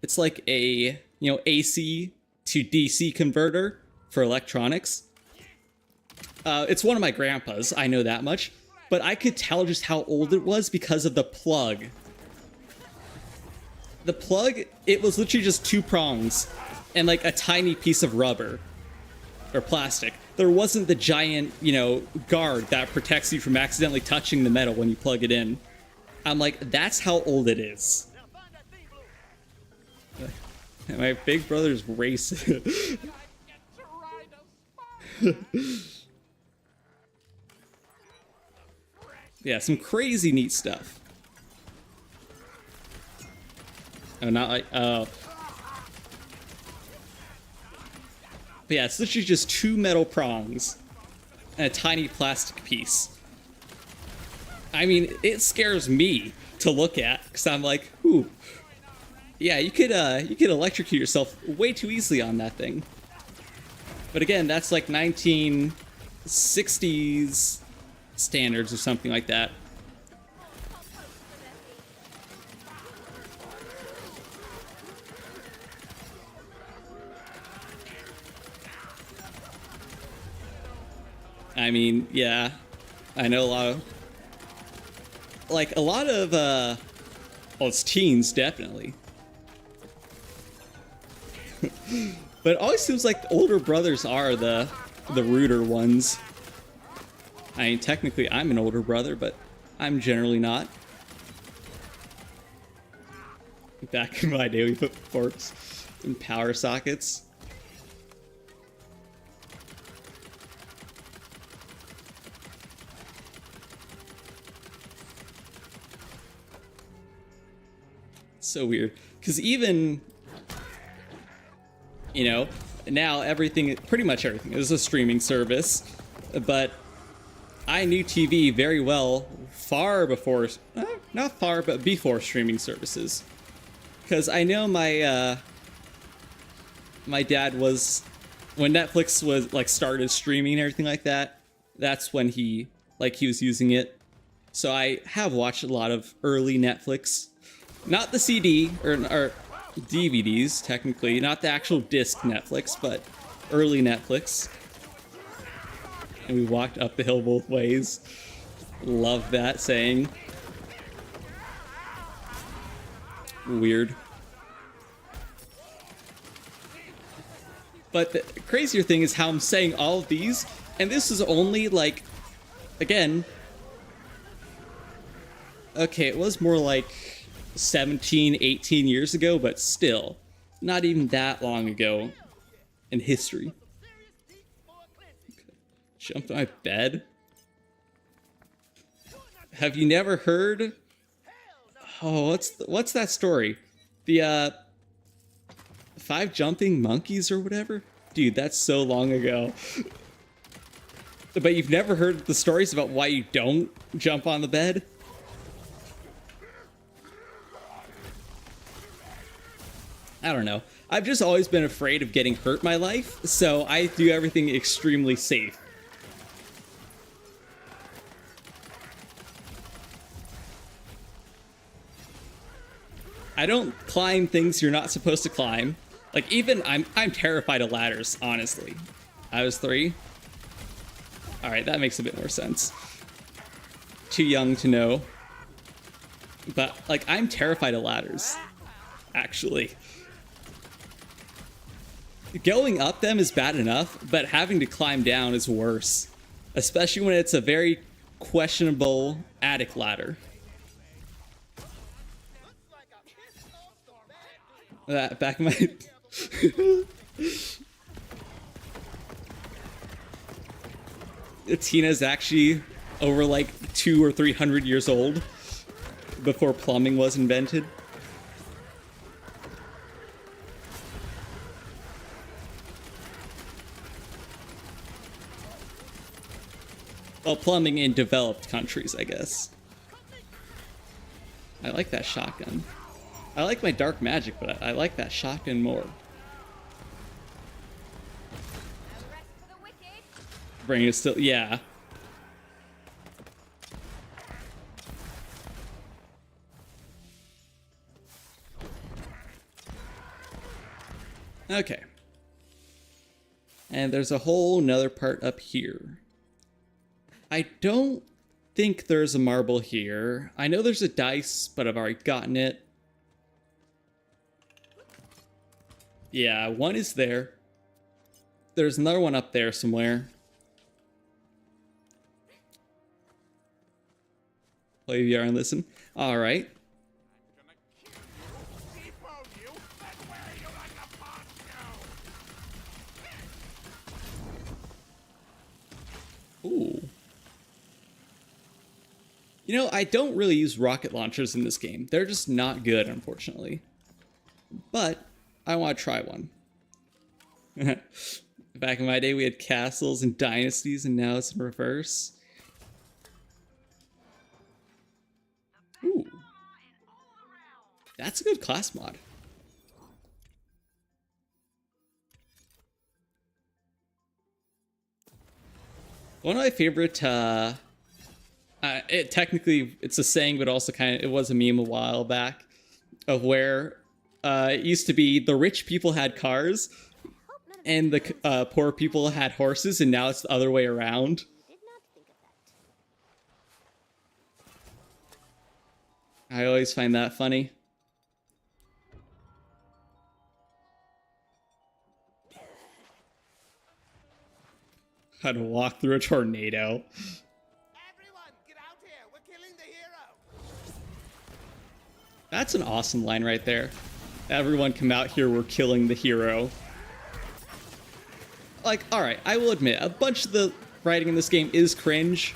it's like a, AC to DC converter for electronics. It's one of my grandpa's, I know that much, but I could tell just how old it was because of the plug. The plug, it was literally just 2 prongs and like a tiny piece of rubber or plastic. There wasn't the giant, guard that protects you from accidentally touching the metal when you plug it in. I'm like, that's how old it is. My big brother's racist. Yeah, some crazy neat stuff. Oh, not like, oh. But yeah, it's literally just 2 metal prongs and a tiny plastic piece. I mean, it scares me to look at, because I'm like, ooh. Yeah, you could electrocute yourself way too easily on that thing. But again, that's like 1960s standards or something like that. I mean, yeah, I know a lot of, well, it's teens, definitely. But it always seems like the older brothers are the ruder ones. I mean, technically I'm an older brother, but I'm generally not. Back in my day, we put forks in power sockets. So weird. Because even, you know, now everything, pretty much everything is a streaming service. But I knew TV very well far before, not far, but before streaming services. Because I know my, my dad was, when Netflix was, like, started streaming and everything like that, that's when he was using it. So I have watched a lot of early Netflix. Not the CD, or DVDs, technically. Not the actual disc Netflix, but early Netflix. And we walked up the hill both ways. Love that saying. Weird. But the crazier thing is how I'm saying all of these, and this is only, like, again, okay, it was more like 17, 18 years ago, but still, not even that long ago in history. Okay. Jumped on my bed? Have you never heard? Oh, what's that story? The, 5 jumping monkeys or whatever? Dude, that's so long ago. But you've never heard the stories about why you don't jump on the bed? I don't know. I've just always been afraid of getting hurt in my life, so I do everything extremely safe. I don't climb things you're not supposed to climb. Like, even I'm terrified of ladders, honestly. I was 3. Alright, that makes a bit more sense. Too young to know. But, like, I'm terrified of ladders. Actually. Going up them is bad enough, but having to climb down is worse. Especially when it's a very questionable attic ladder. Back in my... Tina's actually over like 200 or 300 years old before plumbing was invented. Well, plumbing in developed countries, I guess. I like that shotgun. I like my dark magic, but I like that shotgun more. Bring it still, yeah. Okay. And there's a whole nother part up here. I don't think there's a marble here. I know there's a dice, but I've already gotten it. Yeah, one is there. There's another one up there somewhere. Play VR and listen. All right. Ooh. You know, I don't really use rocket launchers in this game. They're just not good, unfortunately. But I want to try one. Back in my day, we had castles and dynasties, and now it's in reverse. Ooh. That's a good class mod. One of my favorite, technically it's a saying, but also kind of, it was a meme a while back, of where it used to be the rich people had cars and the poor people had horses, and now it's the other way around. I always find that funny. How to walk through a tornado. Everyone, get out here. We're killing the hero. That's an awesome line right there. Everyone come out here, we're killing the hero. Like, alright, I will admit, a bunch of the writing in this game is cringe,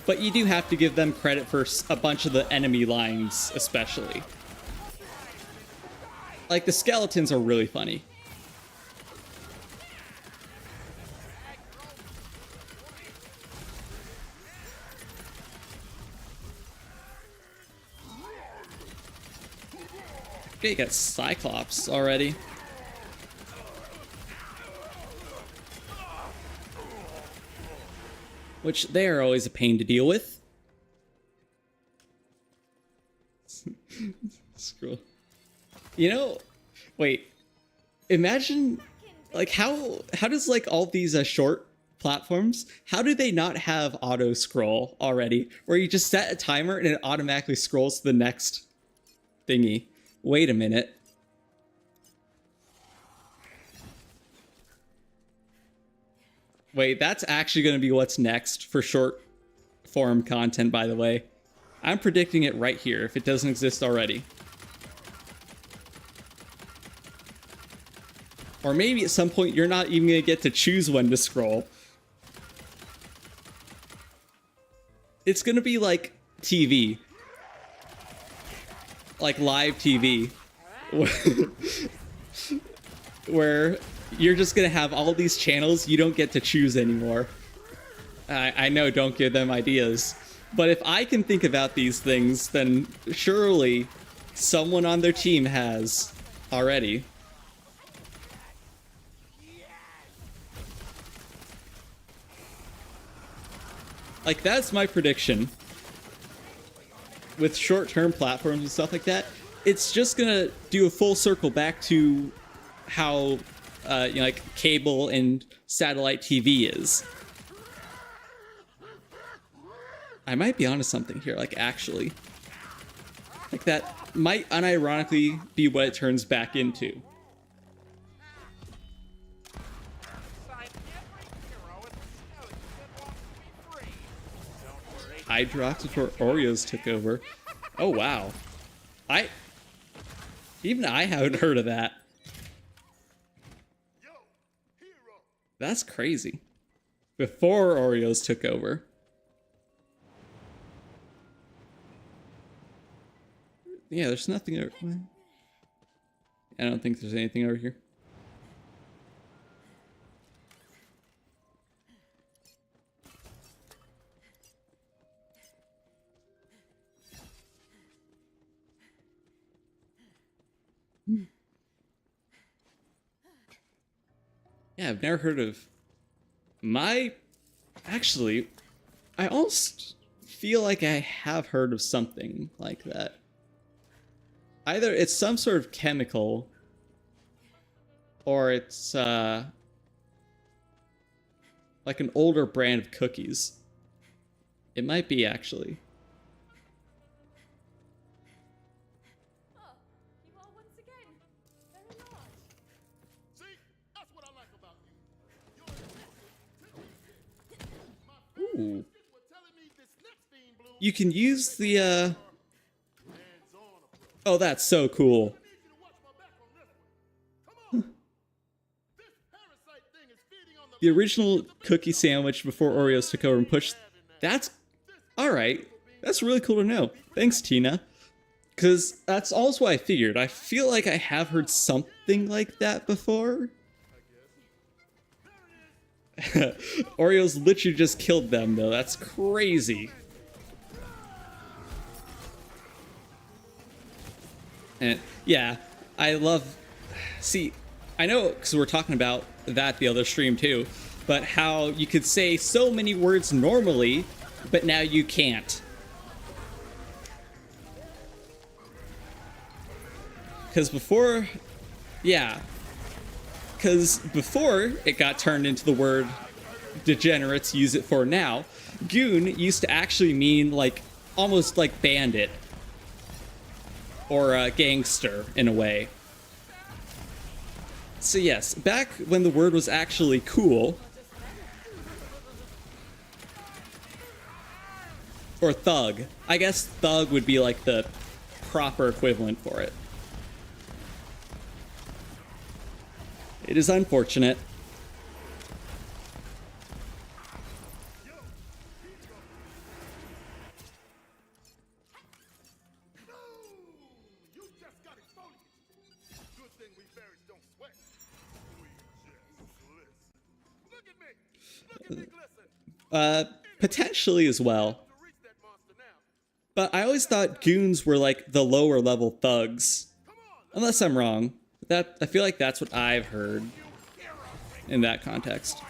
but you do have to give them credit for a bunch of the enemy lines, especially. Like, the skeletons are really funny. Okay, you got Cyclops already. Which they are always a pain to deal with. Scroll. You know, wait. Imagine, like, how does, like, all these short platforms, how do they not have auto scroll already? Where you just set a timer and it automatically scrolls to the next thingy. Wait a minute. Wait, that's actually going to be what's next for short form content, by the way. I'm predicting it right here if it doesn't exist already. Or maybe at some point you're not even going to get to choose when to scroll. It's going to be like TV. Like live TV. Where you're just going to have all these channels you don't get to choose anymore. I know, don't give them ideas. But if I can think about these things, then surely someone on their team has already. Like, that's my prediction. With short-term platforms and stuff like that, it's just gonna do a full circle back to how, you know, like, cable and satellite TV is. I might be onto something here, like, actually. Like, that might unironically be what it turns back into. Hydrox before Oreos took over. Oh, wow. Even I haven't heard of that. That's crazy. Before Oreos took over. Yeah, there's nothing over. I don't think there's anything over here. Yeah, I've never heard of Actually, I almost feel like I have heard of something like that. Either it's some sort of chemical, or it's like an older brand of cookies. It might be, actually. Oh, you are once again very large. See, that's what I like about you. Ooh. You can use the Oh, that's so cool. The original cookie sandwich before Oreos took over and pushed. That's alright. That's really cool to know. Thanks, Tina. Because that's also what I figured. I feel like I have heard something like that before. Oreos literally just killed them, though. That's crazy. And yeah, I love... See, I know because we're talking about that the other stream too, but how you could say so many words normally, but now you can't. Because before... Yeah. Because before it got turned into the word degenerates use it for now, goon used to actually mean, like, almost like bandit. Or gangster, in a way. So yes, back when the word was actually cool, or thug. I guess thug would be like the proper equivalent for it. It is unfortunate. Potentially as well. But I always thought goons were like the lower level thugs. Unless I'm wrong. I feel like that's what I've heard in that context.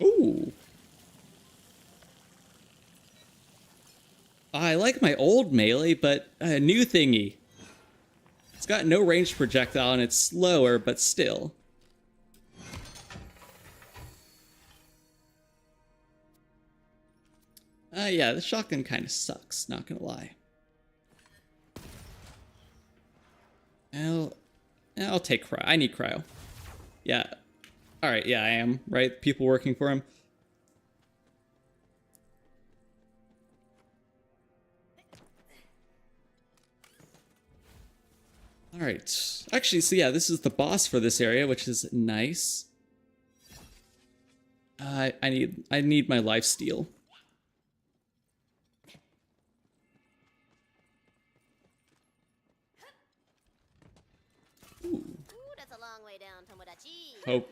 Ooh. I like my old melee, but a new thingy. It's got no ranged projectile and it's slower, but still. Yeah, the shotgun kind of sucks, not gonna lie. I'll take cryo. I need cryo. Yeah. Alright, yeah, I am, right? People working for him. Alright. Actually, so yeah, this is the boss for this area, which is nice. I need my lifesteal. That's a long way down, Tomodachi.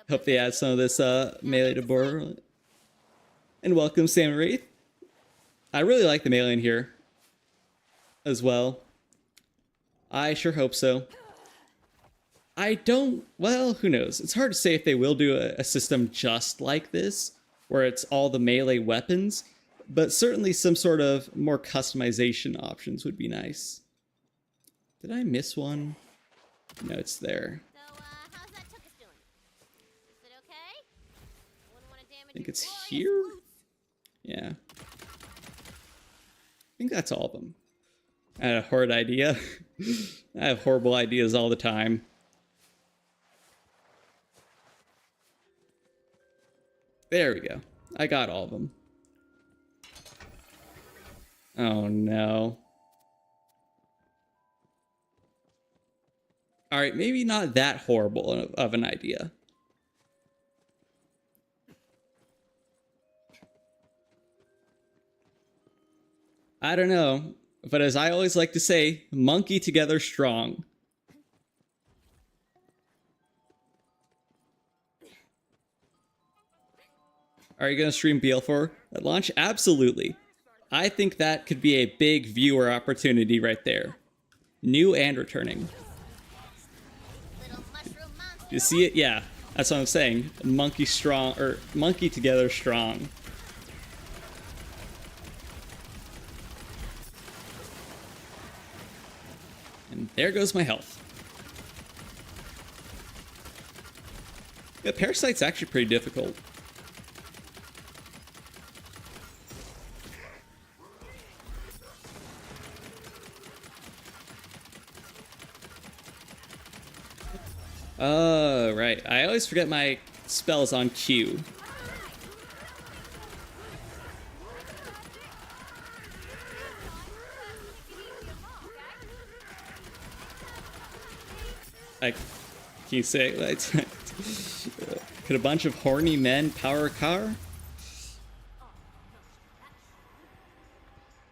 Hope they add some of this melee to board. And welcome, Sam Wraith. I really like the melee in here as well. I sure hope so. I don't, well, who knows? It's hard to say if they will do a system just like this, where it's all the melee weapons, but certainly some sort of more customization options would be nice. Did I miss one? No, it's there. So, how's that tuchus doing? Is it okay? Wouldn't want to damage I think your it's glorious here? boots. Yeah. I think that's all of them. I had a horrid idea. I have horrible ideas all the time. There we go. I got all of them. Oh no. Alright, maybe not that horrible of an idea. I don't know, but as I always like to say, monkey together strong. Are you going to stream BL4 at launch? Absolutely. I think that could be a big viewer opportunity right there. New and returning. Little mushroom monster. You see it? Yeah, that's what I'm saying. Monkey strong, or monkey together strong. And there goes my health. Yeah, Parasite's actually pretty difficult. Oh, right. I always forget my spells on Q. Like, can you say, like, could a bunch of horny men power a car?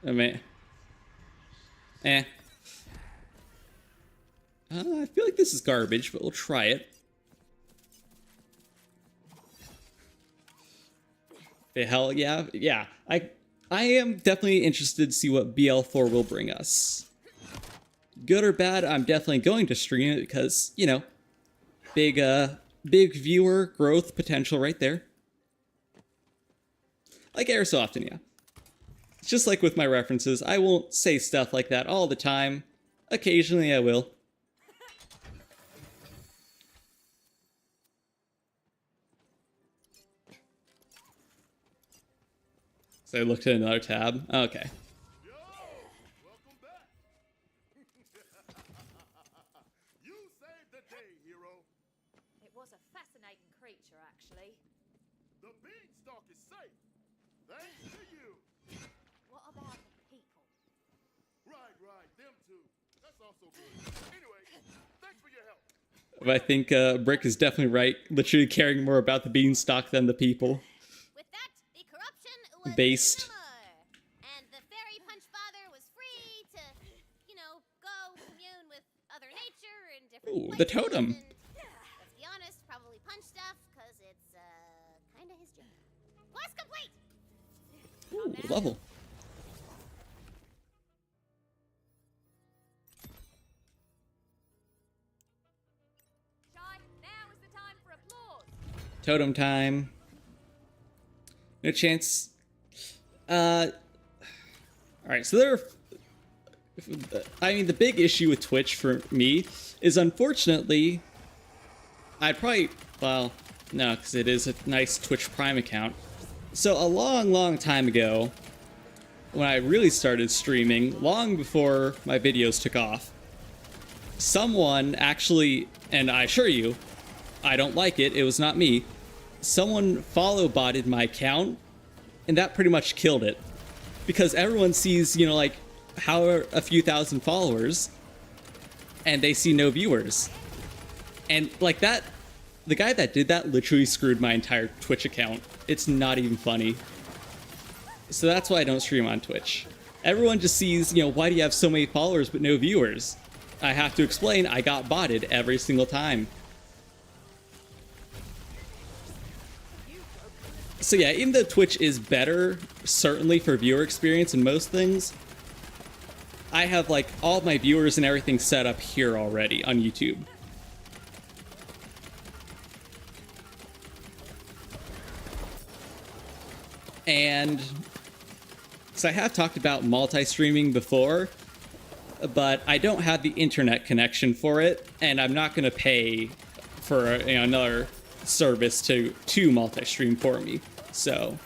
I mean, I feel like this is garbage, but we'll try it. Hell yeah, yeah. I am definitely interested to see what BL4 will bring us. Good or bad, I'm definitely going to stream it because, you know, big viewer growth potential right there. Like Airsoft, yeah. It's just like with my references, I won't say stuff like that all the time. Occasionally I will. So I looked at another tab. Okay. Yo, welcome back. You saved the day, hero. It was a fascinating creature, actually. The beanstalk is safe. Thanks to you. What about the people? Right, them too. That's also good. Anyway, thanks for your help. But I think Brick is definitely right. Literally caring more about the beanstalk than the people. With that, the corruption was Based. no more. And the fairy punch father was free to, you know, go commune with other nature and in different Ooh, places. the totem. And, let's be honest, probably punch stuff, because it's, kind of his jam. Quest complete! Ooh, level. Shy, now is the time for applause. Totem time. No chance. Alright, so there are... I mean, the big issue with Twitch for me is, unfortunately, I'd probably... Well, no, because it is a nice Twitch Prime account. So a long, long time ago, when I really started streaming, long before my videos took off, someone actually, and I assure you, I don't like it, it was not me, someone follow-botted my account, and that pretty much killed it. Because everyone sees, you know, like, how are a few thousand followers, and they see no viewers. And, like, that, the guy that did that literally screwed my entire Twitch account. It's not even funny. So that's why I don't stream on Twitch. Everyone just sees, you know, why do you have so many followers but no viewers? I have to explain, I got botted every single time. So yeah, even though Twitch is better, certainly for viewer experience and most things, I have like all of my viewers and everything set up here already on YouTube. And so I have talked about multi-streaming before, but I don't have the internet connection for it, and I'm not going to pay for, you know, another service to multi-stream for me. So,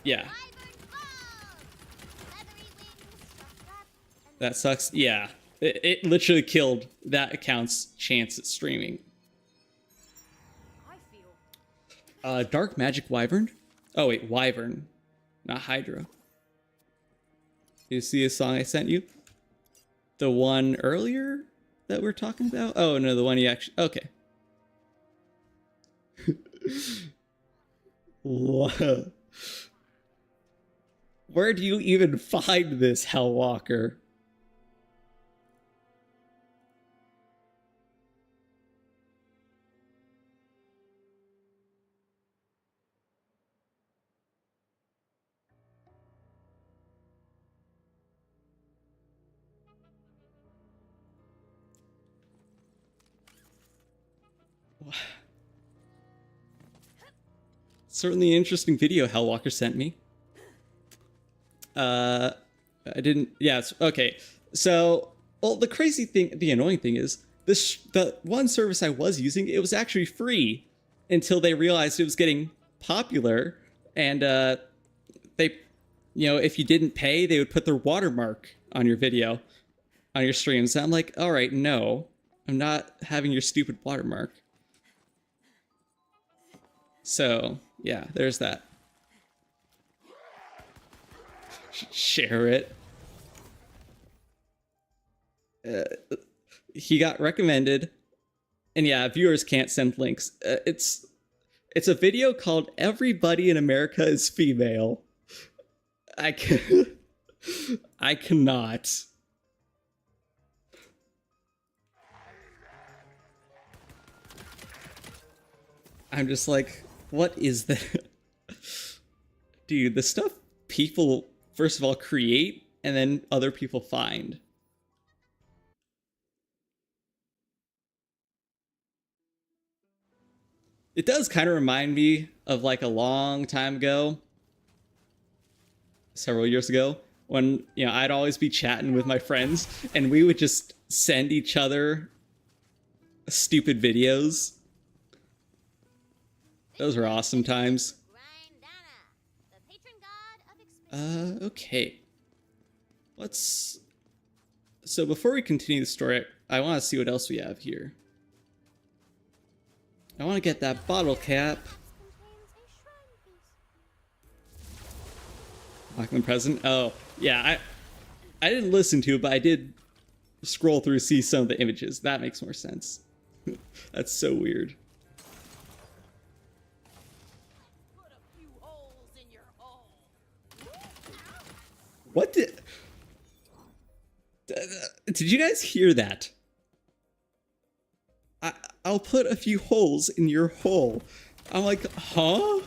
yeah. That sucks. Yeah, it literally killed that account's chance at streaming. I feel Dark Magic Wyvern? Oh wait, Wyvern, not Hydra. You see a song I sent you? The one earlier that we're talking about? Oh no, the one you actually... Okay. Whoa. Where do you even find this, Hellwalker? Certainly an interesting video Hellwalker sent me. I didn't... Yeah, it's, okay. So, well, the crazy thing, the annoying thing is, the one service I was using, it was actually free until they realized it was getting popular, and they, you know, if you didn't pay, they would put their watermark on your video, on your streams. And I'm like, all right, no, I'm not having your stupid watermark. So, yeah, there's that. Share it. He got recommended, and yeah, viewers can't send links. It's a video called "Everybody in America is Female." I cannot. I'm just like, what is that? Dude, the stuff people, first of all, create, and then other people find. It does kind of remind me of like a long time ago, several years ago, when, you know, I'd always be chatting with my friends, and we would just send each other stupid videos. Those were awesome times. Okay. Let's... So before we continue the story, I want to see what else we have here. I want to get that bottle cap. Lachlan present. Oh, yeah, I didn't listen to it, but I did scroll through, see some of the images. That makes more sense. That's so weird. What did you guys hear that? I'll put a few holes in your hole. I'm like, huh?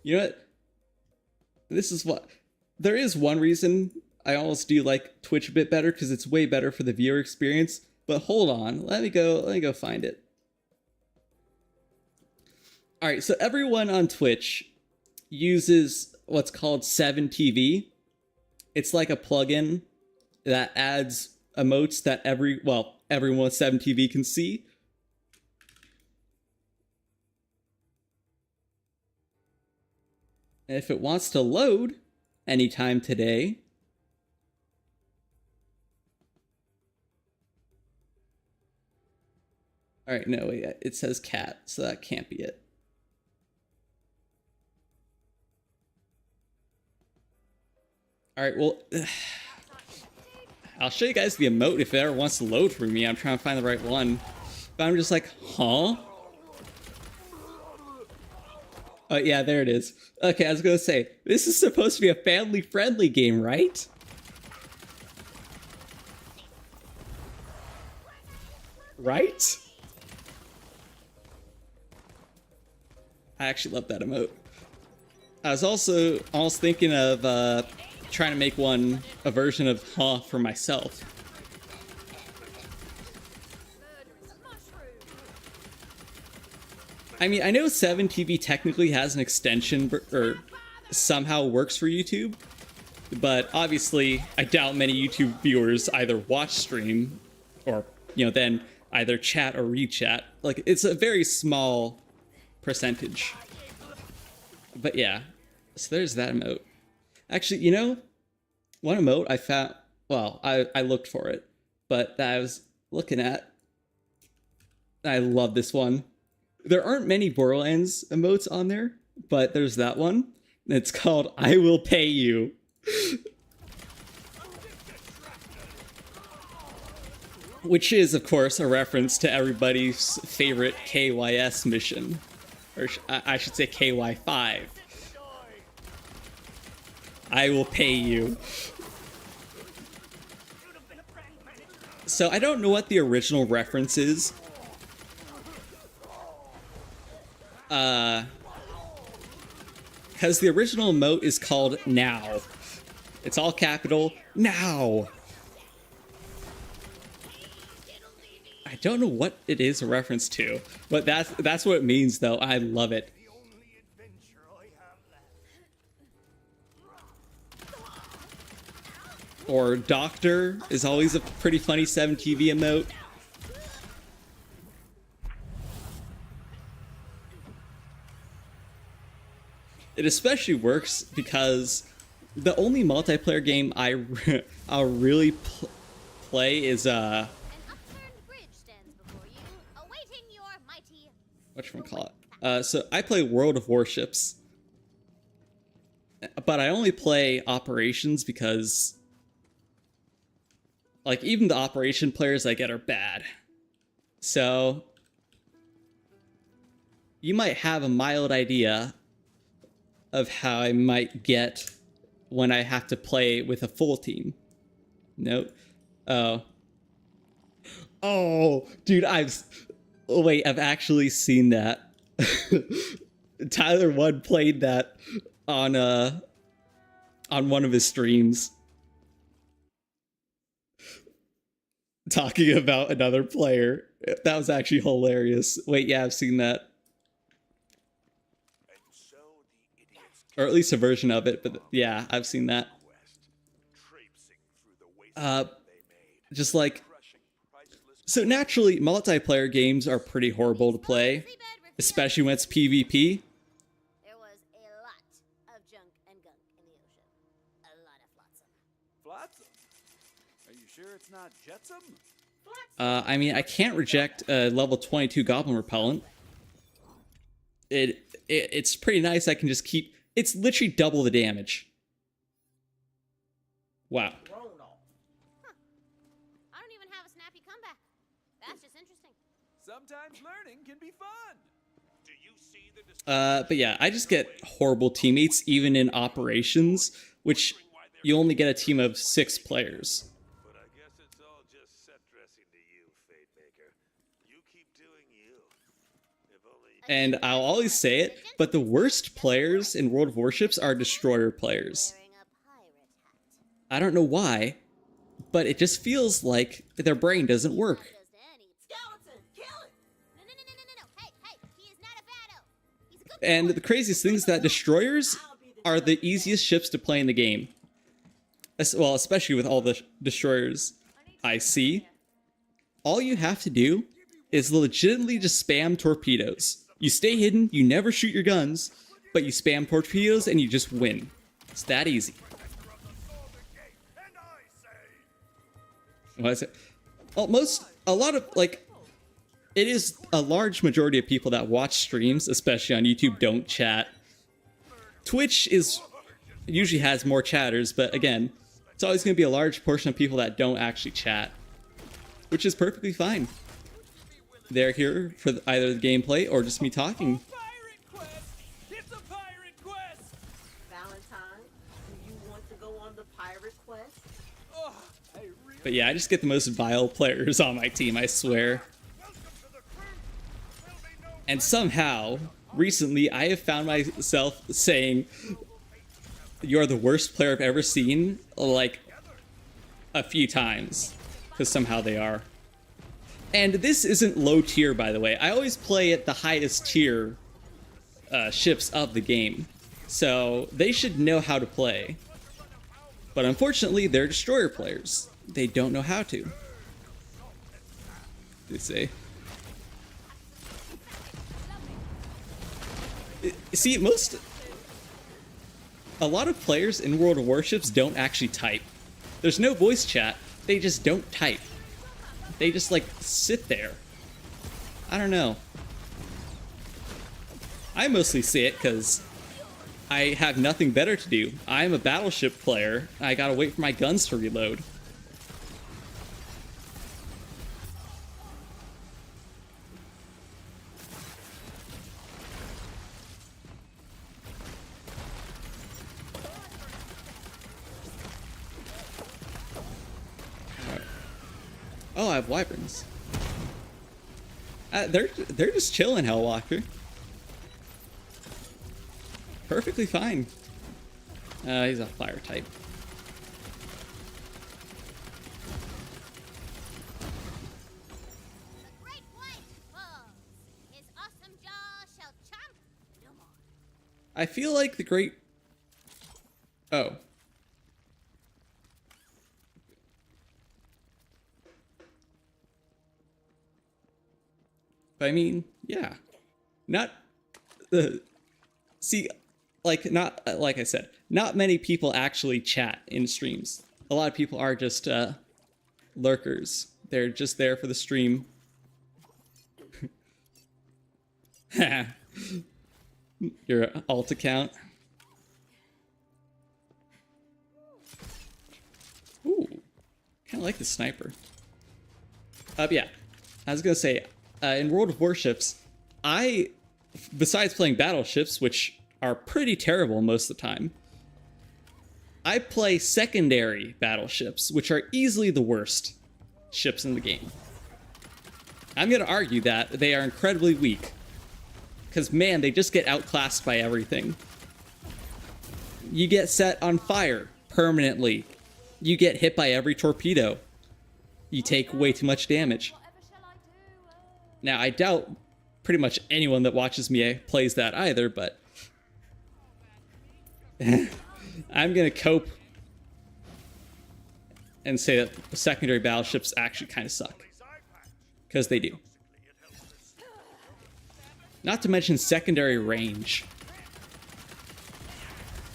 You know what? This is what... There is one reason I almost do like Twitch a bit better, because it's way better for the viewer experience. But hold on, let me go find it. Alright, so everyone on Twitch uses what's called 7TV. It's like a plugin that adds emotes that everyone with 7TV can see. And if it wants to load anytime today, alright, no, wait, it says cat, so that can't be it. Alright, well, I'll show you guys the emote if it ever wants to load for me. I'm trying to find the right one. But I'm just like, huh? Oh, yeah, there it is. Okay, I was gonna say, this is supposed to be a family-friendly game, right? Right? I actually love that emote. I was also almost thinking of trying to make a version of huh for myself. I mean, I know 7TV technically has an extension or somehow works for YouTube, but obviously I doubt many YouTube viewers either watch stream or, you know, then either chat or rechat. Like, it's a very small percentage. But yeah, so there's that emote. Actually, you know, one emote I found, well, I looked for it, but that I was looking at, I love this one. There aren't many Borderlands emotes on there, but there's that one. It's called I Will Pay You. Which is, of course, a reference to everybody's favorite KYS mission. Or I should say KY5. I will pay you. So I don't know what the original reference is. Because the original emote is called Now. It's all capital, Now. I don't know what it is a reference to, but that's what it means, though. I love it. Or Doctor is always a pretty funny 7TV emote. It especially works because the only multiplayer game I'll really play is whatchamacallit? So I play World of Warships, but I only play Operations because, like, even the Operation players I get are bad. So you might have a mild idea of how I might get when I have to play with a full team. Nope. Oh. Oh, dude, I've actually seen that. Tyler One played that on one of his streams. Talking about another player. That was actually hilarious. Wait, yeah, I've seen that. Or at least a version of it, but yeah, I've seen that. Just like... So naturally, multiplayer games are pretty horrible to play, especially when it's PvP. There was a lot of junk and gunk in the ocean. A lot of flotsam. Flotsam? Are you sure it's not jetsam? I mean, I can't reject a level 22 goblin repellent. It's pretty nice. I can just keep... It's literally double the damage. Wow. Huh. I don't even have a snappy comeback. That's just interesting. Sometimes learning can be fun. Do you see the But yeah, I just get horrible teammates even in Operations, which you only get a team of 6 players. But I guess it's all just set dressing And I'll always say it, but the worst players in World of Warships are destroyer players. I don't know why, but it just feels like their brain doesn't work. Skeleton, kill it! No. Hey, he is not a battle. He's a good And the craziest thing is that destroyers are the easiest ships to play in the game. Well, especially with all the destroyers I see. All you have to do is legitimately just spam torpedoes. You stay hidden, you never shoot your guns, but you spam torpedoes and you just win. It's that easy. What is it? It is a large majority of people that watch streams, especially on YouTube, don't chat. Twitch usually has more chatters, but again, it's always going to be a large portion of people that don't actually chat, which is perfectly fine. They're here for either the gameplay or just me talking. It's a pirate quest! Valentine, do you want to go on the pirate quest? Oh, I really But yeah, I just get the most vile players on my team, I swear. And somehow, recently, I have found myself saying, "You're the worst player I've ever seen," like, a few times. Because somehow they are. And this isn't low tier, by the way. I always play at the highest tier ships of the game. So they should know how to play. But unfortunately, they're destroyer players. They don't know how to. They say. See, a lot of players in World of Warships don't actually type. There's no voice chat. They just don't type. They just, like, sit there. I don't know. I mostly see it because I have nothing better to do. I'm a battleship player. I gotta wait for my guns to reload. Oh, I have wyverns. They're just chilling, Hellwalker. Perfectly fine. He's a fire type. The great white falls. His awesome jaw shall chomp no more. I feel like the great... Oh. I mean, yeah. Not... see, like I said, not many people actually chat in streams. A lot of people are just lurkers. They're just there for the stream. Your alt account. Ooh, kind of like the sniper. Yeah, I was gonna say, in World of Warships, besides playing battleships, which are pretty terrible most of the time, I play secondary battleships, which are easily the worst ships in the game. I'm gonna argue that they are incredibly weak. Because, man, they just get outclassed by everything. You get set on fire permanently. You get hit by every torpedo. You take way too much damage. Now, I doubt pretty much anyone that watches me plays that either, but... I'm gonna cope and say that secondary battleships actually kind of suck. Because they do. Not to mention secondary range.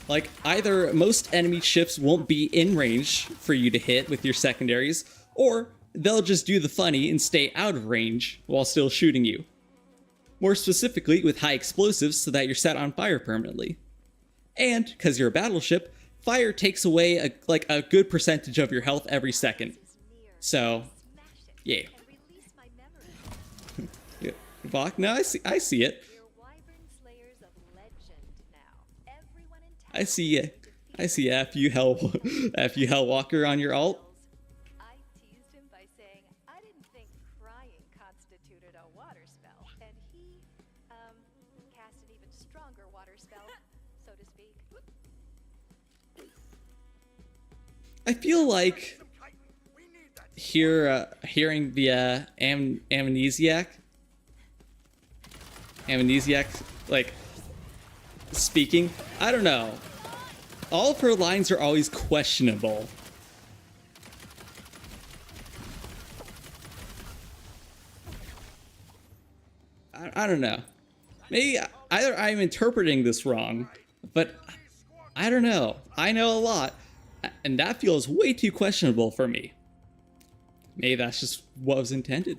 Like, either most enemy ships won't be in range for you to hit with your secondaries, or they'll just do the funny and stay out of range while still shooting you. More specifically, with high explosives so that you're set on fire permanently. And, because you're a battleship, fire takes away a good percentage of your health every second. So, yeah. Yeah. Vok, no, I see it. I see it. I see F you Hellwalker on your alt. I teased him by saying I didn't think crying constituted a water spell, and he I feel like hearing the amnesiac, like, speaking, I don't know. All of her lines are always questionable. I don't know. Maybe either I'm interpreting this wrong, but I don't know. I know a lot, and that feels way too questionable for me. Maybe that's just what was intended.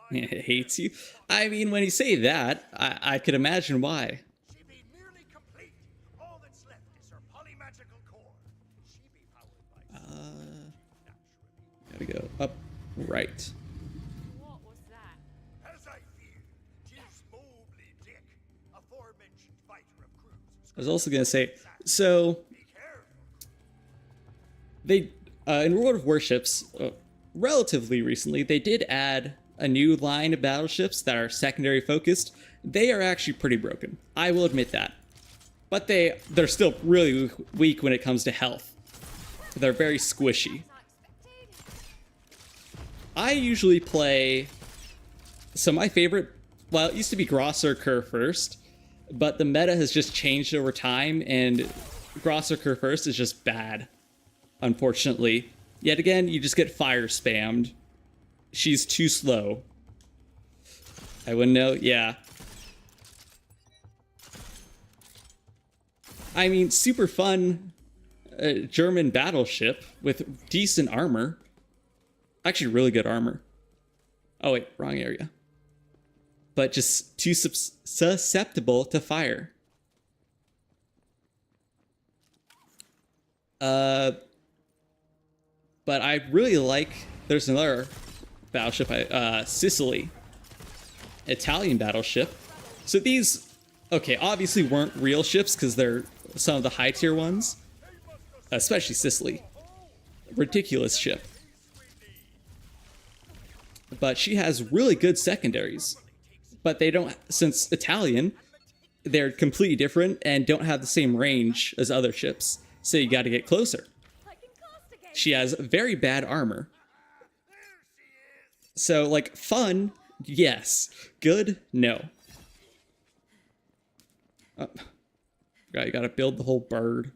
It hates you. I mean, when you say that, I could imagine why. She be nearly complete. All that's left is her polymagical core. She be powered by Gotta go up right. What was that? as I feared. 'Tis Mobley Dick, aforementioned fighter of crews. I was also gonna say, so they in World of Warships, relatively recently, they did add a new line of battleships that are secondary focused. They are actually pretty broken. I will admit that. But they're still really weak when it comes to health. They're very squishy. I usually play... So my favorite... Well, it used to be Grosser first, but the meta has just changed over time, and Grosser first is just bad, unfortunately. Yet again, you just get fire spammed. She's too slow. I wouldn't know. Yeah. I mean, super fun German battleship with decent armor. Actually, really good armor. Oh, wait, wrong area. But just too susceptible to fire. But I really like... There's another battleship, Sicily. Italian battleship. So these, okay, obviously weren't real ships because they're some of the high tier ones. Especially Sicily. Ridiculous ship. But she has really good secondaries. But they don't, since Italian, they're completely different and don't have the same range as other ships. So you gotta get closer. She has very bad armor. So, like, fun, yes. Good, no. Oh. You gotta build the whole bird.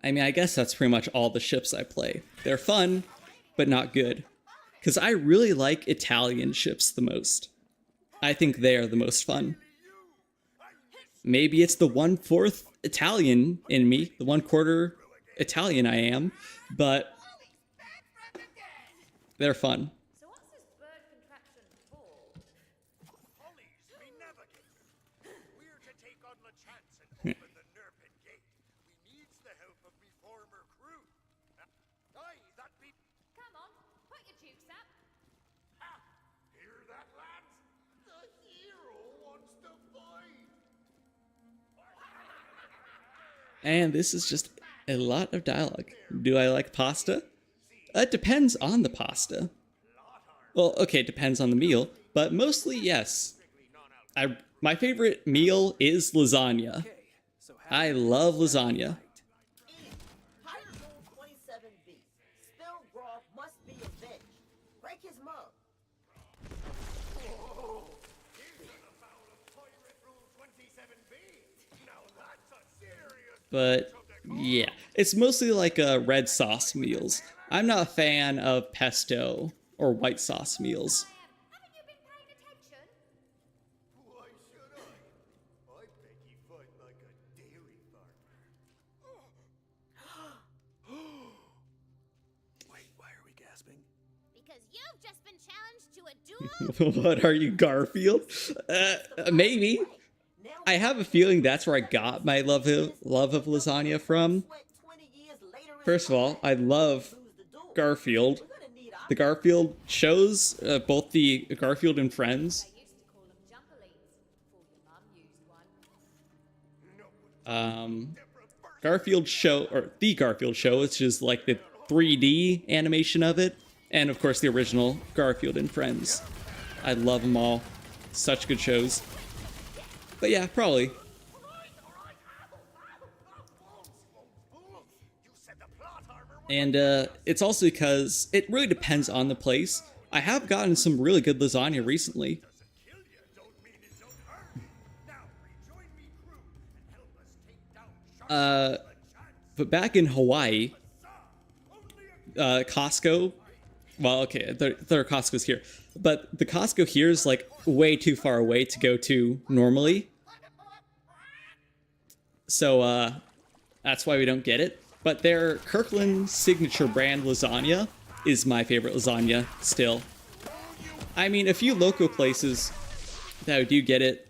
I mean, I guess that's pretty much all the ships I play. They're fun, but not good. Because I really like Italian ships the most. I think they are the most fun. Maybe it's the 1/4 Italian in me, the 1/4 Italian I am, but they're fun. So what's this bird contraption for? Follies we navigate. We're to take on the chance and open the Nerpin gate. We needs the help of me former crew. Aye, that be... Come on, put your jukes up. Ha! Hear that, lads? The hero wants to fight. And this is just a lot of dialogue. Do I like pasta? It depends on the pasta. Well, okay, it depends on the meal, but mostly yes. My favorite meal is lasagna. I love lasagna. Pirate Rule 27B. Spilled broth must be avenged. Break his mug. But yeah, it's mostly like red sauce meals. I'm not a fan of pesto or white sauce meals. Haven't you been paying attention? Why should I? I bet you fight like a dairy farmer. Wait, why are we gasping? Because you've just been challenged to a duel. What are you, Garfield? Maybe. I have a feeling that's where I got my love of lasagna from. First of all, I love Garfield. The Garfield shows, both the Garfield and Friends. They used to call them jumperleens before your mum used one. No Garfield show, or the Garfield show, which is like the 3D animation of it, and of course the original Garfield and Friends. I love them all. Such good shows. But yeah, probably. And it's also because it really depends on the place. I have gotten some really good lasagna recently. But back in Hawaii, Costco, well, okay, there are Costco's here, but the Costco here is like way too far away to go to normally. So that's why we don't get it. But their Kirkland signature brand lasagna is my favorite lasagna still. I mean, a few local places that do get it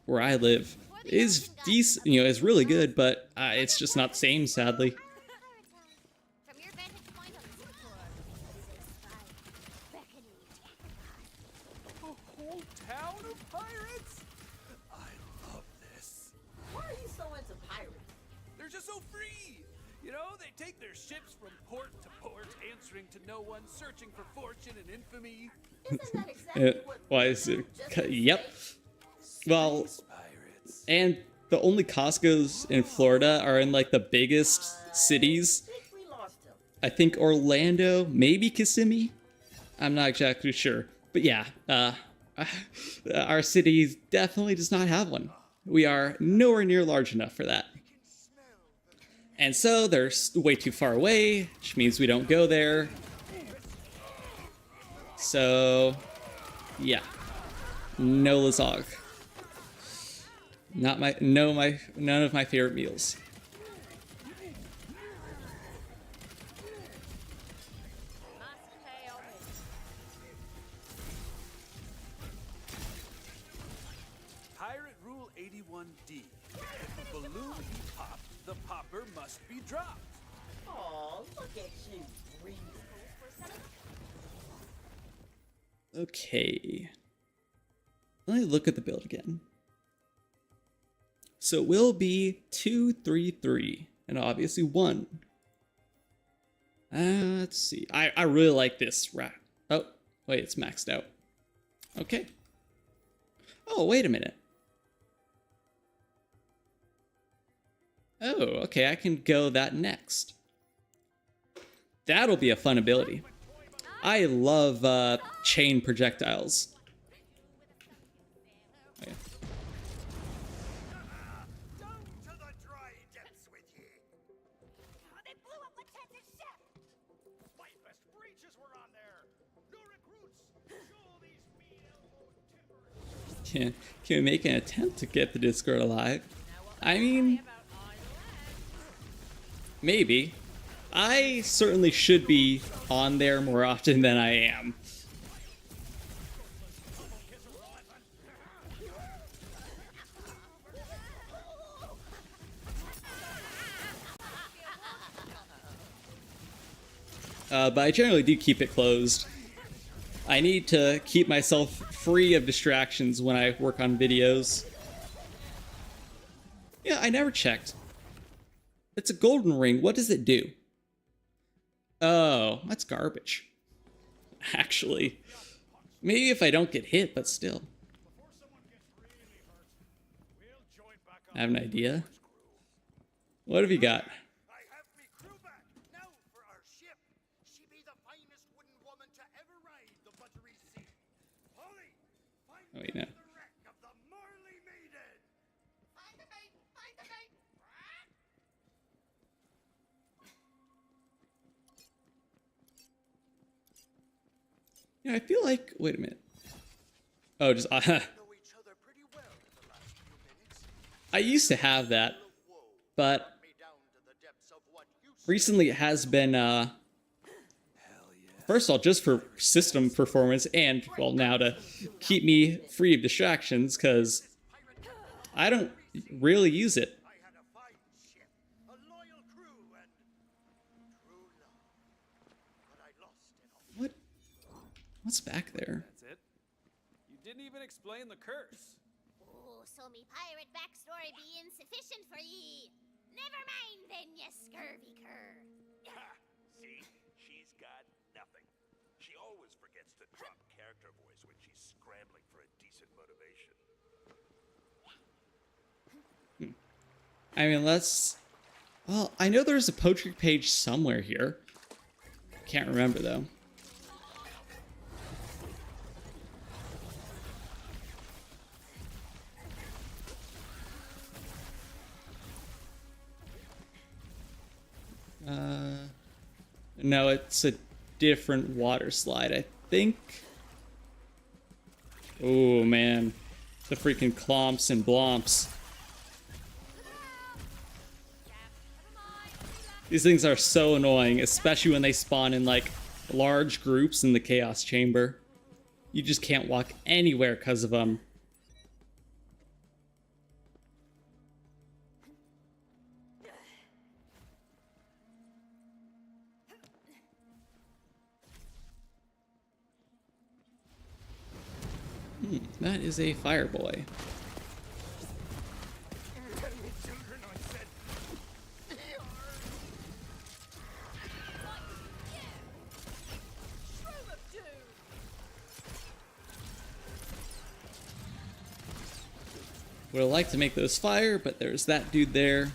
where I live is decent, you know, is really good, but it's just not the same, sadly. From your vantage point on the seafloor, beckoning A whole town of pirates? I love this. Why are you so into pirates? They're just so free. You know, they take their ships from port to port, answering to no one, searching for fortune and infamy. Isn't that exactly what Why we is do? it? Just in Yep. space? Well, Pirates. and the only Costco's in Florida are in like the biggest cities. I think we lost him. I think Orlando, maybe Kissimmee. I'm not exactly sure, but yeah, our city definitely does not have one. We are nowhere near large enough for that. And so they're way too far away, which means we don't go there. So, yeah, no lasag. None of my favorite meals. Must pay homage. Pirate Rule 81D. If a balloon be popped, the popper must be dropped. Aw, look at you, Reese. Okay. Let me look at the build again. So it will be 2, 3, 3, and obviously 1. Let's see. I really like this rack. Oh, wait, it's maxed out. Okay. Oh, wait a minute. Oh, okay, I can go that next. That'll be a fun ability. I love chain projectiles. Okay. Down to the dry depths with ye. They blew up Lieutenant's ship! My best breeches were on there. New recruits, show these mean-elbowed timbers. Can we make an attempt to get the Discord alive? I mean, maybe. I certainly should be on there more often than I am. But I generally do keep it closed. I need to keep myself free of distractions when I work on videos. Yeah, I never checked. It's a golden ring. What does it do? Oh, that's garbage. Actually. Maybe if I don't get hit, but still. I have an idea. What have you got? I have me crew back. Now for our ship. She be the finest wooden woman to ever ride the buttery sea. Polly, find Oh, wait, no. the wreck of the Marley Maiden. Find the mate, find the mate. Yeah, I feel like... Wait a minute. Oh, just... Know each other pretty well in the last few minutes. I used to have that, Whoa, but me down to the depths of what you recently it has been, first of all, just for system performance, and, well, now to keep me free of distractions, because I don't really use it. I had a fine ship, a loyal crew, and true love. But I lost it all. What? What's back there? That's it. You didn't even explain the curse. Oh, so me pirate backstory be insufficient for ye. Never mind then, ye scurvy cur. Ha! See? She's got nothing. She always forgets to drop character voice when she's scrambling for a decent motivation. I mean, let's... Well, I know there's a poetry page somewhere here. Can't remember, though. No, it's a different water slide, I think. Oh, man. The freaking clomps and blomps. These things are so annoying, especially when they spawn in, like, large groups in the Chaos Chamber. You just can't walk anywhere because of them. That is a fire boy. Would have liked to make those fire, but there's that dude there.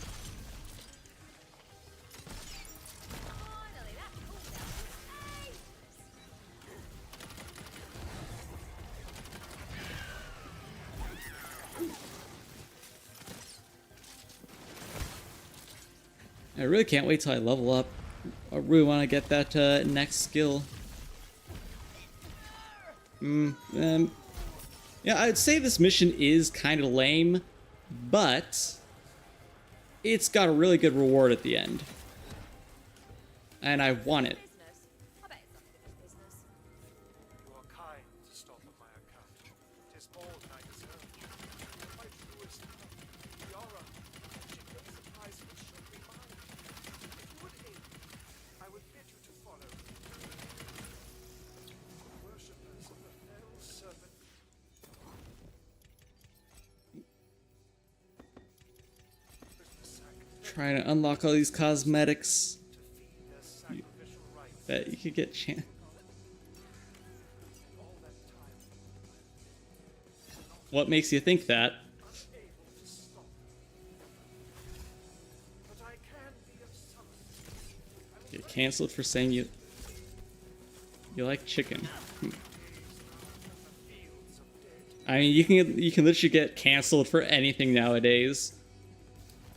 I really can't wait till I level up. I really want to get that next skill. Yeah, I'd say this mission is kind of lame, but it's got a really good reward at the end. And I want it. I bet it's unfinished business. You are kind to stop on my account. 'Tis more than I deserve. My truest Yara, she could surprise which should be mine. If you would aid me, I would bid you to follow. Worshippers of the fell serpent. Trying to unlock all these cosmetics. Bet you could get What makes you think that? Get canceled for saying you like chicken. I mean, you can literally get canceled for anything nowadays.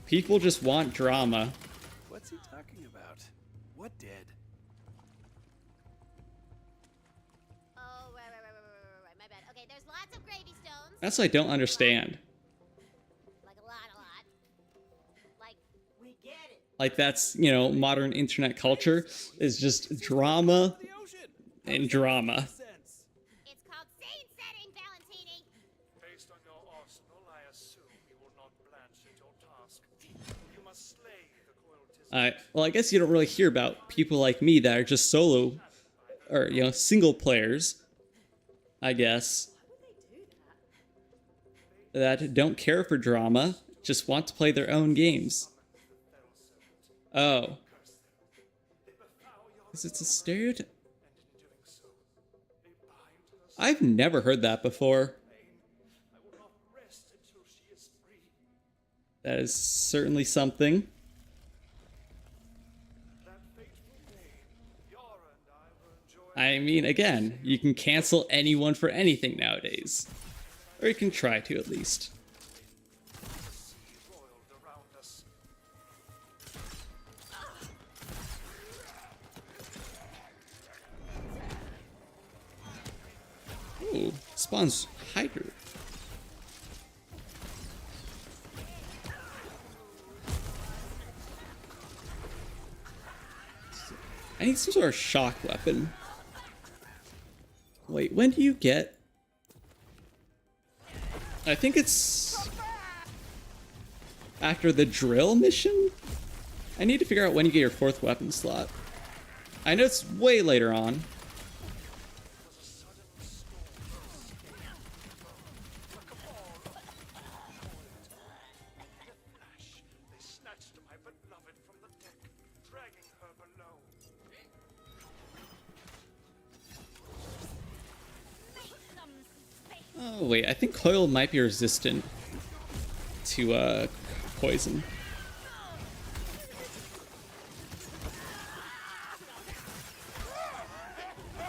People just want drama. What's he talking about? What did? Oh, right, my bad. Okay, there's lots of gravy stones. That's what I don't understand. Like a lot. Like, We get it. Like that's, you know, modern internet culture is just drama and drama. it's called scene setting, Valentini. Based on your arsenal, I assume you will not blanch at your task. You must slay the coiled Well, I guess you don't really hear about people like me that are just solo, or, you know, single players, I guess, that don't care for drama, just want to play their own games. Oh. Because it's a stereotype? I've never heard that before. That is certainly something. I mean, again, you can cancel anyone for anything nowadays. Or you can try to, at least. Ooh, spawns Hydra. I need some sort of shock weapon. Wait, when do you get... I think it's... after the drill mission? I need to figure out when you get your 4th weapon slot. I know it's way later on. Oh, wait, I think Coil might be resistant to poison.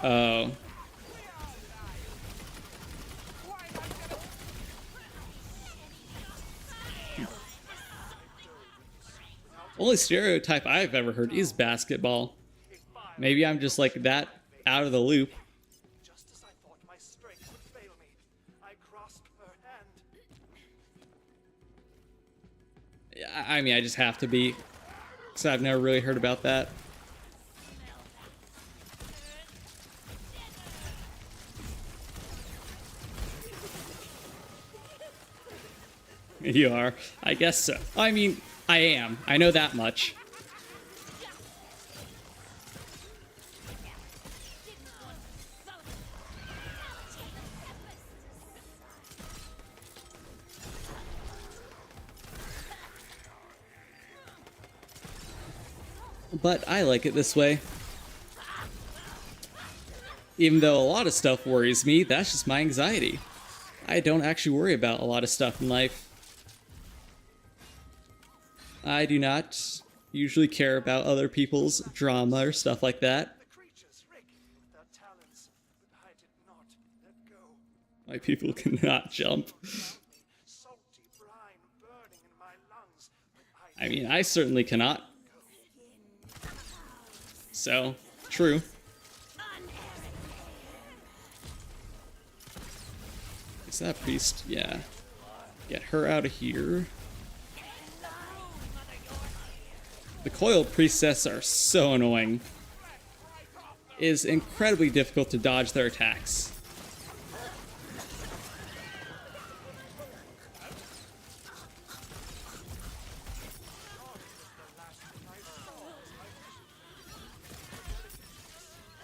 Oh. Only stereotype I've ever heard is basketball. Maybe I'm just like that out of the loop. Just as I thought my strength would fail me, I grasped her hand. I mean, I just have to be, because I've never really heard about that. You are. I guess so. I mean, I am. I know that much. But I like it this way. Even though a lot of stuff worries me, that's just my anxiety. I don't actually worry about a lot of stuff in life. I do not usually care about other people's drama or stuff like that. The creatures, Rick, their talents, but I did not let go. My people cannot jump. Salty brine burning in my lungs, but I mean, I certainly cannot. So, true. Is that a priest? Yeah. Get her out of here. The coil priestess are so annoying. It is incredibly difficult to dodge their attacks.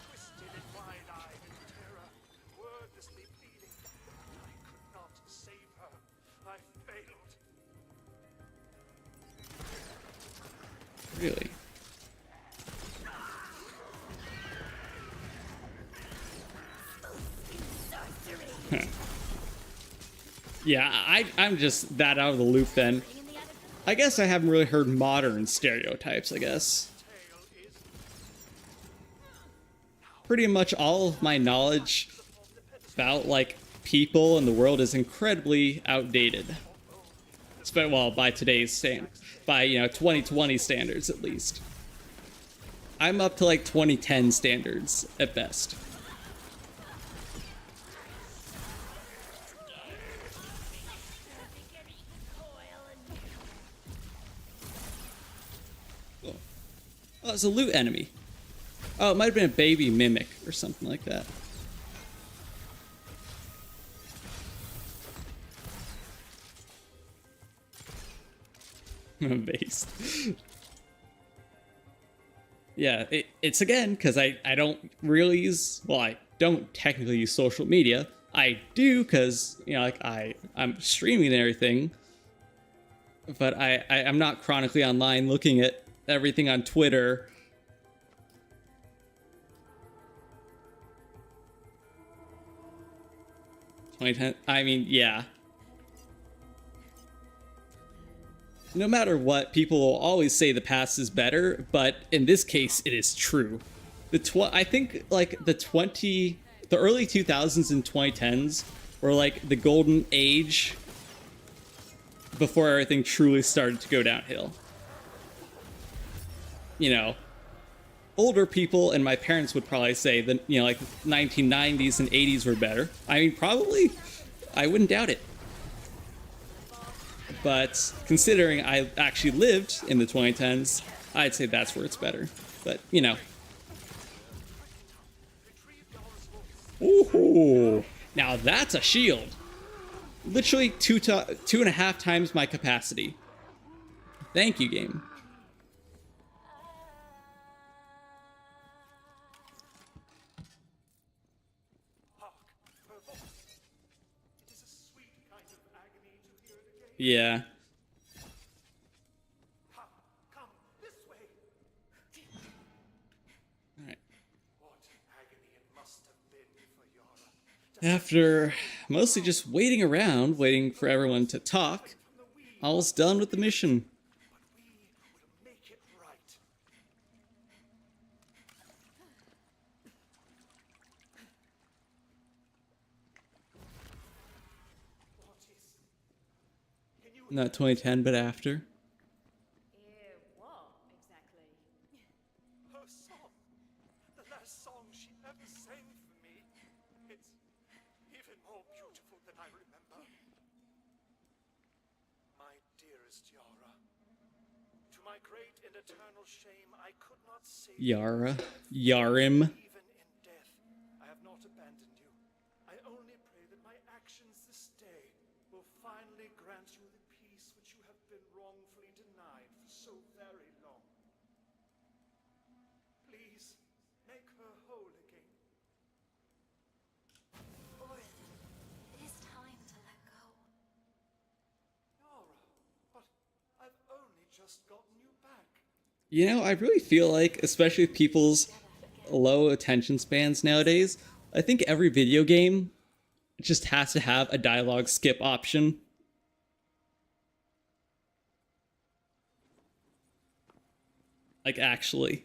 twisted and wide-eyed in terror, wordlessly pleading. I could not save her. I failed. Really? Huh. Yeah, I'm just that out of the loop then. I guess I haven't really heard modern stereotypes, I guess. Pretty much all of my knowledge about, like, people and the world is incredibly outdated. Well, by today's standards. By, you know, 2020 standards, at least. I'm up to, like, 2010 standards, at best. Oh, it's a loot enemy. Oh, it might have been a baby mimic or something like that. Based. Yeah, it's again, because I don't really use, well, I don't technically use social media. I do, because, you know, like, I'm streaming and everything. But I'm not chronically online looking at everything on Twitter. I mean, yeah. No matter what, people will always say the past is better, but in this case, it is true. I think, like, the early 2000s and 2010s were, like, the golden age before everything truly started to go downhill. You know, older people and my parents would probably say that, you know, like, 1990s and 80s were better. I mean, probably, I wouldn't doubt it. But considering I actually lived in the 2010s, I'd say that's where it's better. But, you know. Ooh, now that's a shield. Literally 2.5 times my capacity. Thank you, game. Yeah. Come this way. All right. What agony it must have been for Yara. After mostly just waiting around, waiting for everyone to talk. All's done with the mission. But we will make it right. What is... Can you... Not 2010, but after. What exactly? Her song. The last song she ever sang for me. It's even more beautiful than I remember. My dearest Yara, to my great and eternal shame, I could not save Yara. you. Yarim. Even in death, I have not abandoned you. I only pray that my actions this day will finally grant you the peace which you have been wrongfully denied for so very long. Please, make her whole again. It is time to let go. Yara, but I've only just gotten you back. You know, I really feel like, especially with people's low attention spans nowadays, I think every video game just has to have a dialogue skip option. Like, actually.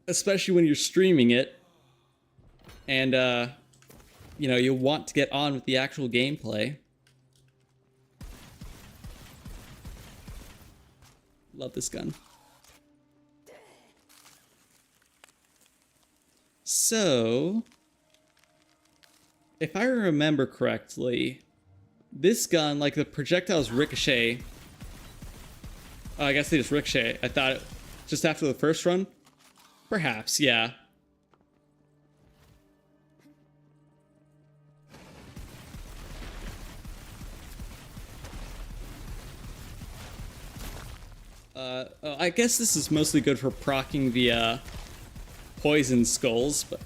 Especially when you're streaming it. And, you know, you want to get on with the actual gameplay. Love this gun. So, if I remember correctly, this gun, like the projectiles ricochet. Oh, I guess they just ricochet. I thought just after the first run? Perhaps, yeah. I guess this is mostly good for proccing the, poison skulls, but...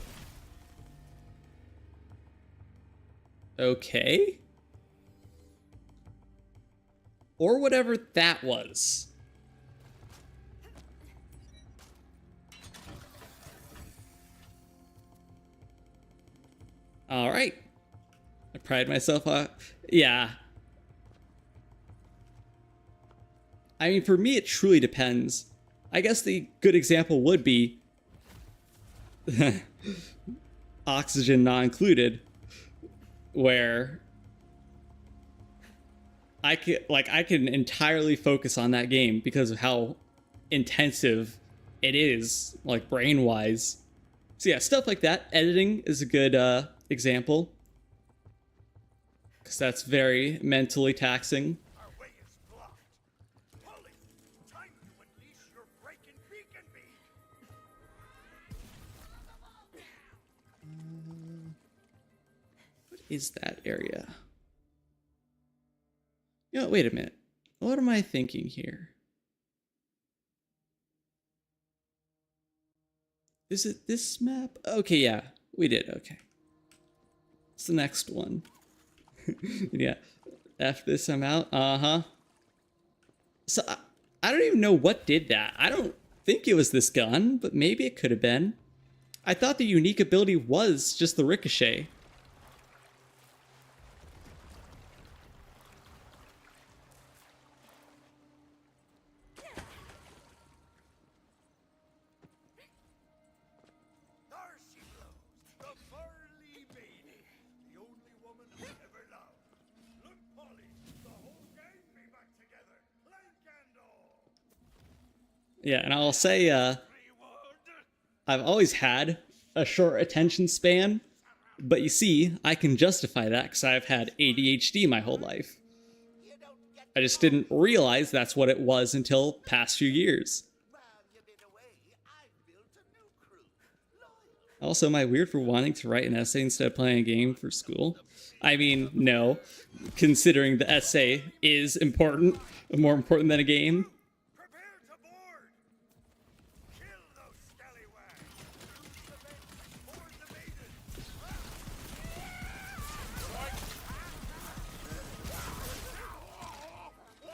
Okay? Or whatever that was. Alright. I pride myself on... Yeah. I mean, for me, it truly depends. I guess the good example would be... oxygen not included, where I can entirely focus on that game because of how intensive it is, like brain-wise. So yeah, stuff like that. Editing is a good example, because that's very mentally taxing. Our way is blocked. Polly, time to unleash your breaking beacon beak. What is that area? You know, wait a minute. What am I thinking here? Is it this map? Okay, yeah, we did. Okay. What's the next one? Yeah. After this, I'm out. Uh-huh. So, I don't even know what did that. I don't think it was this gun, but maybe it could have been. I thought the unique ability was just the ricochet. There she blows, the burly baby, the only woman I ever loved. Look, Polly, the whole gang be back together, like and all. Yeah, and I'll say, I've always had a short attention span, but you see, I can justify that because I've had ADHD my whole life. I just didn't realize that's what it was until past few years. Also, am I weird for wanting to write an essay instead of playing a game for school? I mean, no, considering the essay is important, more important than a game. Prepare to board. Kill those scallywags. Use the vents. Board the maiden.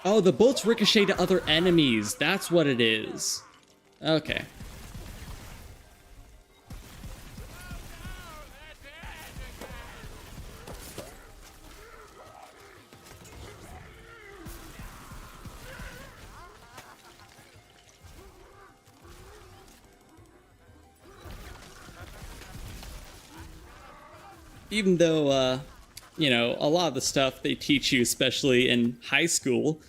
Oh, the bolts ricochet to other enemies. That's what it is. Okay. even though, you know, a lot of the stuff they teach you, especially in high school,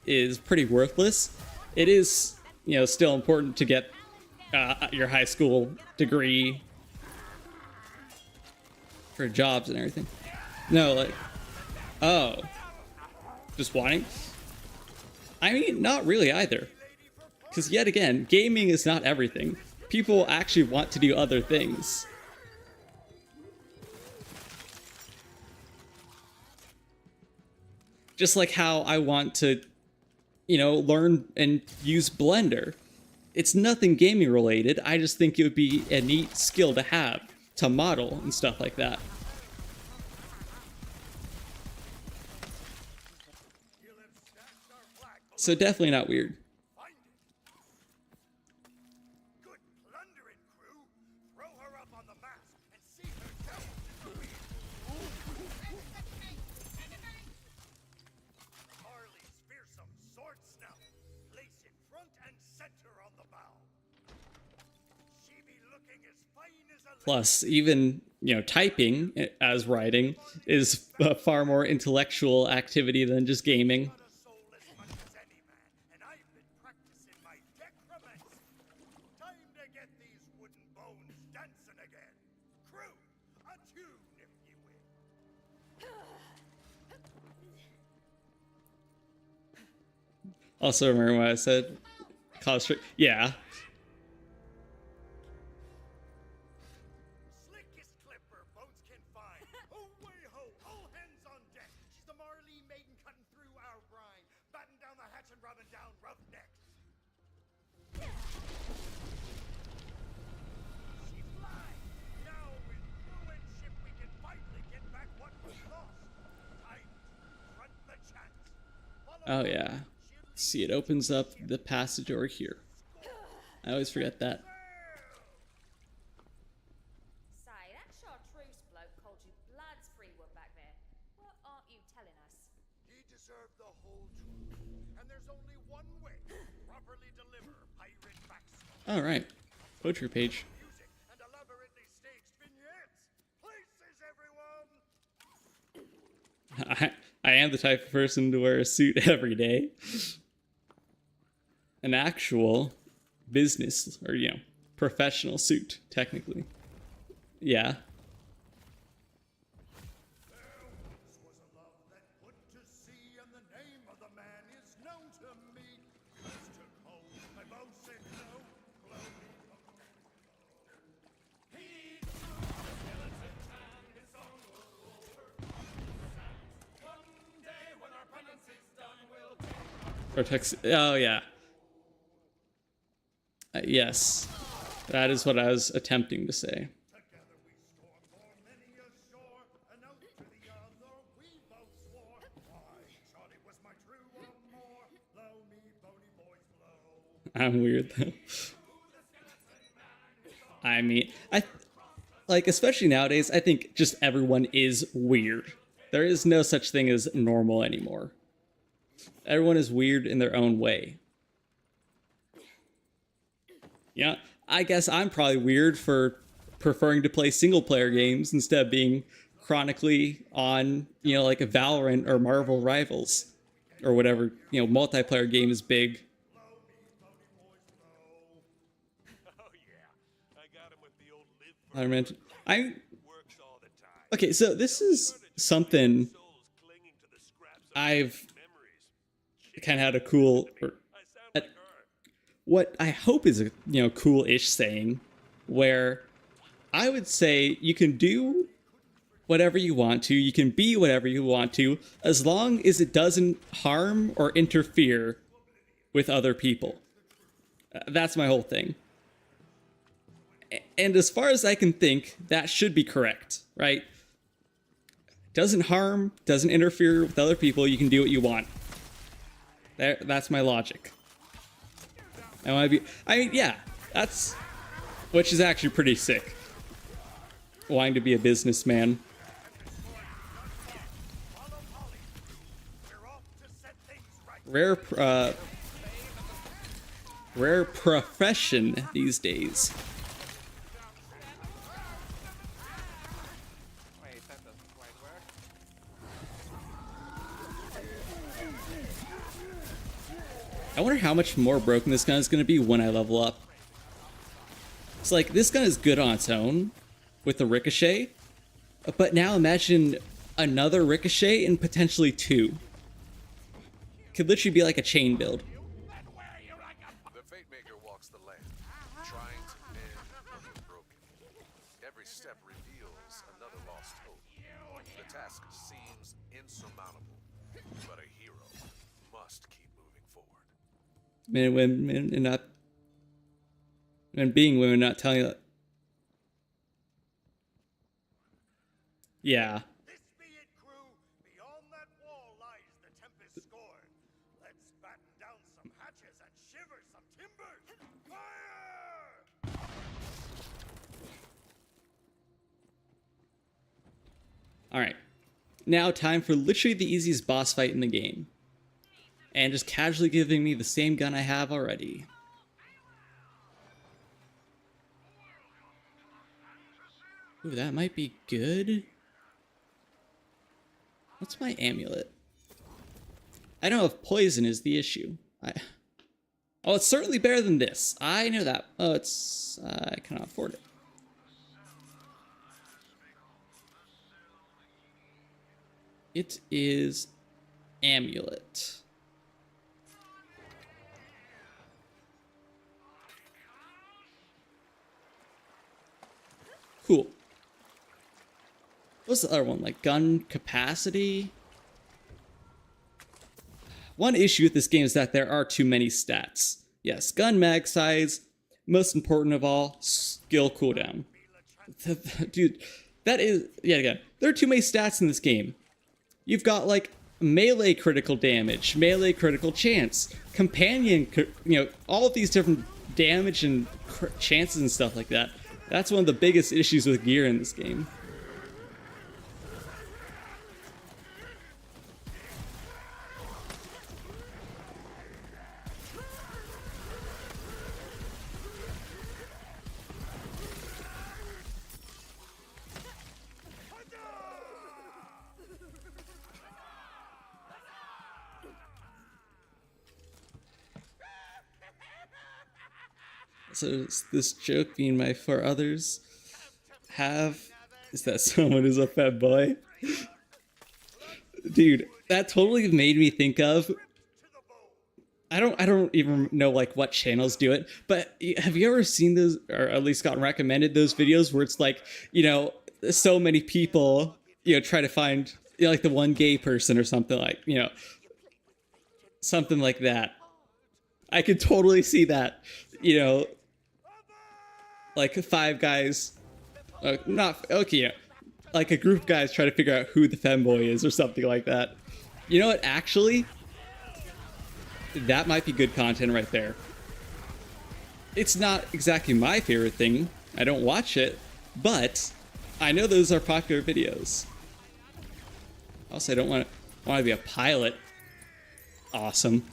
is pretty worthless, it is, you know, still important to get your high school degree for jobs and everything. No, like, oh, just wanting? I mean, not really either. Because yet again, gaming is not everything. People actually want to do other things. Just like how I want to, you know, learn and use Blender. It's nothing gaming related, I just think it would be a neat skill to have, to model and stuff like that. So definitely not weird. Good plundering, crew. Throw her up on the mast and see her go. Harley's fearsome sword snout. Place in front and center on the bow. She be looking as fine as a Plus, even, you know, typing as writing is a far more intellectual activity than just gaming. Also, remember what I said? Yeah. Slickest clipper boats can find. Ho, way, ho, all hands on deck. She's the Marley maiden cutting through our brine. Batten down the hatch and rubbing down roughnecks. She flies. Now with crew and ship we can finally get back what was lost. Time, front the chance. Oh yeah. See, it opens up the passage over here. I always forget that. Say, that chartreuse bloke called you Bloods Freewood back there. What aren't you telling us? He deserved the whole truth. And there's only one way to properly deliver pirate backstory. All right, poetry page. Music and elaborately staged vignettes. Places, everyone. I am the type of person to wear a suit every day. An actual business, or, you know, professional suit, technically. Yeah. This was a love that put to sea, and the name of the man is known to me. Mr. Cole, my bow said no, blow me. He skeleton time is on the over. One day when our penance is done, we'll take Oh, yeah. Yes. That is what I was attempting to say. together we storm for many a shore, an oath to the other we both swore. Why, Charlie was my true amour. Blow me, bony boys, blow. I'm weird, though. I mean, like, especially nowadays, I think just everyone is weird. There is no such thing as normal anymore. Everyone is weird in their own way. Yeah, I guess I'm probably weird for preferring to play single-player games instead of being chronically on, you know, like a Valorant or Marvel Rivals. Or whatever, you know, multiplayer game is big. Okay, so this is something I've kind of had a cool, what I hope is a, you know, cool-ish saying, where I would say you can do whatever you want to, you can be whatever you want to, as long as it doesn't harm or interfere with other people. That's my whole thing. And as far as I can think, that should be correct, right? Doesn't harm, doesn't interfere with other people, you can do what you want. That's my logic. I mean, yeah, that's, which is actually pretty sick. Wanting to be a businessman. Rare profession these days. I wonder how much more broken this gun is going to be when I level up. It's like, this gun is good on its own with the ricochet, but now imagine another ricochet and potentially 2. Could literally be like a chain build. The Fate Maker walks the land, trying to mend what was broken. Every step reveals another lost hope. The task seems insurmountable, but a hero must keep moving forward. Men, women, and not... And being women, not telling you that. Yeah. This be it, crew. Beyond that wall lies the Tempest scorn. Let's batten down some hatches and shiver some timbers. Fire! Alright. Now time for literally the easiest boss fight in the game. And just casually giving me the same gun I have already. Ooh, that might be good. What's my amulet? I don't know if poison is the issue. Oh, it's certainly better than this. I know that. Oh, it's... I cannot afford it. It is amulet. Cool. What's the other one? Like gun capacity? One issue with this game is that there are too many stats. Yes, gun mag size. Most important of all, skill cooldown. Dude, that is... Yeah, again, there are too many stats in this game. You've got, like, melee critical damage, melee critical chance, companion... You know, all of these different damage and chances and stuff like that. That's one of the biggest issues with gear in this game. So is this joke being my for others have... Is that someone who's a fat boy? Dude, that totally made me think of... I don't even know like what channels do it, but have you ever seen those, or at least gotten recommended those videos where it's like, you know, so many people, you know, try to find, you know, like the one gay person or something like, you know, something like that. I could totally see that, you know, like 5 guys, not, okay, yeah, like a group of guys try to figure out who the femboy is or something like that. You know what, actually, that might be good content right there. It's not exactly my favorite thing, I don't watch it, but I know those are popular videos. Also, I don't want to be a pilot. Awesome.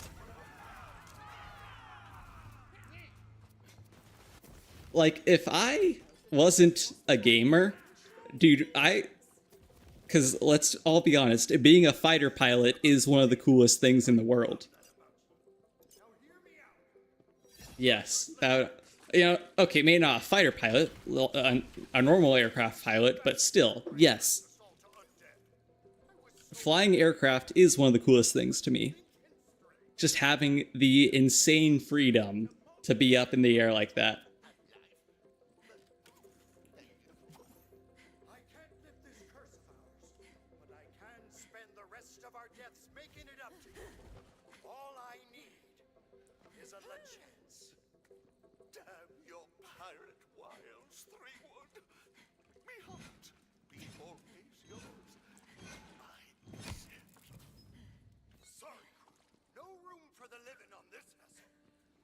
Like, if I wasn't a gamer, dude, because let's all be honest, being a fighter pilot is one of the coolest things in the world. Yes, that, you know, okay, maybe not a fighter pilot, a normal aircraft pilot, but still, yes. Flying aircraft is one of the coolest things to me. Just having the insane freedom to be up in the air like that. I can't lift this curse of ours, but I can spend the rest of our deaths making it up to you. All I need is a chance. Damn your pirate wiles, 3-1. Me heart be always yours. I accept. Sorry, crew. No room for the living on this vessel.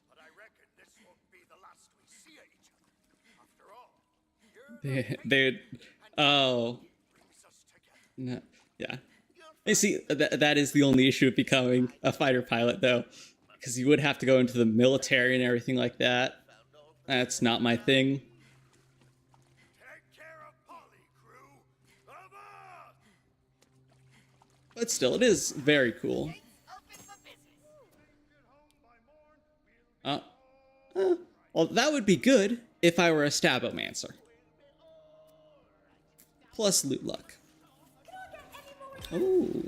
But I reckon this won't be the last we see of each other. After all, They oh. No, yeah. You see, that is the only issue of becoming a fighter pilot, though. Because you would have to go into the military and everything like that. That's not my thing. Take care of Polly, crew. Avast! But still, it is very cool. Open for business. Get home by Well, that would be good if I were a Stabomancer. Plus loot luck. Oh.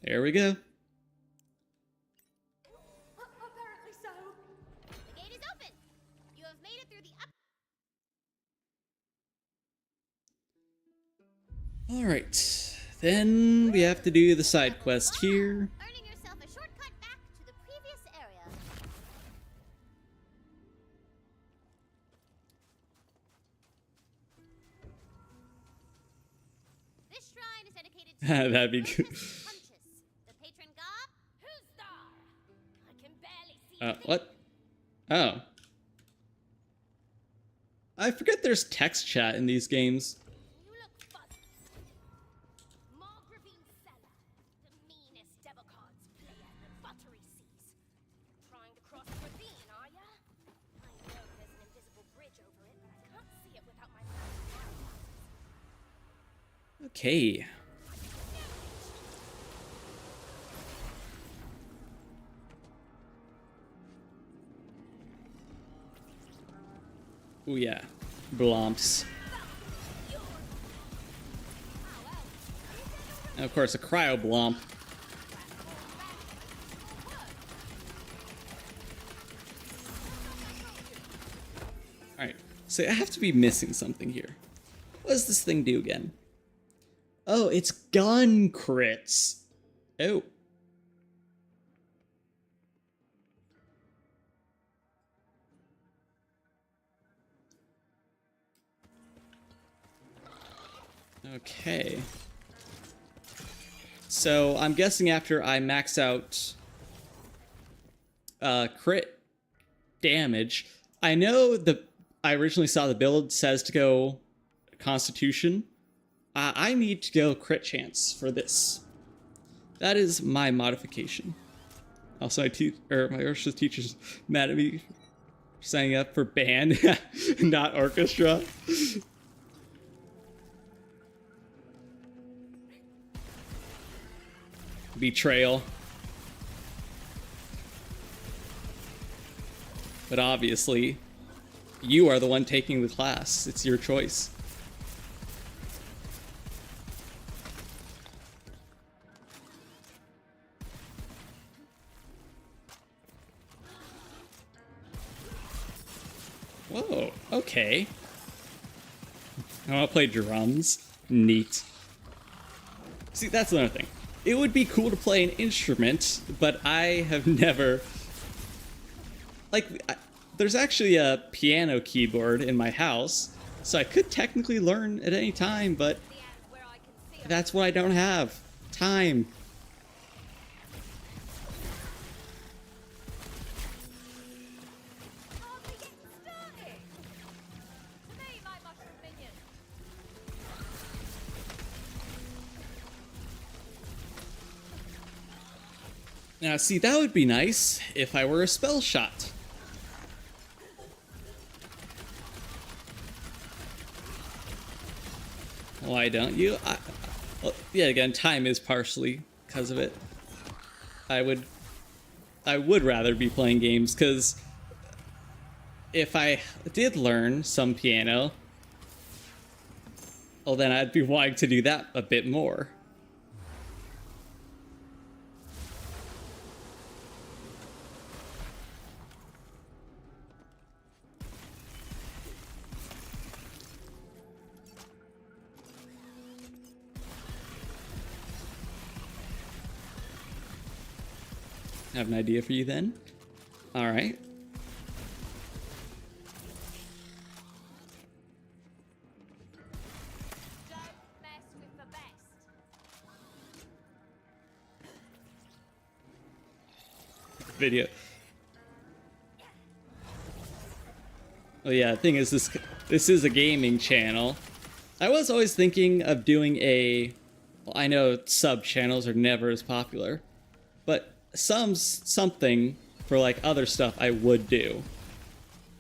There we go. Apparently so. The gate is open. You have made it through the up. Alright. Then we have to do the side quest here. Earning yourself a shortcut back to the previous area. This shrine is dedicated to That'd be good. the patron god. Who's there? I can barely see. What? Oh. I forget there's text chat in these games. You look fuzzy. Margravine Cellar, the meanest devil cards player the buttery seas. Trying to cross the ravine, are ya? I know there's an invisible bridge over it, but I can't see it without my glasses. Okay. Oh yeah, blomps. And of course, a cryo blomp. Alright, so I have to be missing something here. What does this thing do again? Oh, it's gun crits. Oh. Okay. So I'm guessing after I max out crit damage, I know I originally saw the build says to go Constitution. I need to go crit chance for this. That is my modification. Also, my Ursula's teacher's mad at me for signing up for band, not orchestra. Betrayal. But obviously, you are the one taking the class. It's your choice. Whoa, okay. I want to play drums. Neat. See, that's another thing. It would be cool to play an instrument, but I have never... there's actually a piano keyboard in my house, so I could technically learn at any time, but that's what I don't have. Time. Now, see, that would be nice if I were a spell shot. Why don't you? Well, yeah, again, time is partially because of it. I would rather be playing games, because if I did learn some piano, well, then I'd be wanting to do that a bit more. I have an idea for you then. All right. Don't mess with the best. Video. Oh yeah, the thing is, this is a gaming channel. I was always thinking of doing a... Well, I know sub channels are never as popular, but something for like other stuff I would do,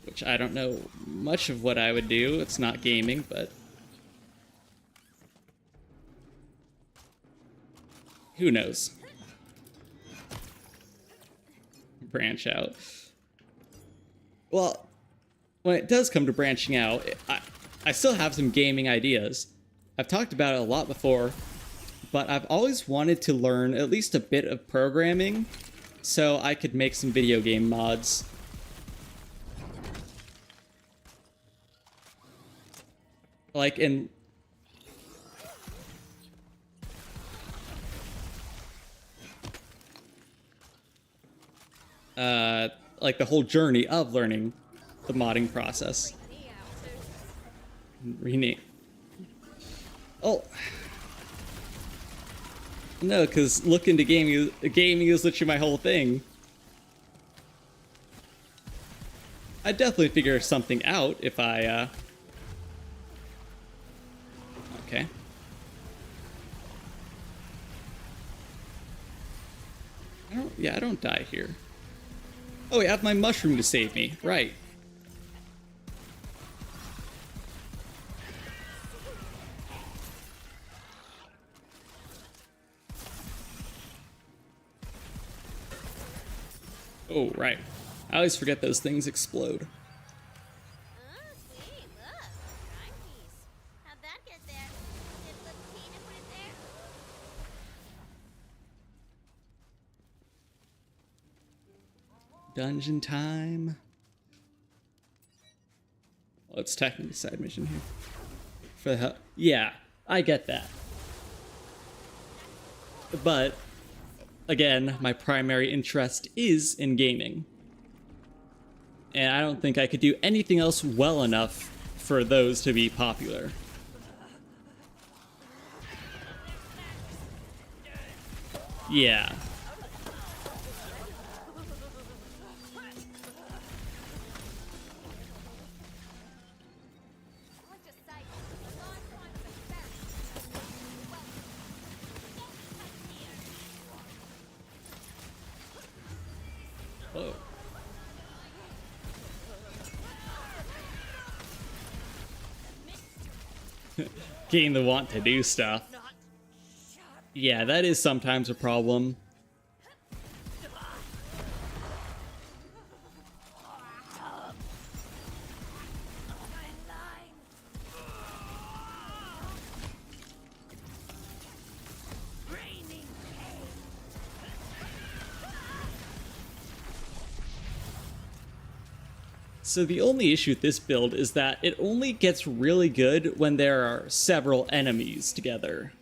which I don't know much of what I would do. It's not gaming, but who knows? Branch out. well, when it does come to branching out, I still have some gaming ideas. I've talked about it a lot before, but I've always wanted to learn at least a bit of programming so I could make some video game mods. Like in... like the whole journey of learning the modding process. Rename. Oh. No, because look into gaming is literally my whole thing. I'd definitely figure something out if I, Okay. I don't die here. Oh, I have my mushroom to save me. Right. Oh, right. I always forget those things explode. Oh, sweet, look. Timepiece. How'd that get there? Did Latina put it there? Dungeon time. Well, it's technically a side mission here. For the hell? Yeah, I get that. But, again, my primary interest is in gaming. And I don't think I could do anything else well enough for those to be popular. Yeah. Whoa. Getting the want to do stuff. Yeah, that is sometimes a problem. So the only issue with this build is that it only gets really good when there are several enemies together.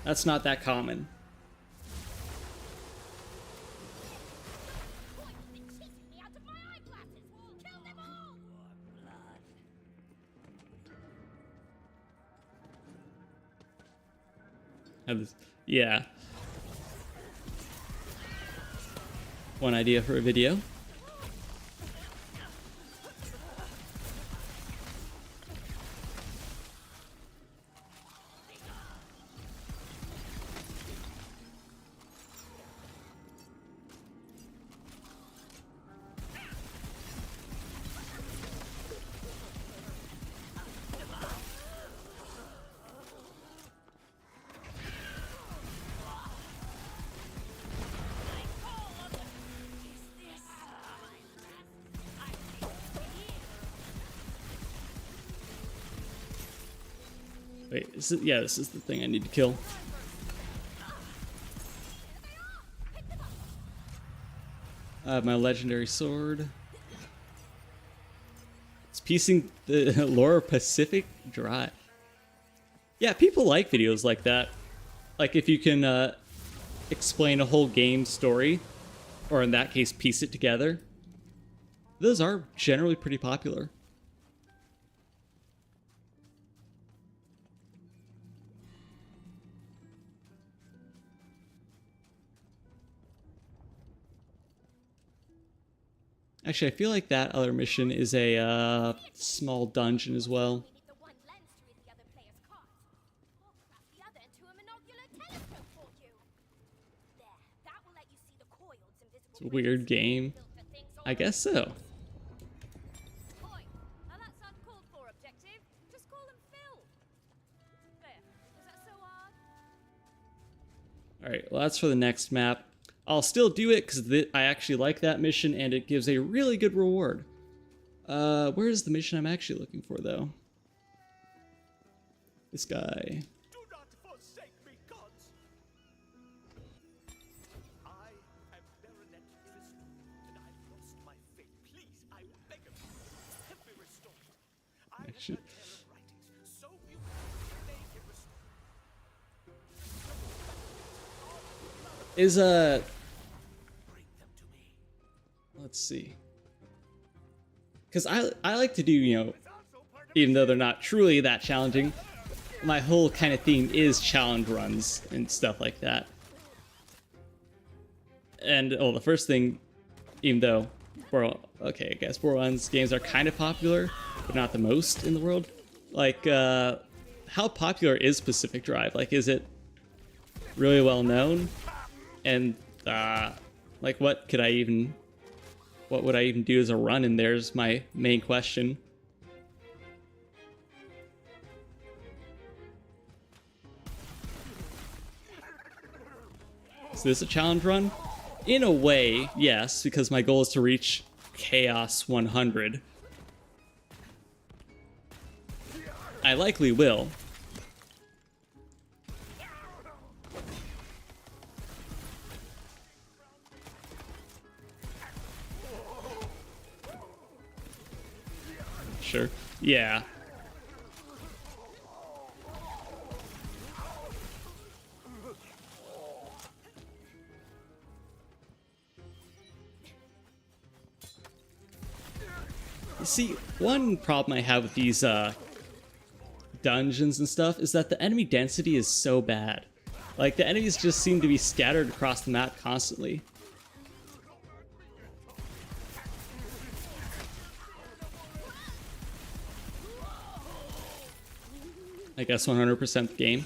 That's not that common. Yeah. One idea for a video. Wait, yeah, this is the thing I need to kill. My legendary sword. It's piecing the Lore Pacific Drive. Yeah, people like videos like that. Like if you can explain a whole game story, or in that case, piece it together. Those are generally pretty popular. Actually, I feel like that other mission is a small dungeon as well. We need the one lens to read the other player's cards. Or craft the other into a monocular telescope for you. There, that will let you see the coils invisible. It's a weird game. I guess so. Oi, now that's uncalled for, objective. Just call him Phil. There, was that so hard? Alright, well that's for the next map. I'll still do it because I actually like that mission and it gives a really good reward. Where is the mission I'm actually looking for, though? This guy. Do not forsake me, gods! I am Baronet Tristan, and I've lost my faith. Please, I beg of you, help me restore it. I have Actually- heard tale of writings so beautiful they can restore. Is Bring them to me. let's see. Because I like to do, you know, even though they're not truly that challenging, my whole kind of theme is challenge runs and stuff like that. And, oh, the first thing, even though, okay, I guess Borderlands games are kind of popular, but not the most in the world. Like, how popular is Pacific Drive? Like, is it really well known? And, like, what would I even do as a run in there is my main question. Is this a challenge run? In a way, yes, because my goal is to reach Chaos 100. I likely will. Sure. Yeah. You see, one problem I have with these dungeons and stuff is that the enemy density is so bad. Like, the enemies just seem to be scattered across the map constantly. I guess 100% game.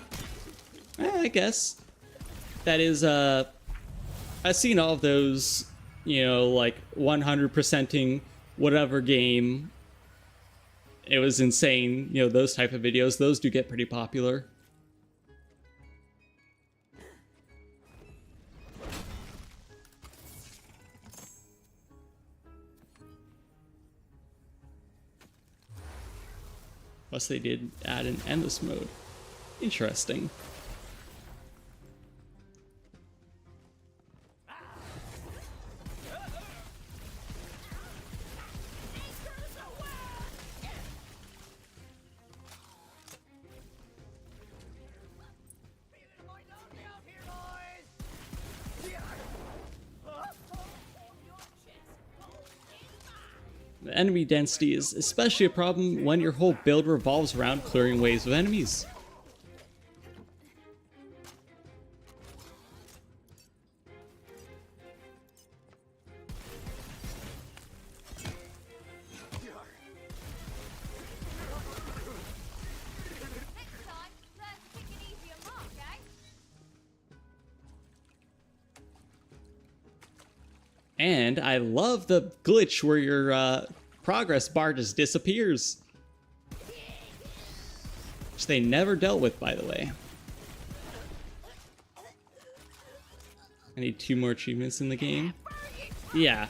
I guess. That is, I've seen all of those, you know, like 100%ing whatever game. It was insane, you know, those type of videos. Those do get pretty popular. Plus they did add an endless mode. Interesting. The enemy density is especially a problem when your whole build revolves around clearing waves of enemies. Next time, learn to pick an easier mark, eh? And I love the glitch where your progress bar just disappears. Which they never dealt with, by the way. I need 2 more achievements in the game. Yeah.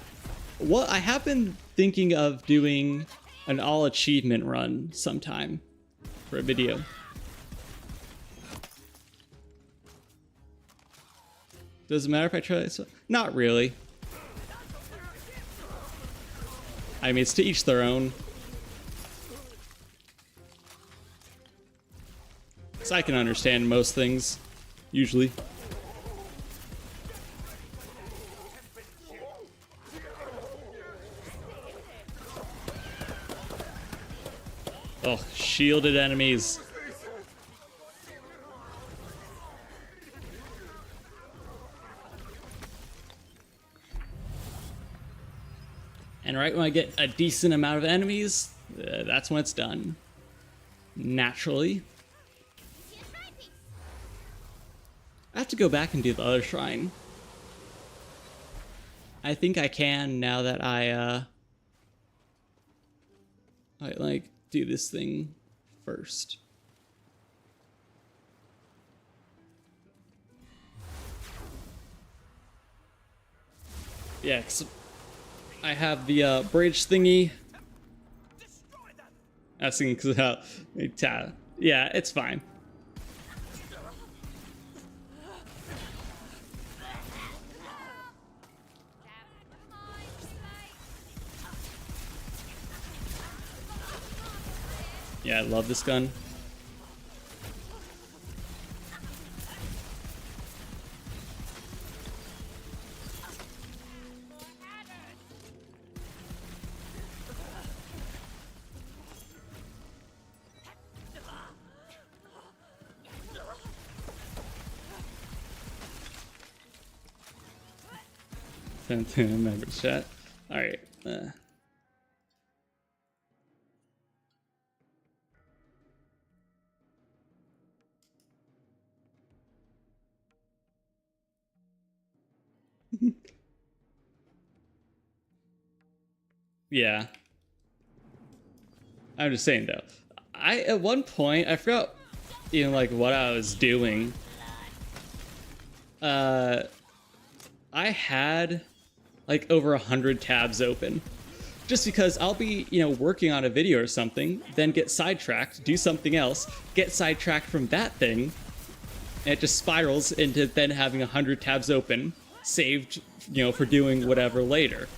Well, I have been thinking of doing an all achievement run sometime for a video. Does it matter if I try this? Not really. I mean, it's to each their own. So I can understand most things, usually. Oh, shielded enemies. And right when I get a decent amount of enemies, that's when it's done. Naturally. I have to go back and do the other shrine. I think I can now that I like do this thing first. Yeah, 'cause I have the bridge thingy. Asking because how. Yeah, it's fine. Yeah, I love this gun. Member chat. All right. Yeah. I'm just saying though. At one point I forgot like what I was doing. I had like over 100 tabs open. Just because I'll be, working on a video or something, then get sidetracked, do something else, get sidetracked from that thing, and it just spirals into then having 100 tabs open, saved, for doing whatever later.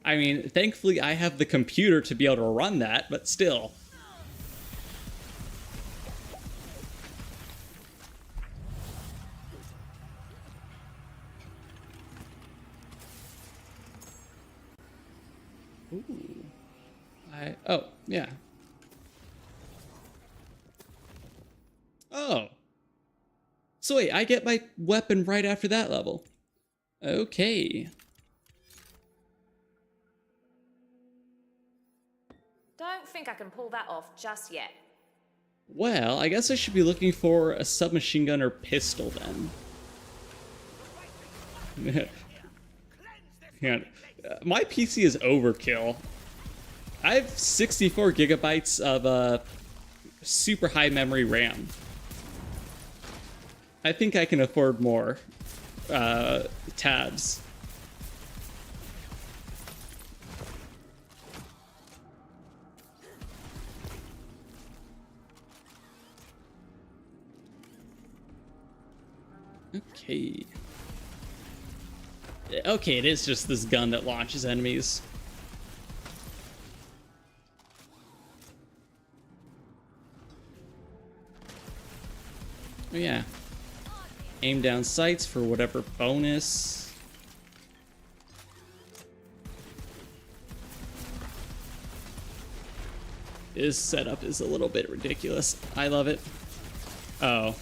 I mean, thankfully I have the computer to be able to run that, but still. Ooh. Oh, yeah. Oh. So wait, I get my weapon right after that level. Okay. Don't think I can pull that off just yet. Well, I guess I should be looking for a submachine gun or pistol then. Yeah. My PC is overkill. I have 64 gigabytes of super high memory RAM. I think I can afford more tabs. Okay. Okay, it is just this gun that launches enemies. Oh yeah. Aim down sights for whatever bonus. This setup is a little bit ridiculous. I love it. Oh.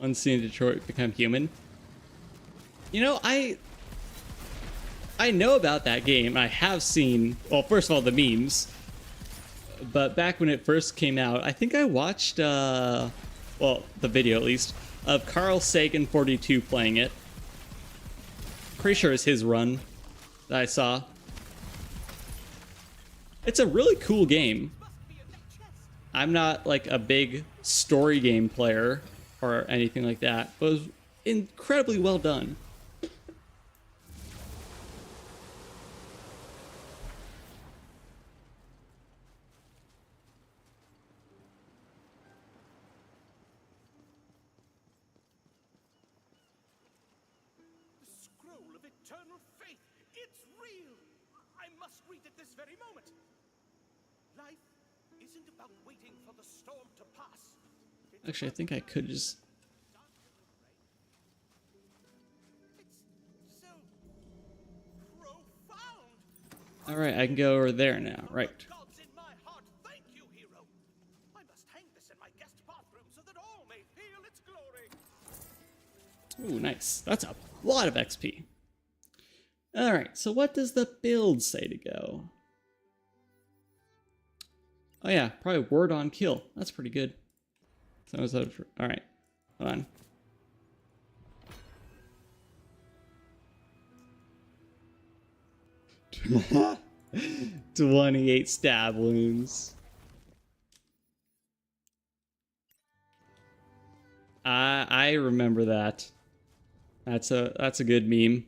Unseen Detroit Become Human. I know about that game. I have seen, well, first of all, the memes. But back when it first came out, I think I watched, well, the video at least, of Carl Sagan 42 playing it. Pretty sure it's his run that I saw. It's a really cool game. I'm not like a big story game player or anything like that, but it was incredibly well done. Very moment. Life isn't about waiting for the storm to pass. Actually, I think I could just... It's so profound. All right, I can go over there now. Right. God's in my heart. Thank you, hero. I must hang this in my guest bathroom so that all may feel its glory. Ooh, nice. That's a lot of XP. All right, so what does the build say to go? Oh yeah, probably word on kill. That's pretty good. So all right, hold on. 28 stab wounds. I remember that. That's a good meme.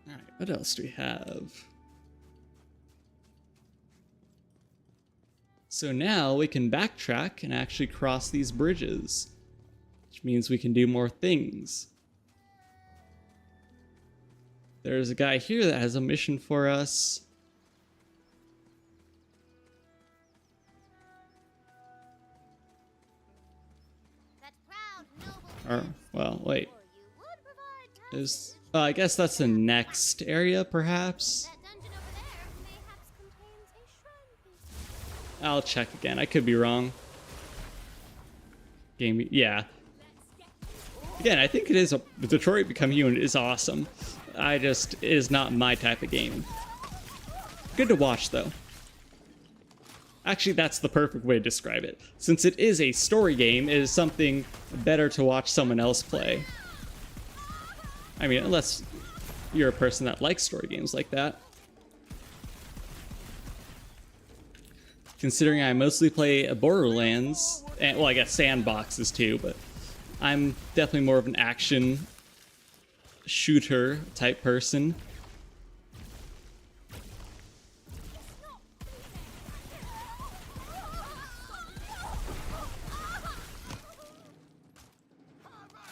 All right, what else do we have? So now we can backtrack and actually cross these bridges, which means we can do more things. There's a guy here that has a mission for us. Or, well, wait. I guess that's the next area, perhaps? I'll check again. I could be wrong. Game, yeah. Again, I think it is Detroit Become Human is awesome. It is not my type of game. Good to watch, though. Actually, that's the perfect way to describe it. Since it is a story game, it is something better to watch someone else play. I mean, unless you're a person that likes story games like that. Considering I mostly play Borderlands, and, well, I guess sandboxes too, but I'm definitely more of an action shooter type person.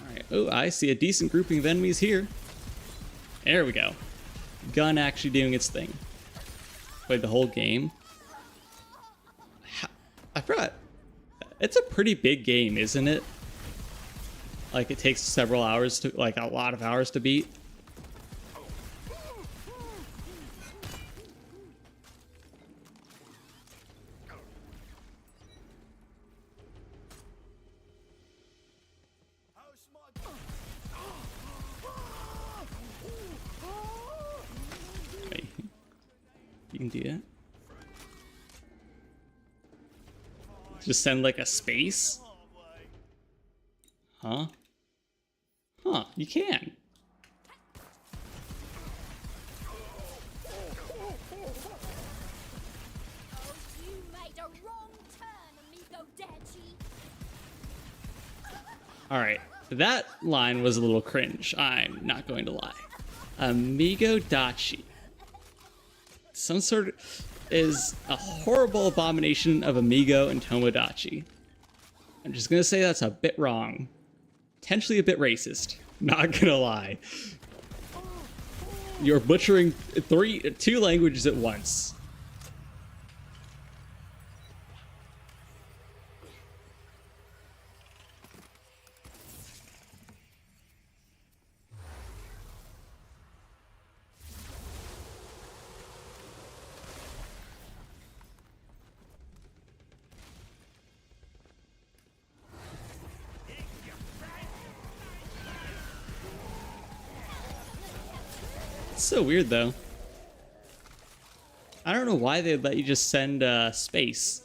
Alright, oh, I see a decent grouping of enemies here. There we go. Gun actually doing its thing. Played the whole game. I forgot. It's a pretty big game, isn't it? Like, it takes several hours to, like, a lot of hours to beat. Wait. You can do that? Just send, like, a space? Huh? Huh, you can. Alright, that line was a little cringe, I'm not going to lie. Amigo Dachi. Some sort of... is a horrible abomination of Amigo and Tomodachi. I'm just gonna say that's a bit wrong. Potentially a bit racist. Not gonna lie. You're butchering two languages at once. It's so weird, though. I don't know why they'd let you just send space.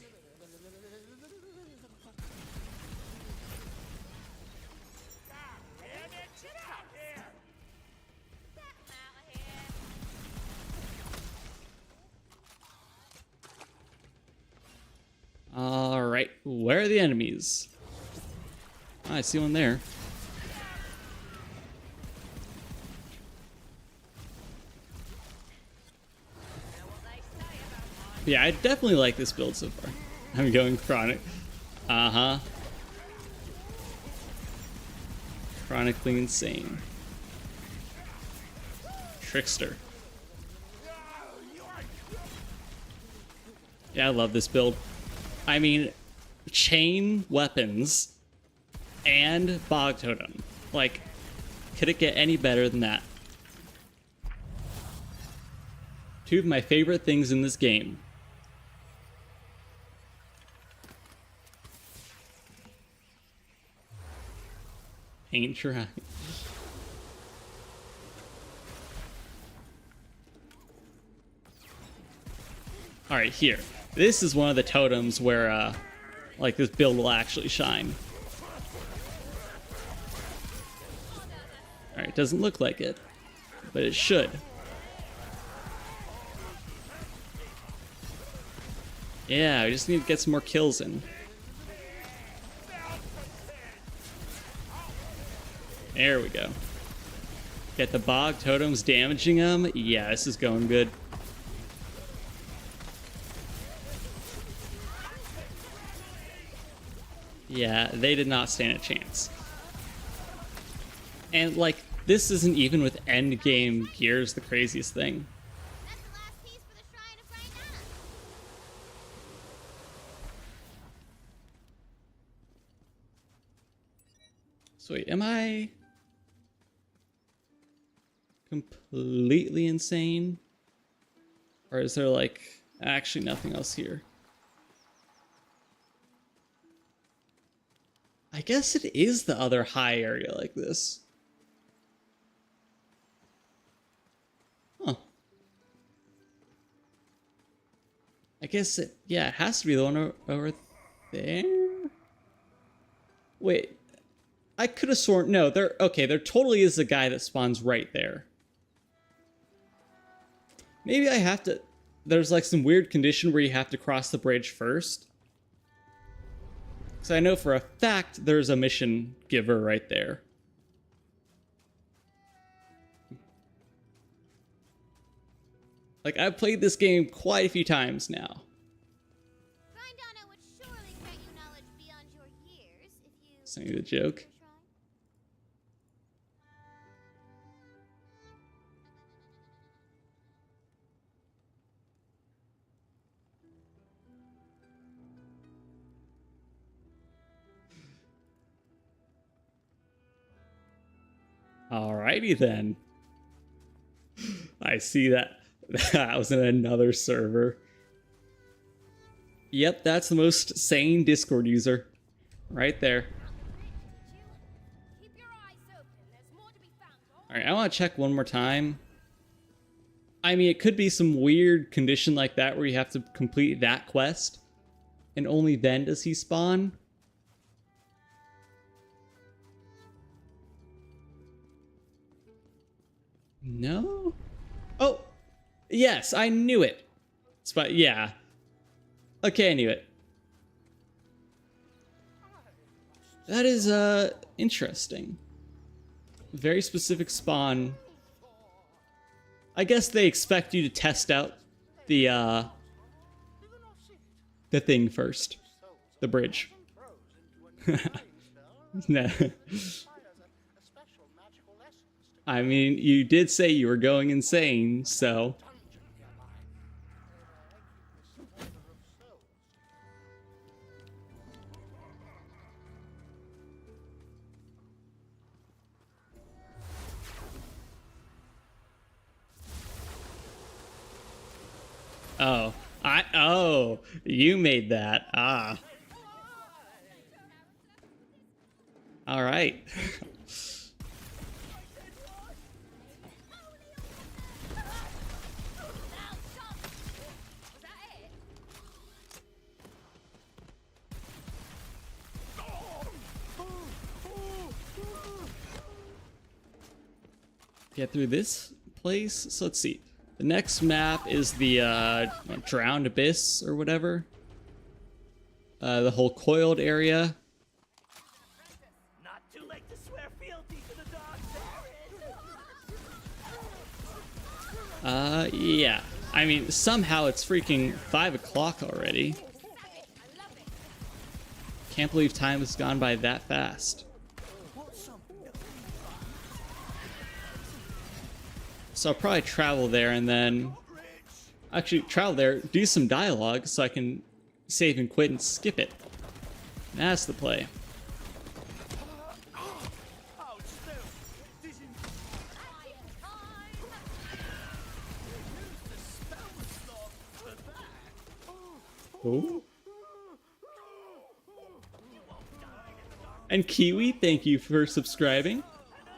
Alright, where are the enemies? Oh, I see one there. Yeah, I definitely like this build so far. I'm going Chronic. Uh-huh. Chronically insane. Trickster. Yeah, I love this build. I mean, chain weapons and Bog Totem. Like, could it get any better than that? Two of my favorite things in this game. Ain't trying. Alright, here. This is one of the totems where, like, this build will actually shine. Alright, doesn't look like it, but it should. Yeah, we just need to get some more kills in. There we go. Get the bog totems damaging them. Yeah, this is going good. Yeah, they did not stand a chance. And, like, this isn't even with endgame gears the craziest thing. That's the last piece for the Shrine of Rhaina. So wait, am I completely insane? Or is there, like, actually nothing else here? I guess it is the other high area like this. Huh. I guess it, yeah, it has to be the one over there. Wait, I could have sworn, no, there totally is a guy that spawns right there. Maybe I have to, there's like some weird condition where you have to cross the bridge first. Because I know for a fact there's a mission giver right there. Like, I've played this game quite a few times now. Grindana would surely grant you knowledge beyond your years if you... Saying the joke. Alrighty then. I see that. That was in another server. Yep, that's the most sane Discord user. Right there. Alright, I want to check one more time. I mean, it could be some weird condition like that where you have to complete that quest. And only then does he spawn. No? Oh! Yes, I knew it! But yeah. Okay, I knew it. That is, interesting. Very specific spawn. I guess they expect you to test out the thing first. The bridge. No. I mean, you did say you were going insane, so... Oh. Oh, you made that. Ah. All right. Get through this place. So let's see. The next map is the Drowned Abyss or whatever. The whole coiled area. Not too late to swear fealty to the dog. Yeah. I mean, somehow it's freaking 5 o'clock already. Can't believe time has gone by that fast. So I'll probably travel there and then... Actually, travel there, do some dialogue so I can save and quit and skip it. That's the play. Oh. And Kiwi, thank you for subscribing.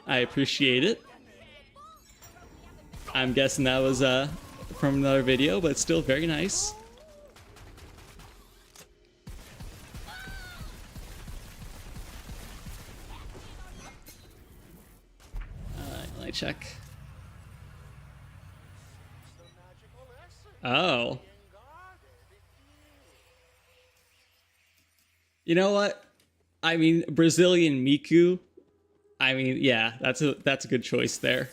I appreciate it. I'm guessing that was from another video, but still very nice. Let me check. Oh. You know what? I mean, Brazilian Miku. I mean, yeah, that's a good choice there.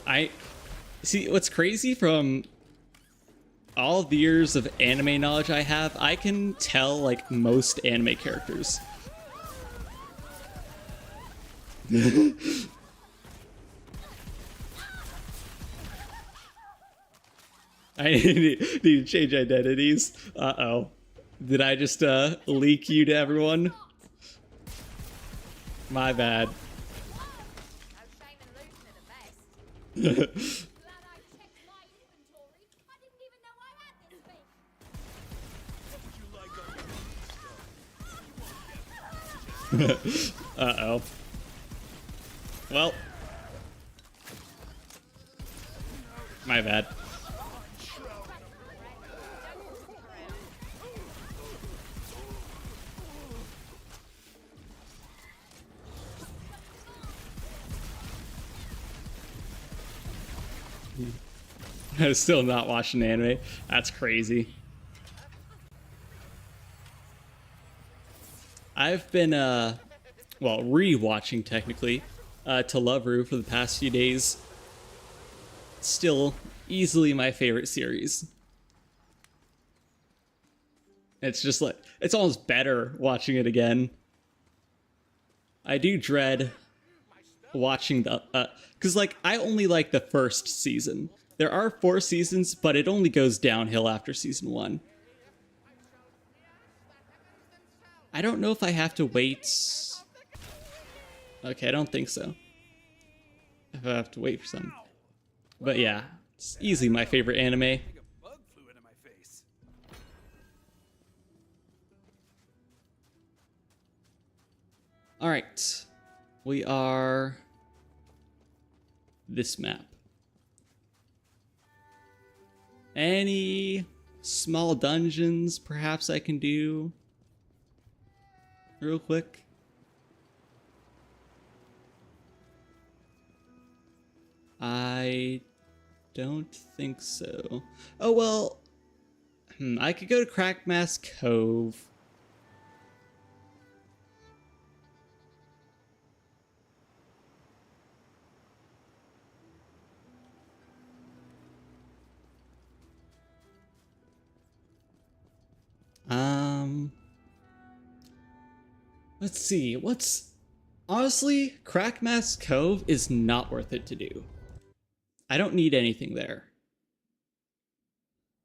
I see what's crazy from all the years of anime knowledge I have, I can tell like most anime characters. I need to change identities. Uh-oh. Did I just leak you to everyone? My bad. No shame in losing at the best. Glad I checked my inventory. I didn't even know I had this thing. Uh-oh. Well. My bad. I'm still not watching anime. That's crazy. I've been, well, re-watching technically, To Love Ru for the past few days. Still easily my favorite series. It's just like, it's almost better watching it again. I do dread watching the, because like, I only like the first season. There are 4 seasons, but it only goes downhill after season 1. I don't know if I have to wait. Okay, I don't think so. If I have to wait for some. But yeah, it's easily my favorite anime. A bug flew into my face. Alright. We are this map. Any small dungeons perhaps I can do real quick? I don't think so. Oh well, I could go to Crackmass Cove. Let's see, honestly, Crackmass Cove is not worth it to do. I don't need anything there.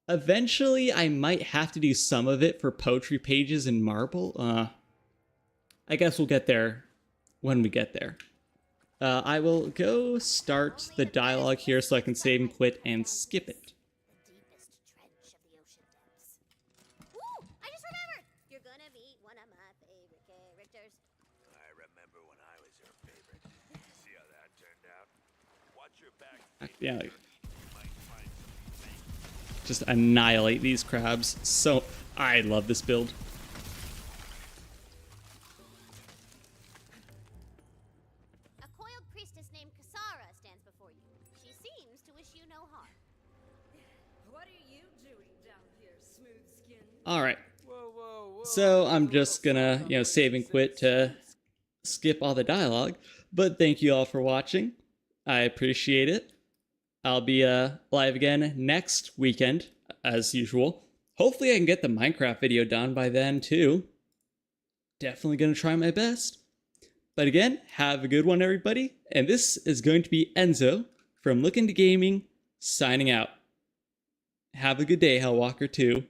Eventually, I might have to do some of it for poetry pages in Marble. I guess we'll get there when we get there. I will go start the dialogue here so I can save and quit and skip it. The deepest trench of the ocean depths. Ooh, I just remembered! You're gonna meet one of my favorite characters. I remember when I was your favorite. See how that turned out? Watch your back. Yeah, like, just annihilate these crabs. So, I love this build. A coiled priestess named Kasara stands before you. She seems to wish you no harm. What are you doing down here, smooth skin? Alright. Whoa, whoa, whoa. So, I'm just gonna, save and quit to skip all the dialogue. But thank you all for watching. I appreciate it. I'll be live again next weekend, as usual. Hopefully I can get the Minecraft video done by then, too. Definitely gonna try my best. But again, have a good one, everybody. And this is going to be Enzo from Look Into Gaming, signing out. Have a good day, Hellwalker 2.